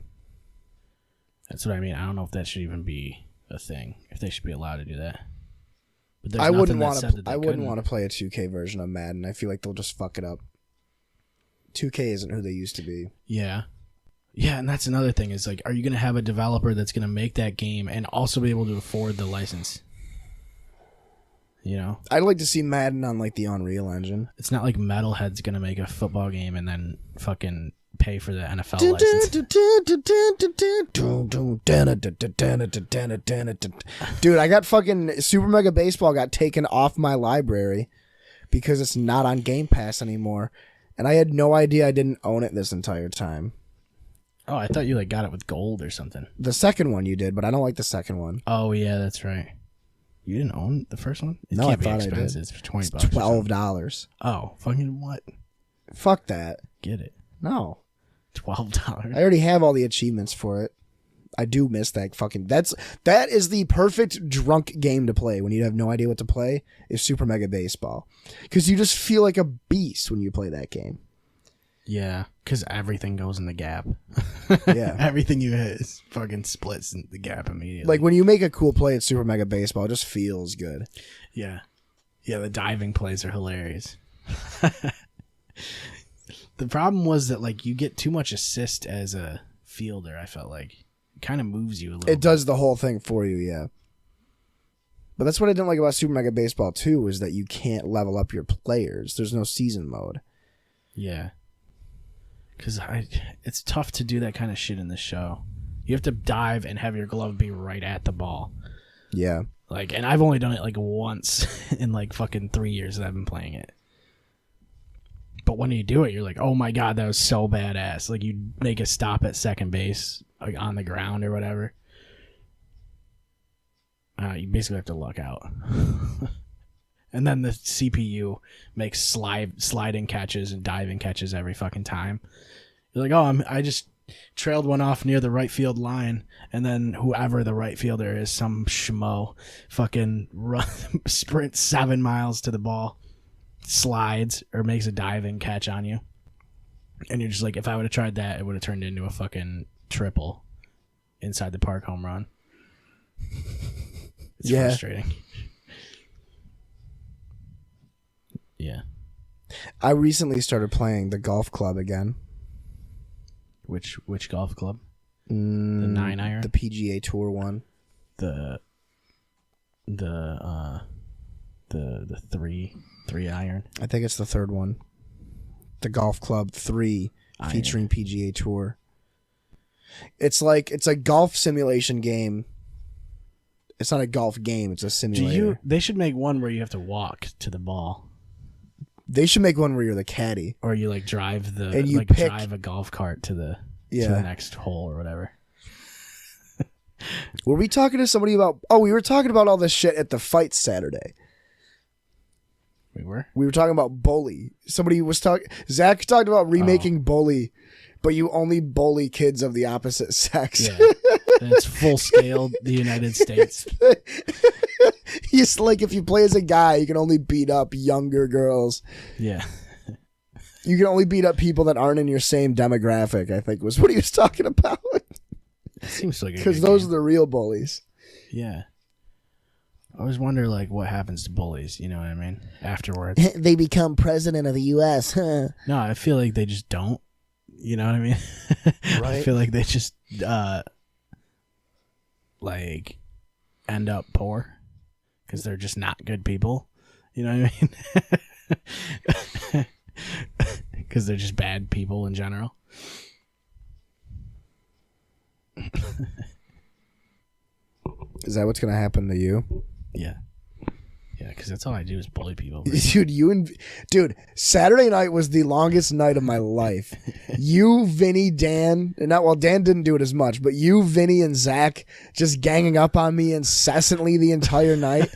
That's what I mean. I don't know if that should even be a thing. If they should be allowed to do that. But I wouldn't want to play a 2K version of Madden. I feel like they'll just fuck it up. 2K isn't who they used to be. Yeah. Yeah, and that's another thing is, like, are you going to have a developer that's going to make that game and also be able to afford the license? You know? I'd like to see Madden on, like, the Unreal Engine. It's not like Metalhead's going to make a football game and then fucking pay for the NFL license. Dude, I got fucking Super Mega Baseball got taken off my library because it's not on Game Pass anymore. And I had no idea I didn't own it this entire time. Oh, I thought you, like, got it with gold or something. The second one you did, but I don't like the second one. Oh, yeah, that's right. You didn't own the first one? It no, can't I thought be expensive. I did. It's for $20. It's $12. Oh, fucking what? Fuck that. Get it. No. $12. I already have all the achievements for it. I do miss that fucking... That is the perfect drunk game to play when you have no idea what to play, is Super Mega Baseball. Because you just feel like a beast when you play that game. Yeah, because everything goes in the gap. Yeah. Everything you hit is fucking splits in the gap immediately. Like, when you make a cool play at Super Mega Baseball, it just feels good. Yeah. Yeah, the diving plays are hilarious. The problem was that, like, you get too much assist as a fielder, I felt like. It kind of moves you a little It does the whole thing for you, yeah. But that's what I didn't like about Super Mega Baseball 2, is that you can't level up your players. There's no season mode. Yeah. Because it's tough to do that kind of shit in this show. You have to dive and have your glove be right at the ball. Yeah. Like, and I've only done it, like, once in, like, fucking 3 years that I've been playing it. But when you do it, you're like, oh my god, that was so badass. Like, you make a stop at second base, like, on the ground or whatever. You basically have to luck out. And then the CPU makes sliding catches and diving catches every fucking time. You're like, oh, I just trailed one off near the right field line, and then whoever the right fielder is, some schmo, fucking sprints 7 miles to the ball, slides, or makes a diving catch on you. And you're just like, if I would have tried that, it would have turned into a fucking triple. inside the park home run. It's Yeah. frustrating. Yeah. I recently started playing the golf club again. Which golf club? The 9-iron? The PGA Tour one. The 3-iron. I think it's the third one. The Golf Club 3 featuring PGA Tour. It's a golf simulation game. It's not a golf game, it's a simulator. They should make one where you have to walk to the ball. They should make one where you're the caddy. Or you like drive drive a golf cart to the next hole or whatever. Were we talking to somebody about... Oh, we were talking about all this shit at the fight Saturday. We were talking about Bully. Somebody was talking... Zach talked about remaking Bully, but you only bully kids of the opposite sex. Yeah. And it's full scale, the United States. He's like, if you play as a guy, you can only beat up younger girls. Yeah. You can only beat up people that aren't in your same demographic, I think was what he was talking about. It seems like because those are the real bullies. Yeah. I always wonder, like, what happens to bullies, you know what I mean? Afterwards. They become president of the U.S., huh? No, I feel like they just don't. You know what I mean? Right. I feel like they just, like, end up poor because they're just not good people. You know what I mean? Because they're just bad people in general. Is that what's going to happen to you? Yeah. Yeah, because that's all I do is bully people. Dude, Saturday night was the longest night of my life. You, Vinny, Dan, Dan didn't do it as much, but you, Vinny, and Zach just ganging up on me incessantly the entire night.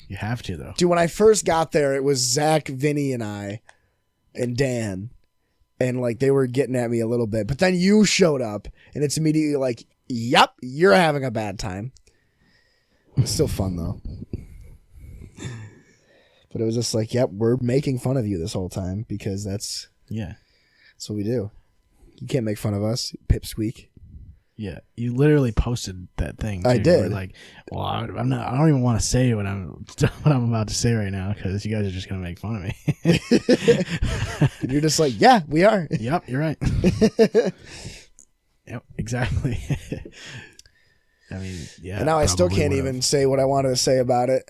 You have to, though. Dude, when I first got there, it was Zach, Vinny, and I, and Dan. And, like, they were getting at me a little bit. But then you showed up, and it's immediately like, yep, you're having a bad time. It's still fun, though. But it was just like, yep, we're making fun of you this whole time because that's what we do. You can't make fun of us, pipsqueak. Yeah, you literally posted that thing. Too. I did. You were like, well, I'm not. I don't even want to say what I'm about to say right now because you guys are just gonna make fun of me. And you're just like, yeah, we are. Yep, you're right. Yep, exactly. I mean, yeah. And now I still can't even say what I wanted to say about it.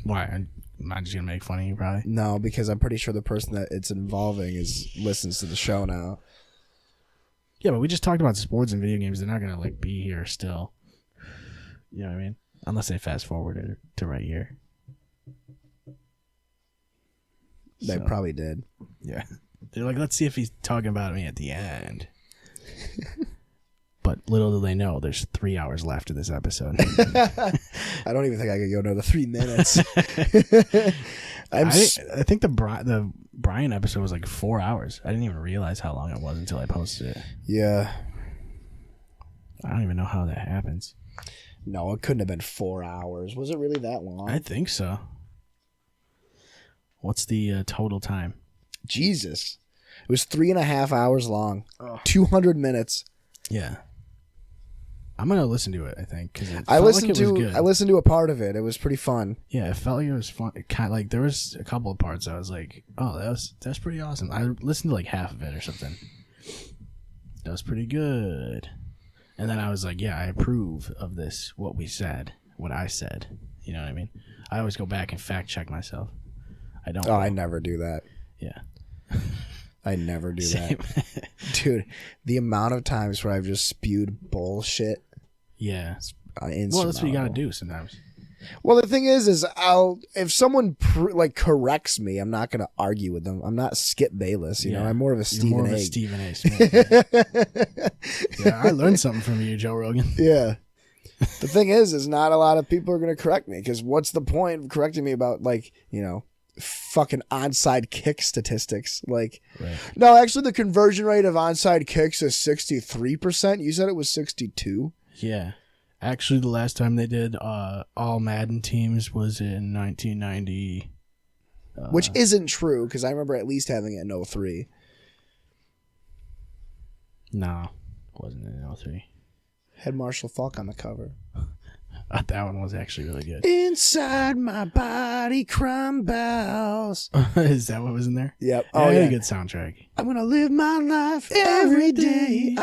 Why? I'm not just gonna make fun of you, probably. No, because I'm pretty sure the person that it's involving listens to the show now. Yeah, but we just talked about sports and video games. They're not gonna like be here still. You know what I mean? Unless they fast forwarded to right here. They probably did. Yeah. They're like, let's see if he's talking about me at the end. But little do they know, there's 3 hours left of this episode. I don't even think I could go another 3 minutes. I think the Brian episode was like 4 hours. I didn't even realize how long it was until I posted it. Yeah. I don't even know how that happens. No, it couldn't have been 4 hours. Was it really that long? I think so. What's the total time? Jesus. It was 3.5 hours long. 200 minutes. Yeah. I'm gonna listen to it. I think because I listened to a part of it. It was pretty fun. Yeah, it felt like it was fun. It kind of like there was a couple of parts I was like, "Oh, that's pretty awesome." I listened to like half of it or something. That was pretty good. And then I was like, "Yeah, I approve of this. What we said, what I said." You know what I mean? I always go back and fact check myself. I don't. Oh, I never do that. Yeah. I never do that. Dude, the amount of times where I've just spewed bullshit. Yeah. Well, that's what you got to do sometimes. Well, the thing is if someone corrects me, I'm not going to argue with them. I'm not Skip Bayless, you know. I'm more of a Stephen A. Stephen A. Smith. Yeah, I learned something from you, Joe Rogan. Yeah. The thing is not a lot of people are going to correct me because what's the point of correcting me about fucking onside kick statistics? Right. No, actually the conversion rate of onside kicks is 63%. You said it was 62. Yeah. Actually, the last time they did all Madden teams was in 1990. Which isn't true, because I remember at least having it in 03. No, it wasn't in 03. Had Marshall Falk on the cover. That one was actually really good. Inside my body crumbles. Is that what was in there? Yep. Oh, Oh, yeah. yeah. Good soundtrack. I'm going to live my life every day.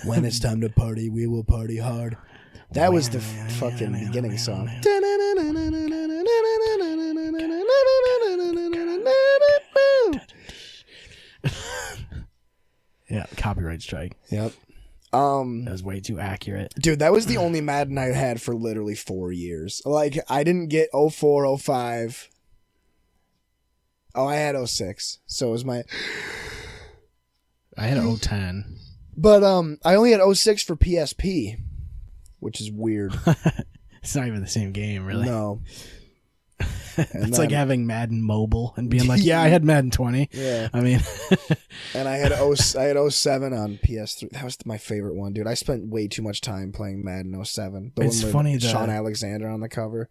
When it's time to party, we will party hard. That was the fucking beginning song. Yeah, copyright strike. Yep. That was way too accurate. Dude, that was the only Madden I had for literally 4 years. Like, I didn't get 04, 05. Oh, I had 06. So it was my... I had 010. But I only had 06 for PSP, which is weird. It's not even the same game, really. No. It's like having Madden Mobile and being like, yeah, I had Madden 20. Yeah. I mean... And I had 07 on PS3. That was my favorite one, dude. I spent way too much time playing Madden 07. The It's one with funny that- Sean Alexander on the cover.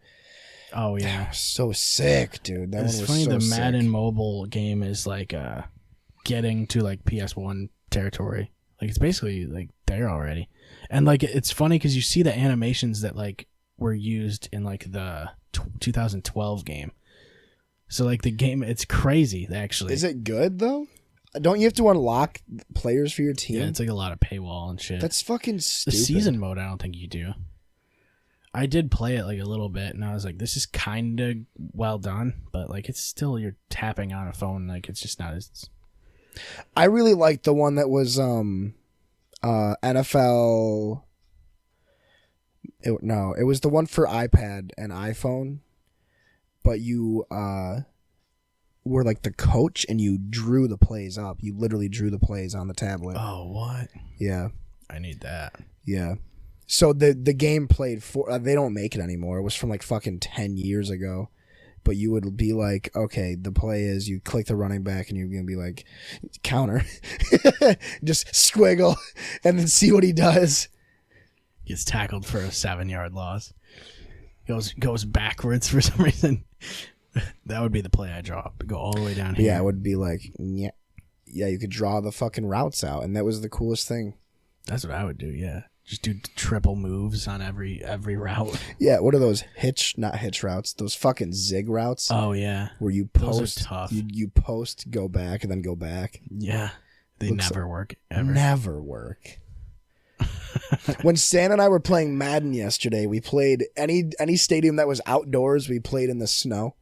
Oh, yeah. So sick, dude. That It's one was funny so the sick. Madden Mobile game is like getting to like PS1 territory. Like it's basically like there already. And like it's funny because you see the animations that like were used in like the 2012 game. So like the game, it's crazy actually. Is it good though? Don't you have to unlock players for your team? Yeah, it's like a lot of paywall and shit. That's fucking the stupid. season mode. I don't think you do. I did play it like a little bit, and I was like, "This is kind of well done," but like it's still you're tapping on a phone. Like it's just not as. I really liked the one that was NFL. It was the one for iPad and iPhone, but you were like the coach and you drew the plays up. You literally drew the plays on the tablet. Oh, what? Yeah, I need that. yeah. So the game played for. They don't make it anymore. It was from like fucking 10 years ago. But you would be like, okay, the play is you click the running back and you're going to be like, counter. Just squiggle and then see what he does. Gets tackled for a 7-yard loss. Goes backwards for some reason. That would be the play I draw. Go all the way down here. Yeah, it would be like, yeah, you could draw the fucking routes out. And that was the coolest thing. That's what I would do, yeah. Just do triple moves on every route. Yeah, what are those not hitch routes? Those fucking zig routes. Oh, yeah. Where you Those post, are tough. You post, go back, and then go back. Yeah. They Looks never work, ever. Never work. When Stan and I were playing Madden yesterday, we played any stadium that was outdoors, we played in the snow,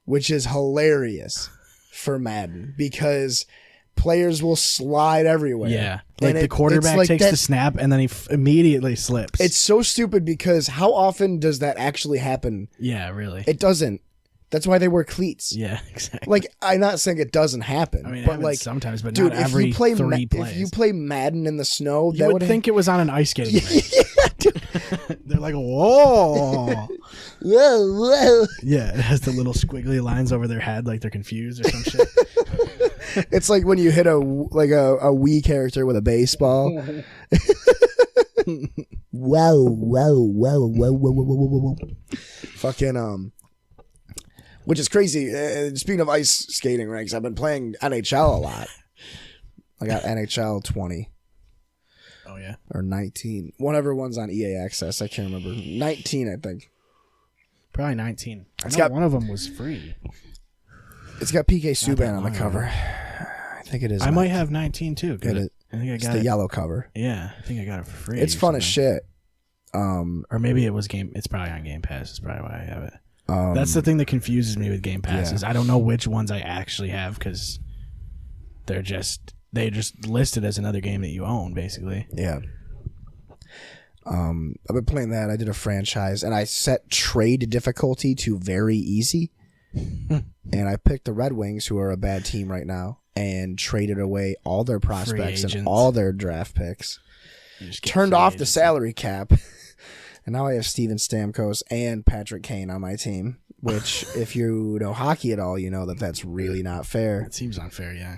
which is hilarious for Madden because players will slide everywhere. Yeah. Like And the quarterback like takes that- the snap and then he immediately slips. It's so stupid because how often does that actually happen? Yeah, really. It doesn't. That's why they wear cleats. Yeah, exactly. Like, I'm not saying it doesn't happen, I mean, it but happens like sometimes, but dude, not every if you play three plays. if you play Madden in the snow, You that would think it was on an ice skating rink. They're like, whoa. whoa. Yeah, it has the little squiggly lines over their head like they're confused or some shit. It's like when you hit a Wii character with a baseball. Whoa. Fucking which is crazy. Speaking of ice skating rinks, I've been playing NHL a lot. I got NHL 20 Oh, yeah. or 19. Whatever one's on EA Access, I can't remember. 19, I think. Probably 19. It's got- one of them was free. It's got PK that Subban on the long cover. I think it is. I might have 19 too. 'cause It- I think I It's got the it. yellow cover. Yeah, I think I got it for free. It's or fun as something. shit. Or maybe it was Game. It's probably on Game Pass. That's probably why I have it. Um, That's the thing that confuses me with Game Pass yeah. is I don't know which ones I actually have because they just listed as another game that you own basically. Yeah. I've been playing that. I did a franchise, and I set trade difficulty to very easy. And I picked the Red Wings, who are a bad team right now, and traded away all their prospects and agents. all their draft picks. You just get Turned free off the agency. salary cap, and now I have Steven Stamkos and Patrick Kane on my team. Which, if you know hockey at all, you know that that's really not fair. It seems unfair. Yeah.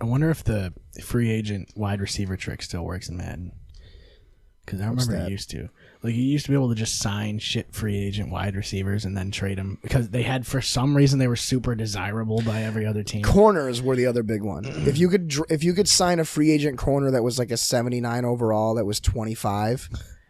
I wonder if the free agent wide receiver trick still works in Madden? Because I remember that? you used to. Like, you used to be able to just sign shit free agent wide receivers and then trade them. Because they had, for some reason, they were super desirable by every other team. Corners were the other big one. If you could sign a free agent corner that was like a 79 overall that was 25,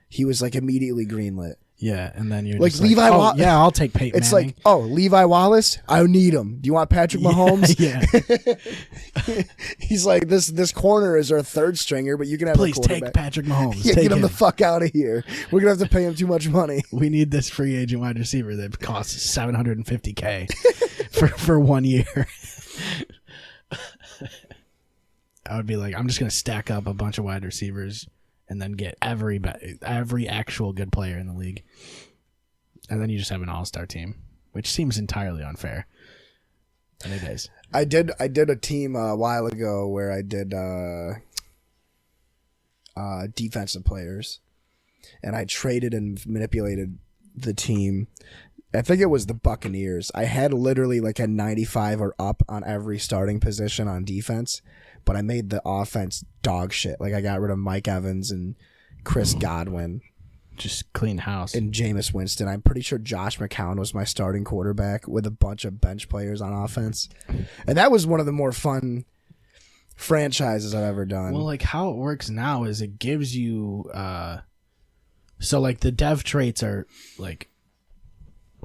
he was like immediately greenlit. Yeah, and then you're Like just Levi like, Wa- yeah, I'll take Peyton It's Manning. like, oh, Levi Wallace, I need him. Do you want Patrick Mahomes? Yeah. He's like, this corner is our third stringer, but you can have Please a take quarterback. Patrick Mahomes. Yeah, Take get him him. the fuck out of here. We're gonna have to pay him too much money. We need this free agent wide receiver that costs $750K for 1 year. I would be like, I'm just gonna stack up a bunch of wide receivers and then get every actual good player in the league, and then you just have an all-star team, which seems entirely unfair. And it is. I did a team a while ago where I did defensive players, and I traded and manipulated the team. I think it was the Buccaneers. I had literally like a 95 or up on every starting position on defense, but I made the offense dog shit. Like I got rid of Mike Evans and Chris Godwin Just clean house. and Jameis Winston. I'm pretty sure Josh McCown was my starting quarterback with a bunch of bench players on offense. And that was one of the more fun franchises I've ever done. Well, like how it works now is it gives you so like the dev traits are like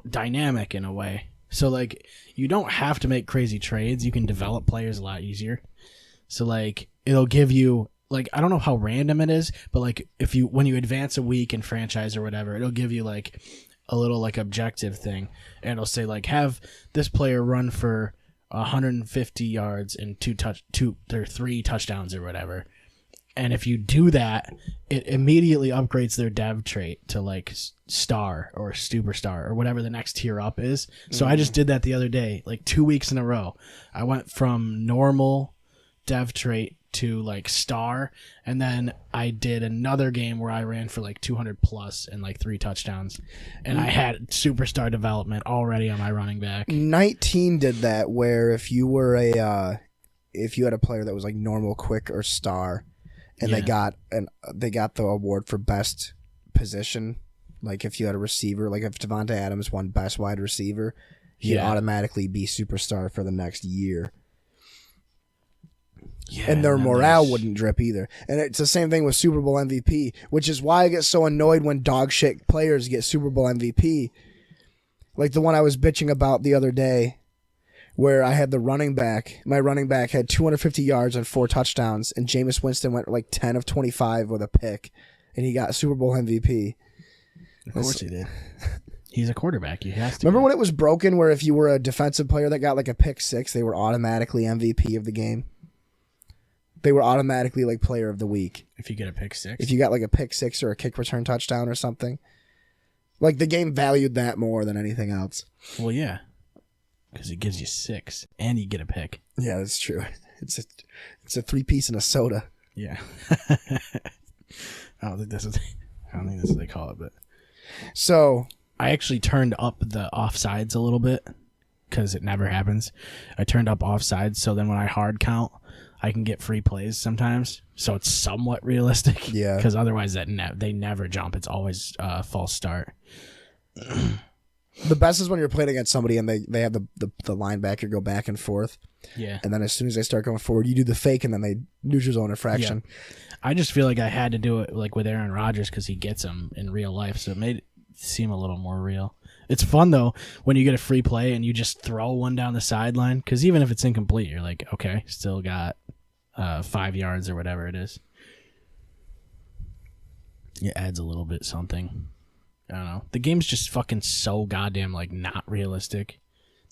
dynamic in a way. So like you don't have to make crazy trades. You can develop players a lot easier. So like it'll give you like, I don't know how random it is, but like if you when you advance a week in franchise or whatever, it'll give you like a little like objective thing, and it'll say like have this player run for 150 yards and three touchdowns or whatever. And if you do that, it immediately upgrades their dev trait to like star or superstar or whatever the next tier up is. So I just did that the other day, like 2 weeks in a row. I went from normal dev trait to like star, and then I did another game where I ran for like 200 plus and like 3 touchdowns, and I had superstar development already on my running back. 19 did that, where if you were if you had a player that was like normal, quick, or star, and they got the award for best position, like if you had a receiver, like if Devontae Adams won best wide receiver, he'd automatically be superstar for the next year. Yeah, And their then morale there's- wouldn't drip either. And it's the same thing with Super Bowl MVP, which is why I get so annoyed when dog shit players get Super Bowl MVP. Like the one I was bitching about the other day, where I had the running back. My running back had 250 yards and 4 touchdowns, and Jameis Winston went like 10 of 25 with a pick, and he got Super Bowl MVP. Of course he did. He's a quarterback. He has to. Remember when it was broken, where if you were a defensive player that got like a pick 6, they were automatically MVP of the game? They were automatically like player of the week. If you get a pick 6? If you got like a pick 6 or a kick return touchdown or something. Like the game valued that more than anything else. Well, yeah. Because it gives you 6, and you get a pick. Yeah, that's true. It's a 3-piece and a soda. Yeah. I don't think this is what they call it, but So I actually turned up the offsides a little bit because it never happens. I turned up offsides, so then when I hard count, I can get free plays sometimes. So it's somewhat realistic. Yeah. Because otherwise they never jump. It's always false start. the best is when you're playing against somebody and they have the linebacker go back and forth. Yeah. And then as soon as they start going forward, you do the fake and then they neutral zone a fraction. I just feel like I had to do it like with Aaron Rodgers because he gets them in real life. So it made it seem a little more real. It's fun, though, when you get a free play and you just throw one down the sideline. Because even if it's incomplete, you're like, okay, still got 5 yards or whatever it is. It adds a little bit something. I don't know. The game's just fucking so goddamn, like, not realistic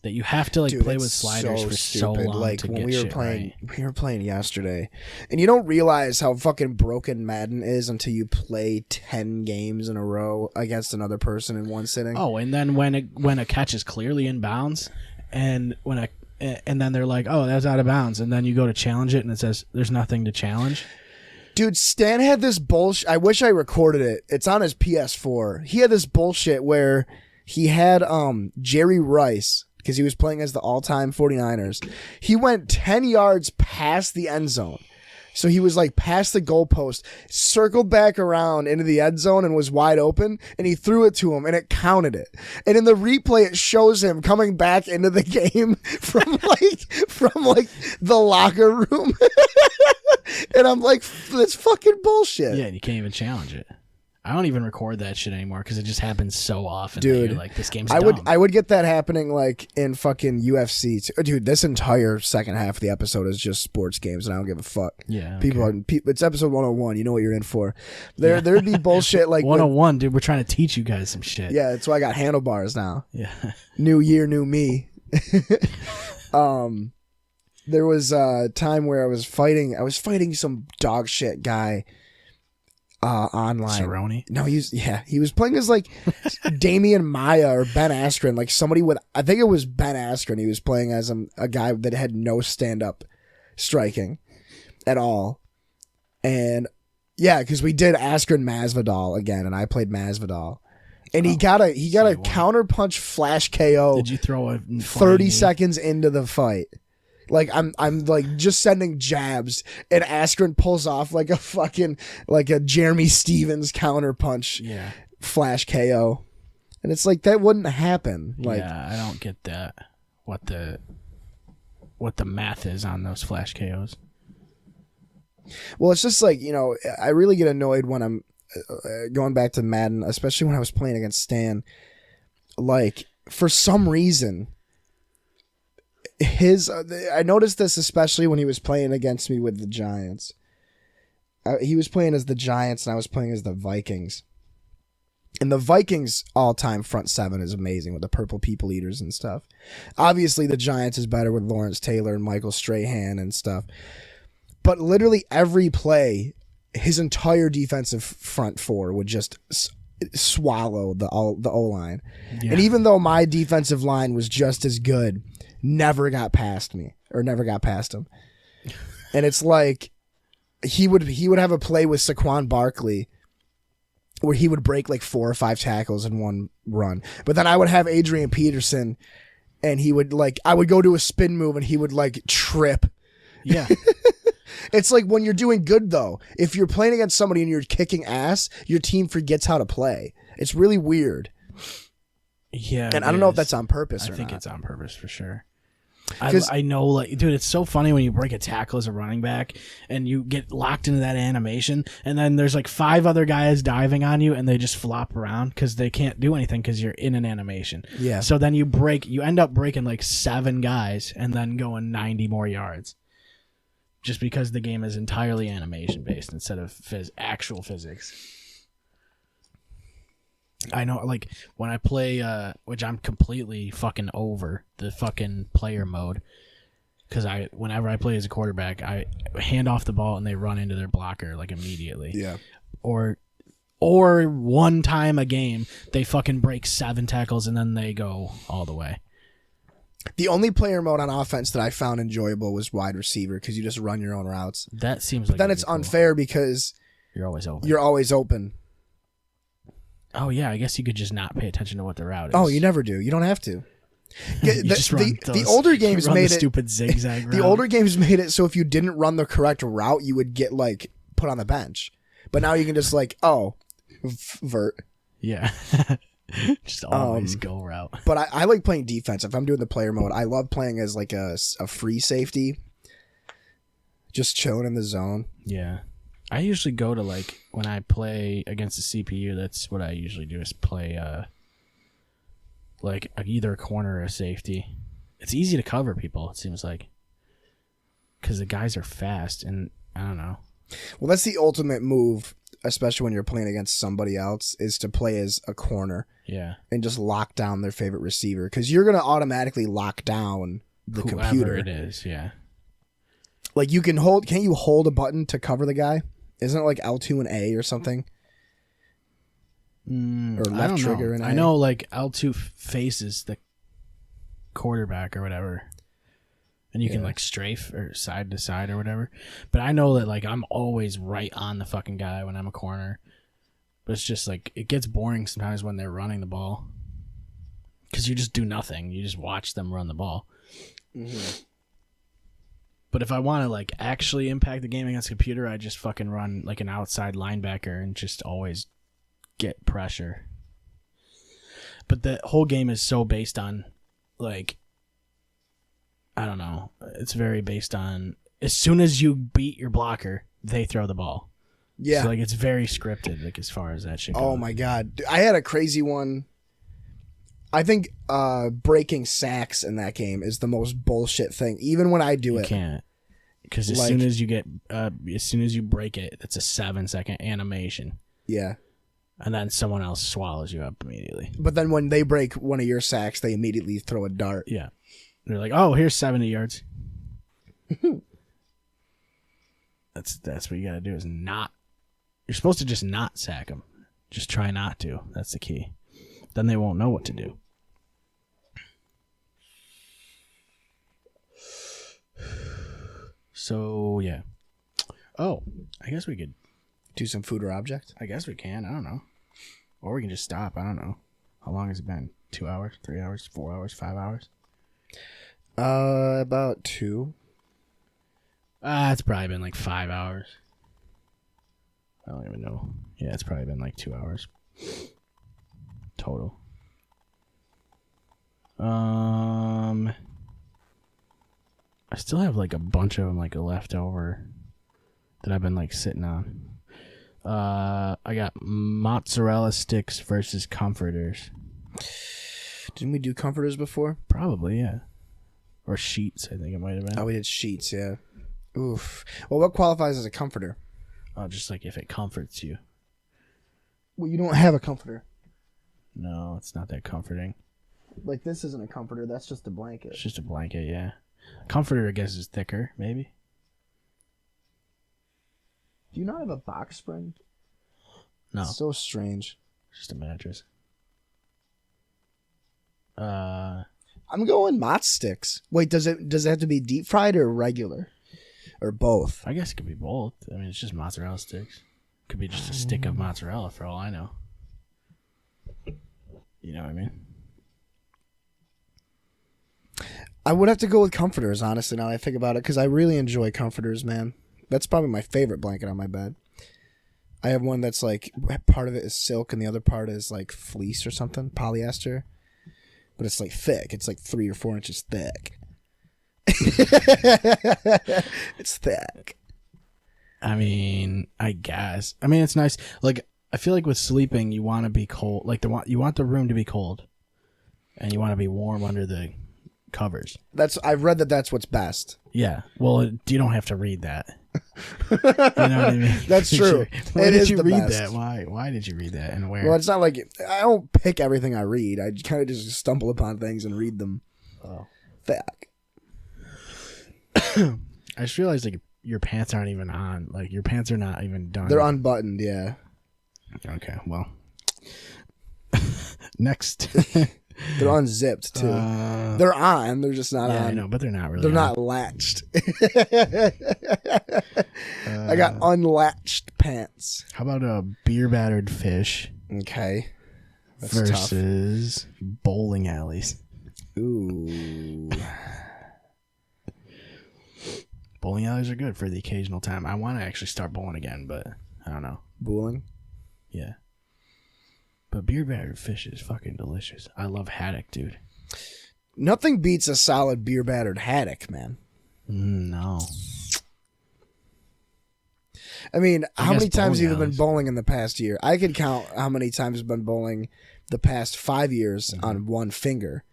that you have to, like, Dude, play it's with sliders for so stupid. long Like to when get we were shit playing, right. we were playing yesterday, and you don't realize how fucking broken Madden is until you play 10 games in a row against another person in one sitting. Oh, and then when a catch is clearly in bounds, and then they're like, oh, that's out of bounds, and then you go to challenge it, and it says there's nothing to challenge. Dude, Stan had this bullshit. I wish I recorded it. It's on his PS4. He had this bullshit where he had Jerry Rice, because he was playing as the all-time 49ers. He went 10 yards past the end zone, So he was like past the goalpost, circled back around into the end zone and was wide open, and he threw it to him and it counted it. And in the replay, it shows him coming back into the game from the locker room. And I'm like, that's fucking bullshit. Yeah, and you can't even challenge it. I don't even record that shit anymore because it just happens so often. Dude, that you're like, this game's dumb. I would get that happening like in fucking UFC. Dude, this entire second half of the episode is just sports games, and I don't give a fuck. Yeah, it's episode 101. You know what you're in for. There'd be bullshit like 101, dude. We're trying to teach you guys some shit. Yeah, that's why I got handlebars now. Yeah. New year, new me. There was a time where I was fighting some dog shit guy online. Cerrone? No, he was playing as like Damian Maya or Ben Askren, like somebody with, I think it was Ben Askren. He was playing as a guy that had no stand-up striking at all. And yeah, because we did Askren Masvidal again, and I played Masvidal. And he got a counter punch flash KO. Did you throw a 30 seconds into the fight? Like I'm like just sending jabs, and Askren pulls off like a Jeremy Stevens counter punch, flash KO, and it's like that wouldn't happen. Like, yeah, I don't get that. What the math is on those flash KOs? Well, it's just like, I really get annoyed when I'm going back to Madden, especially when I was playing against Stan. Like, for some reason, I noticed this especially when he was playing against me with the Giants. He was playing as the Giants and I was playing as the Vikings. And the Vikings all-time front seven is amazing with the purple people eaters and stuff. Obviously, the Giants is better with Lawrence Taylor and Michael Strahan and stuff. But literally every play, his entire defensive front four would just swallow the O-line. Yeah. And even though my defensive line was just as good, never got past me or never got past him. And it's like he would have a play with Saquon Barkley where he would break like 4 or 5 tackles in one run. But then I would have Adrian Peterson and I would go to a spin move and he would like trip. Yeah. It's like when you're doing good though, if you're playing against somebody and you're kicking ass, your team forgets how to play. It's really weird. Yeah. And I don't know if that's on purpose or not. I think it's on purpose for sure. I know, like, dude, it's so funny when you break a tackle as a running back and you get locked into that animation, and then there's like 5 other guys diving on you and they just flop around because they can't do anything because you're in an animation. Yeah. So then you end up breaking like 7 guys and then going 90 more yards just because the game is entirely animation based instead of actual physics. I know, like, when I play, which I'm completely fucking over the fucking player mode, because whenever I play as a quarterback, I hand off the ball and they run into their blocker, like, immediately. Yeah. Or one time a game, they fucking break 7 tackles and then they go all the way. The only player mode on offense that I found enjoyable was wide receiver, because you just run your own routes. That seems like then it's unfair because you're always open. Oh, yeah, I guess you could just not pay attention to what the route is. Oh, you never do. You don't have to. The older games made it stupid zigzag route. The older games made it so if you didn't run the correct route, you would get like put on the bench. But now you can just like, vert. Yeah. Just always go route. But I like playing defense. If I'm doing the player mode, I love playing as like a free safety. Just chilling in the zone. Yeah. I usually go to, like, when I play against the CPU, that's what I usually do is play, like, either a corner or a safety. It's easy to cover people, it seems like. Because the guys are fast, and I don't know. Well, that's the ultimate move, especially when you're playing against somebody else, is to play as a corner. Yeah. And just lock down their favorite receiver. Because you're going to automatically lock down the Whoever computer. It is, yeah. Like, can't you hold a button to cover the guy? Isn't it like L2 and A or something? Or left trigger and A? I know like L2 faces the quarterback or whatever. And you can like strafe or side to side or whatever. But I know that like I'm always right on the fucking guy when I'm a corner. But it's just like it gets boring sometimes when they're running the ball. Because you just do nothing. You just watch them run the ball. Mm-hmm. But if I want to like actually impact the game against a computer, I just fucking run like an outside linebacker and just always get pressure. But the whole game is so based on like, I don't know. It's very based on as soon as you beat your blocker, they throw the ball. Yeah. So like it's very scripted, like as far as that shit goes. Oh my god. I had a crazy one. I think breaking sacks in that game is the most bullshit thing. Even when I do You it. can't. Because as soon as you break it, it's a 7-second animation. Yeah. And then someone else swallows you up immediately. But then when they break one of your sacks, they immediately throw a dart. Yeah. They're like, oh, here's 70 yards. That's what you gotta do is not. You're supposed to just not sack them. Just try not to. That's the key. Then they won't know what to do. So, yeah. Oh, I guess we could. Do some food or object? I guess we can. I don't know. Or we can just stop. I don't know. How long has it been? 2 hours? 3 hours? 4 hours? 5 hours? About 2. It's probably been like 5 hours. I don't even know. Yeah, it's probably been like 2 hours. Total. I still have like a bunch of them like left over that I've been like sitting on. I got mozzarella sticks versus comforters. Didn't we do comforters before? Probably, yeah. Or sheets, I think it might have been. Oh, we did sheets, yeah. Oof. Well, what qualifies as a comforter? Oh, just like if it comforts you. Well, you don't have a comforter. No, it's not that comforting. Like, this isn't a comforter. That's just a blanket. It's just a blanket, yeah. Comforter, I guess, is thicker, maybe. Do you not have a box spring? No, It's so strange. just a mattress. I'm going mozz sticks. Wait, does it have to be deep fried or regular? Or both? I guess it could be both. I mean, it's just mozzarella sticks. Could be just a stick of mozzarella for all I know. You know what I mean? I would have to go with comforters, honestly, now that I think about it, because I really enjoy comforters, man. That's probably my favorite blanket on my bed. I have one that's like, part of it is silk and the other part is like fleece or something, polyester. But it's like thick. It's like 3 or 4 inches thick. It's thick. I mean, I guess. I mean, it's nice. Like, I feel like with sleeping, you want to be cold. Like, you want the room to be cold. And you want to be warm under the covers. I've read that's what's best. Yeah. Well, you don't have to read that. You know what I mean? That's true. Why It did is you the read best. that? Why did you read that and where? Well, it's not like I don't pick everything I read. I kind of just stumble upon things and read them. Oh. Thick. I just realized like your pants aren't even on. Like your pants are not even done. They're unbuttoned, yeah. Okay, well. Next. They're unzipped too. They're on. They're just not Yeah, on. I know, but they're not really. They're on. not latched. I got unlatched pants. How about a beer battered fish Okay. That's versus bowling alleys? tough. Ooh. Bowling alleys are good for the occasional time. I want to actually start bowling again, but I don't know. Bowling? Yeah. But beer battered fish is fucking delicious. I love haddock, dude. Nothing beats a solid beer battered haddock, man. No. I mean, how guess many times bowling have you been alleys. bowling in the past year? I could count how many times I've been bowling the past 5 years on one finger.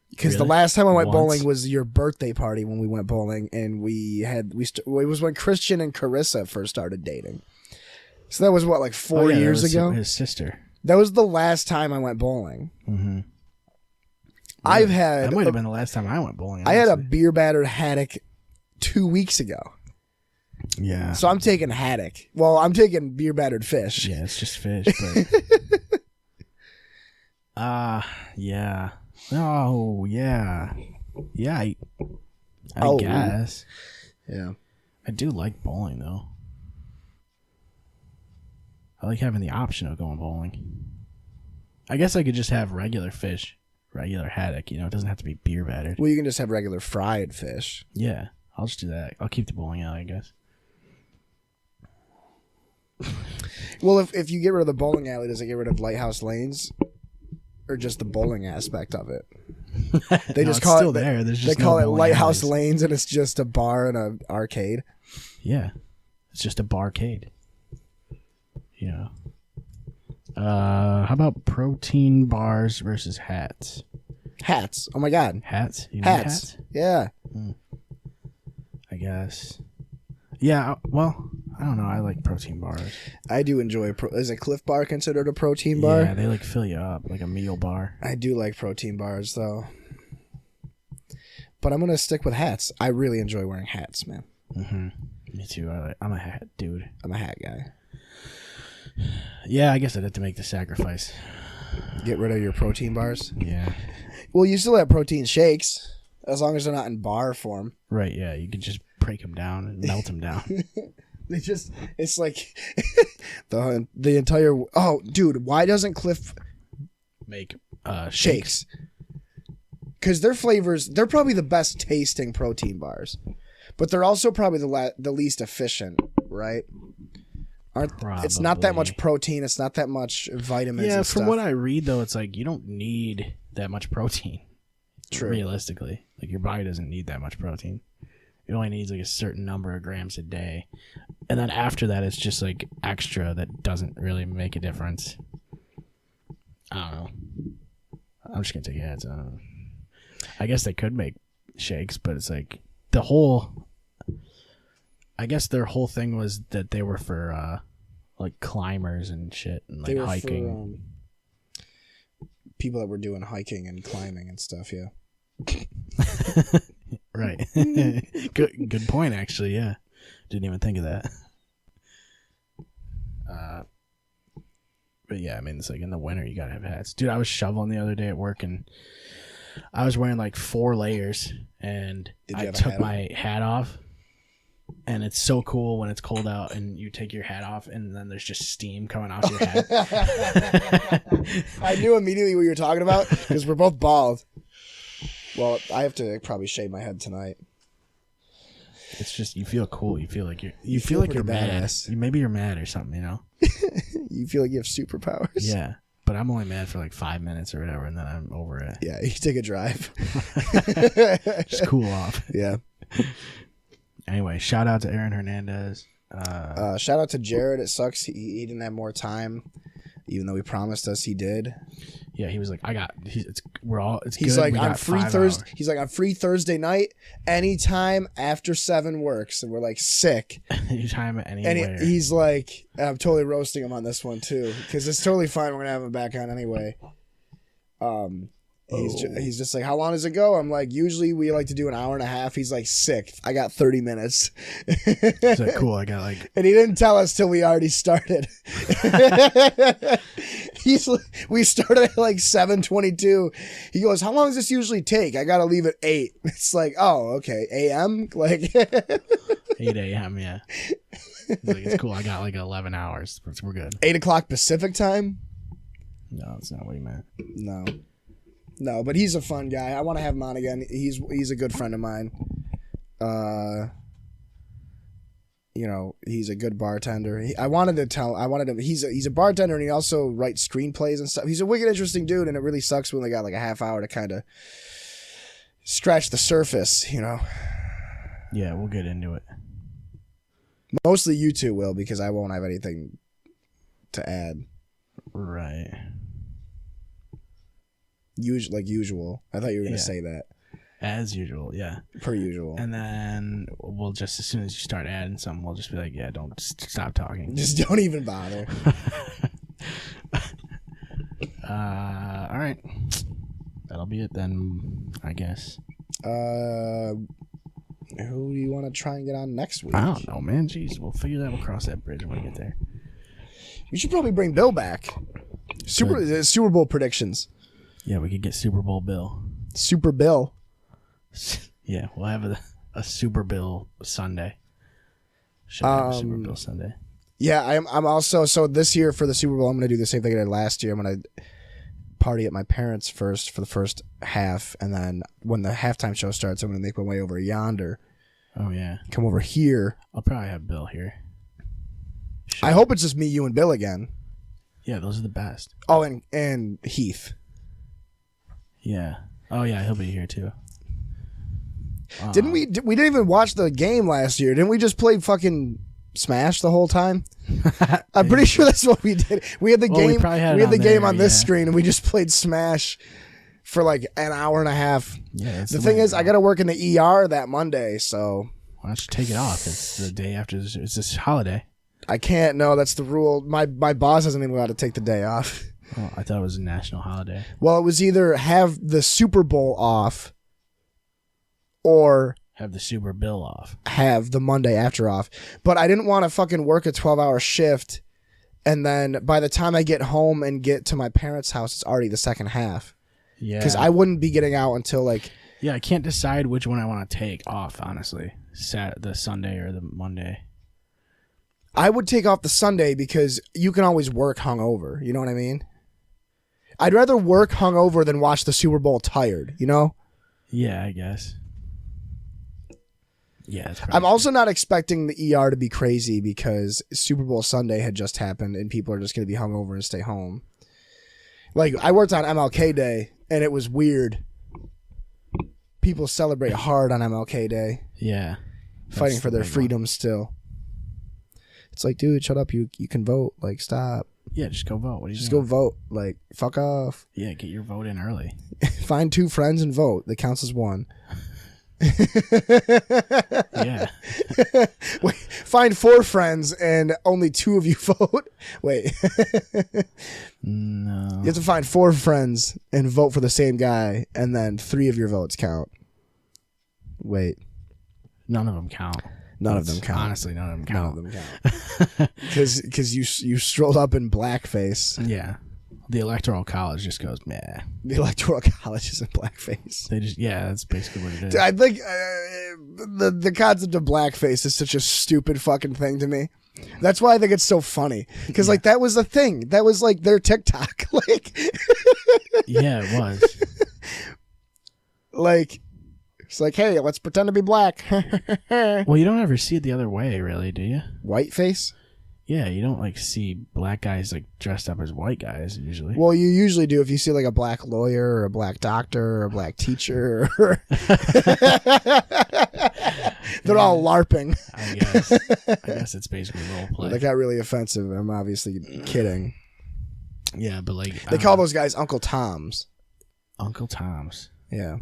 Because the Really? last time I went Once? bowling was your birthday party when we went bowling, and it was when Christian and Carissa first started dating. So that was what, like 4 yeah, that years was ago? His sister. That was the last time I went bowling. Mm-hmm. I've had That might have been the last time I went bowling. I had a honestly. beer battered haddock 2 weeks ago. Yeah. So I'm taking haddock. Well, I'm taking beer battered fish. Yeah, it's just fish, but yeah. Oh, yeah. Yeah, I Oh. guess. Yeah. I do like bowling though. I like having the option of going bowling. I guess I could just have regular fish, regular haddock, it doesn't have to be beer battered. Well, you can just have regular fried fish. Yeah. I'll just do that. I'll keep the bowling alley, I guess. Well, if you get rid of the bowling alley, does it get rid of Lighthouse Lanes, or just the bowling aspect of it? They just call still it there. There's they just call no it bowling Lighthouse alleys. Lanes, and it's just a bar and an arcade. Yeah, it's just a barcade. You know. How about protein bars versus hats? Hats. Oh my god. Hats? You need Hats. Yeah. I guess. Yeah, well, I don't know. I like protein bars. I do enjoy. Is a Cliff Bar considered a protein bar? Yeah, they like fill you up like a meal bar. I do like protein bars though. But I'm gonna stick with hats. I really enjoy wearing hats, man. Mm-hmm. Me too. I'm a hat dude. I'm a hat guy. Yeah, I guess I'd have to make the sacrifice. Get rid of your protein bars. Yeah. Well, you still have protein shakes, as long as they're not in bar form. Right, yeah. You could just break them down and melt them down. They just, it's like the entire. Oh, dude, why doesn't Cliff Make shakes? Because their flavors, they're probably the best tasting protein bars, but they're also probably the least efficient, right? It's not that much protein. It's not that much vitamins. Yeah, and from stuff. what I read, though, it's like you don't need that much protein. True. Realistically. Like your body doesn't need that much protein. It only needs like a certain number of grams a day. And then after that, it's just like extra that doesn't really make a difference. I don't know. I'm just going to take hats. I guess they could make shakes, but it's like I guess their whole thing was that they were for like climbers and shit and like hiking. For, people that were doing hiking and climbing and stuff, yeah. Right. Good point, actually. Yeah, didn't even think of that. But yeah, I mean, it's like in the winter you gotta have hats, dude. I was shoveling the other day at work and I was wearing like 4 layers, and I took my hat off. And it's so cool when it's cold out and you take your hat off and then there's just steam coming off your hat. I knew immediately what you were talking about because we're both bald. Well, I have to probably shave my head tonight. It's just, you feel cool. You feel like you're pretty mad. badass. Maybe you're mad or something, you know? You feel like you have superpowers. Yeah. But I'm only mad for like 5 minutes or whatever, and then I'm over it. Yeah, you take a drive. Just cool off. Yeah. Anyway, shout out to Aaron Hernandez. Shout out to Jared. It sucks he didn't have more time, even though he promised us he did. Yeah, he was like, he's He's good. like, We I'm got free 5 Thursday. hours. He's like, I'm free Thursday night, anytime after 7 works, and we're like, sick. Anytime, And anywhere. he's like, I'm totally roasting him on this one too, because it's totally fine. We're gonna have him back on anyway. He's just like, how long does it go? I'm like, usually we like to do an hour and a half. He's like, sick. I got 30 minutes. He's like, cool. I got like. And he didn't tell us till we already started. We started at like 7:22. He goes, how long does this usually take? I gotta leave at 8. It's like, oh, okay, a.m. Like 8 a.m. Yeah. He's like, it's cool. I got like 11 hours. We're good. 8 o'clock Pacific time. No, that's not what he meant. No, but he's a fun guy. I want to have him on again. He's a good friend of mine. You know, he's a good bartender. He's a bartender and he also writes screenplays and stuff. He's a wicked interesting dude, and it really sucks when they got like a half hour to kind of scratch the surface, you know. Yeah, we'll get into it. Mostly you two will, because I won't have anything to add. Right. Like usual. I thought you were going to say that. As usual, yeah. Per usual. And then we'll just, as soon as you start adding something, we'll just be like, yeah, don't stop talking. Just don't even bother. All right. That'll be it then, I guess. Who do you want to try and get on next week? I don't know, man. Jeez, we'll figure that. We'll cross that bridge when we get there. We should probably bring Bill back. Super Bowl predictions. Yeah, we could get Super Bowl Bill. Super Bill. Yeah, we'll have a Super Bill Sunday. Should have a Super Bill Sunday. Yeah, I'm also, so this year for the Super Bowl, I'm going to do the same thing I did last year. I'm going to party at my parents' first for the first half, and then when the halftime show starts, I'm going to make my way over yonder Oh yeah. Come over here. I'll probably have Bill here. I hope it's just me, you, and Bill again. Yeah, those are the best. Oh, and Heath. Yeah. Oh yeah, he'll be here too. Didn't we didn't even watch the game last year? Didn't we just play fucking Smash the whole time? I'm pretty sure that's what we did. We had the game. We had the game on this screen, and we just played Smash for like an hour and a half. Yeah. The thing is, I got to work in the ER that Monday, so why don't you take it off? It's the day after. It's this holiday. I can't. No, that's the rule. My boss hasn't even allowed to take the day off. Oh, I thought it was a national holiday. Well, it was either have the Super Bowl off or have the Super Bill off. Have the Monday after off. But I didn't want to fucking work a 12-hour shift, and then by the time I get home and get to my parents' house, it's already the second half. Yeah. Because I wouldn't be getting out until like... Yeah, I can't decide which one I want to take off, honestly. The Sunday or the Monday. I would take off the Sunday because you can always work hungover. You know what I mean? I'd rather work hungover than watch the Super Bowl tired, you know? Yeah, I guess. Yeah, I'm also not expecting the ER to be crazy because Super Bowl Sunday had just happened and people are just going to be hungover and stay home. Like, I worked on MLK Day and it was weird. People celebrate hard on MLK Day. Yeah. Fighting for their freedom still. It's like, dude, shut up. You can vote. Like, stop. Yeah, just go vote. What are you just doing? go vote. Like, fuck off. Yeah, get your vote in early. Find 2 friends and vote. That counts as 1. Yeah. Wait, find 4 friends and only 2 of you vote. Wait. No. You have to find 4 friends and vote for the same guy, and then 3 of your votes count. Wait. None of them count. None of them count. Honestly, none of them count. None of them count. Because you strolled up in blackface. Yeah. The Electoral College just goes, meh. The Electoral College is in blackface. They just, yeah, that's basically what it is. I think the concept of blackface is such a stupid fucking thing to me. That's why I think it's so funny. Because, like, that was the thing. That was, like, their TikTok. Like, yeah, it was. Like, it's like, hey, let's pretend to be black. Well, you don't ever see it the other way, really, do you? Whiteface? Yeah, you don't, like, see black guys, like, dressed up as white guys, usually. Well, you usually do if you see, like, a black lawyer or a black doctor or a black teacher. They're all LARPing. I guess it's basically role play. That got really offensive. I'm obviously kidding. Yeah, but, like... They call those guys Uncle Toms. Uncle Toms. Yeah.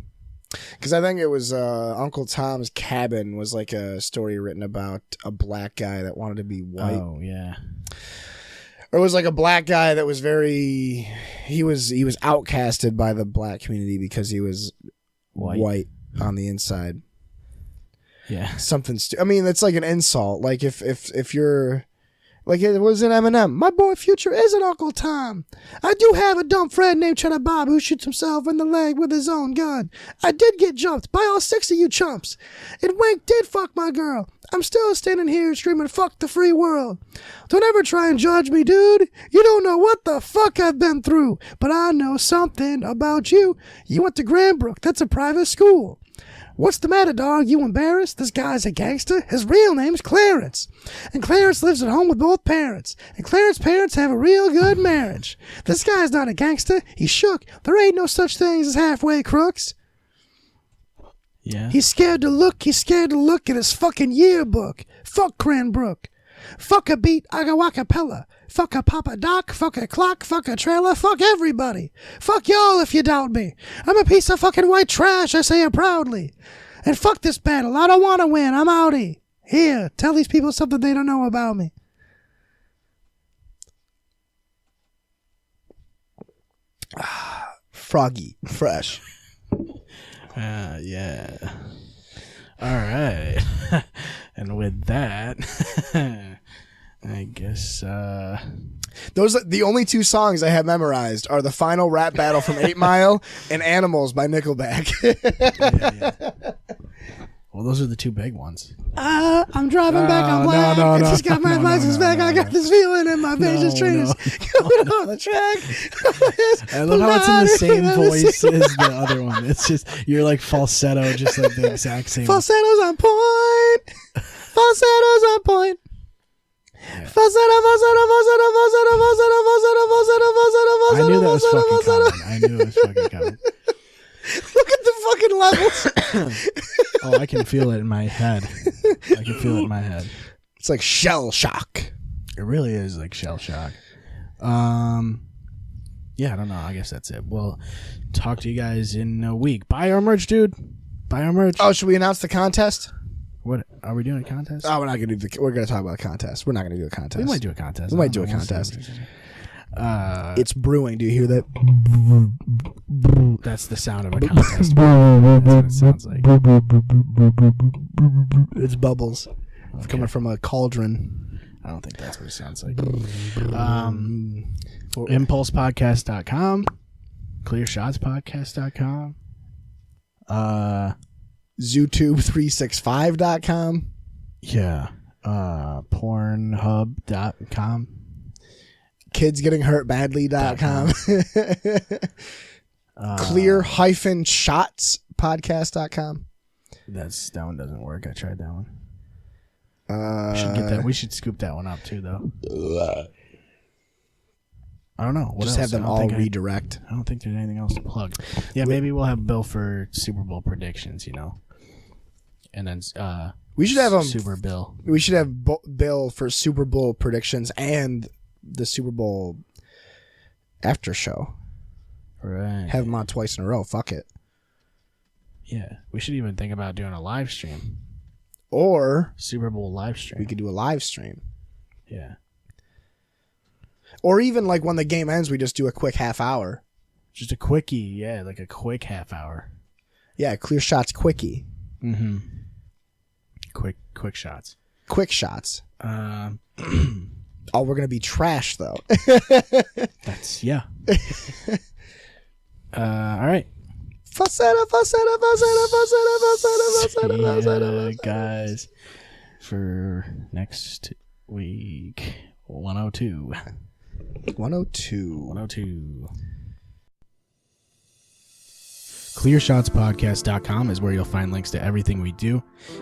Because I think it was Uncle Tom's Cabin was like a story written about a black guy that wanted to be white. Oh, yeah. Or it was like a black guy that was very... He was outcasted by the black community because he was white on the inside. Yeah. Something... I mean, it's like an insult. Like if you're... Like it was in Eminem. My boy Future is an Uncle Tom. I do have a dumb friend named Cheddar Bob who shoots himself in the leg with his own gun. I did get jumped by all 6 of you chumps. And Wink did fuck my girl. I'm still standing here screaming fuck the free world. Don't ever try and judge me, dude. You don't know what the fuck I've been through. But I know something about you. You went to Grandbrook. That's a private school. What's the matter, dog? You embarrassed? This guy's a gangster. His real name's Clarence. And Clarence lives at home with both parents. And Clarence's parents have a real good marriage. This guy's not a gangster. He's shook. There ain't no such things as halfway crooks. Yeah. He's scared to look. He's scared to look at his fucking yearbook. Fuck Cranbrook. Fuck a beat, acapella. Fuck a Papa Doc, fuck a clock, fuck a trailer, fuck everybody. Fuck y'all if you doubt me. I'm a piece of fucking white trash, I say it proudly. And fuck this battle, I don't want to win, I'm outie. Here, tell these people something they don't know about me. Froggy, fresh. Yeah. All right. And with that, I guess those are the only 2 songs I have memorized are the final rap battle from 8 Mile and Animals by Nickelback. yeah. Well, those are the two big ones. I'm driving back on black. I just got my license back. I got this feeling in my patience trainers going on the track. I love how it's in the same voice as the other one. It's just, you're like falsetto, just like the exact same. Falsetto's on point. Falsetto's on point. Yeah. Falsetto, falsetto, falsetto, falsetto, falsetto, falsetto, falsetto, falsetto, I falsetto, knew that was falsetto, fucking falsetto. coming. I knew it was fucking coming. Look at the fucking levels. Oh, I can feel it in my head. I can feel it in my head. It's like shell shock. It really is like shell shock. Yeah, I don't know. I guess that's it. We'll talk to you guys in a week. Buy our merch, dude. Buy our merch. Oh, should we announce the contest? What are we doing? A contest? Oh, we're not gonna do the. We're gonna talk about a contest. We're not gonna do a contest. We might do a contest. We might do a contest. It's brewing. Do you hear that? That's the sound of a contest. That's what it sounds like. It's bubbles. It's coming from a cauldron. I don't think that's what it sounds like. ImpulsePodcast.com, ClearShotsPodcast.com, ZooTube365.com. yeah, Pornhub.com, KidsGettingHurtBadly.com. Clear-Shots-Podcast.com. that one doesn't work. I tried that one. We should get that. We should scoop that one up too, though. I don't know. What Just else? have them all redirect. I don't think there's anything else to plug. Yeah, maybe we'll have Bill for Super Bowl predictions, and then We should have Super Bill. We should have Bill for Super Bowl predictions and the Super Bowl after show. Right. Have him on twice in a row. Fuck it. Yeah, we should even think about doing a live stream. Or Super Bowl live stream. we could do a live stream. Yeah. Or even like when the game ends, we just do a quick half hour. Just a quickie, yeah, like a quick half hour. Yeah, Clear Shots quickie. Mm-hmm. Quick shots. Quick shots. Oh, we're gonna be trash though. That's yeah. All right. Falsetto, falsetto, falsetto, falsetto, falsetto, falsetto, See falsetto. ya, guys, for next week. 102. 102. ClearShotsPodcast.com is where you'll find links to everything we do.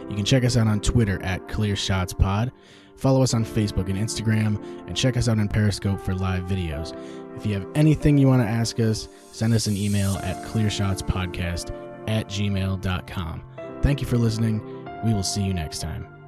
You can check us out on Twitter at ClearShotsPod. Follow us on Facebook and Instagram, and check us out on Periscope for live videos. If you have anything you want to ask us, send us an email at clearshotspodcast@gmail.com. Thank you for listening. We will see you next time.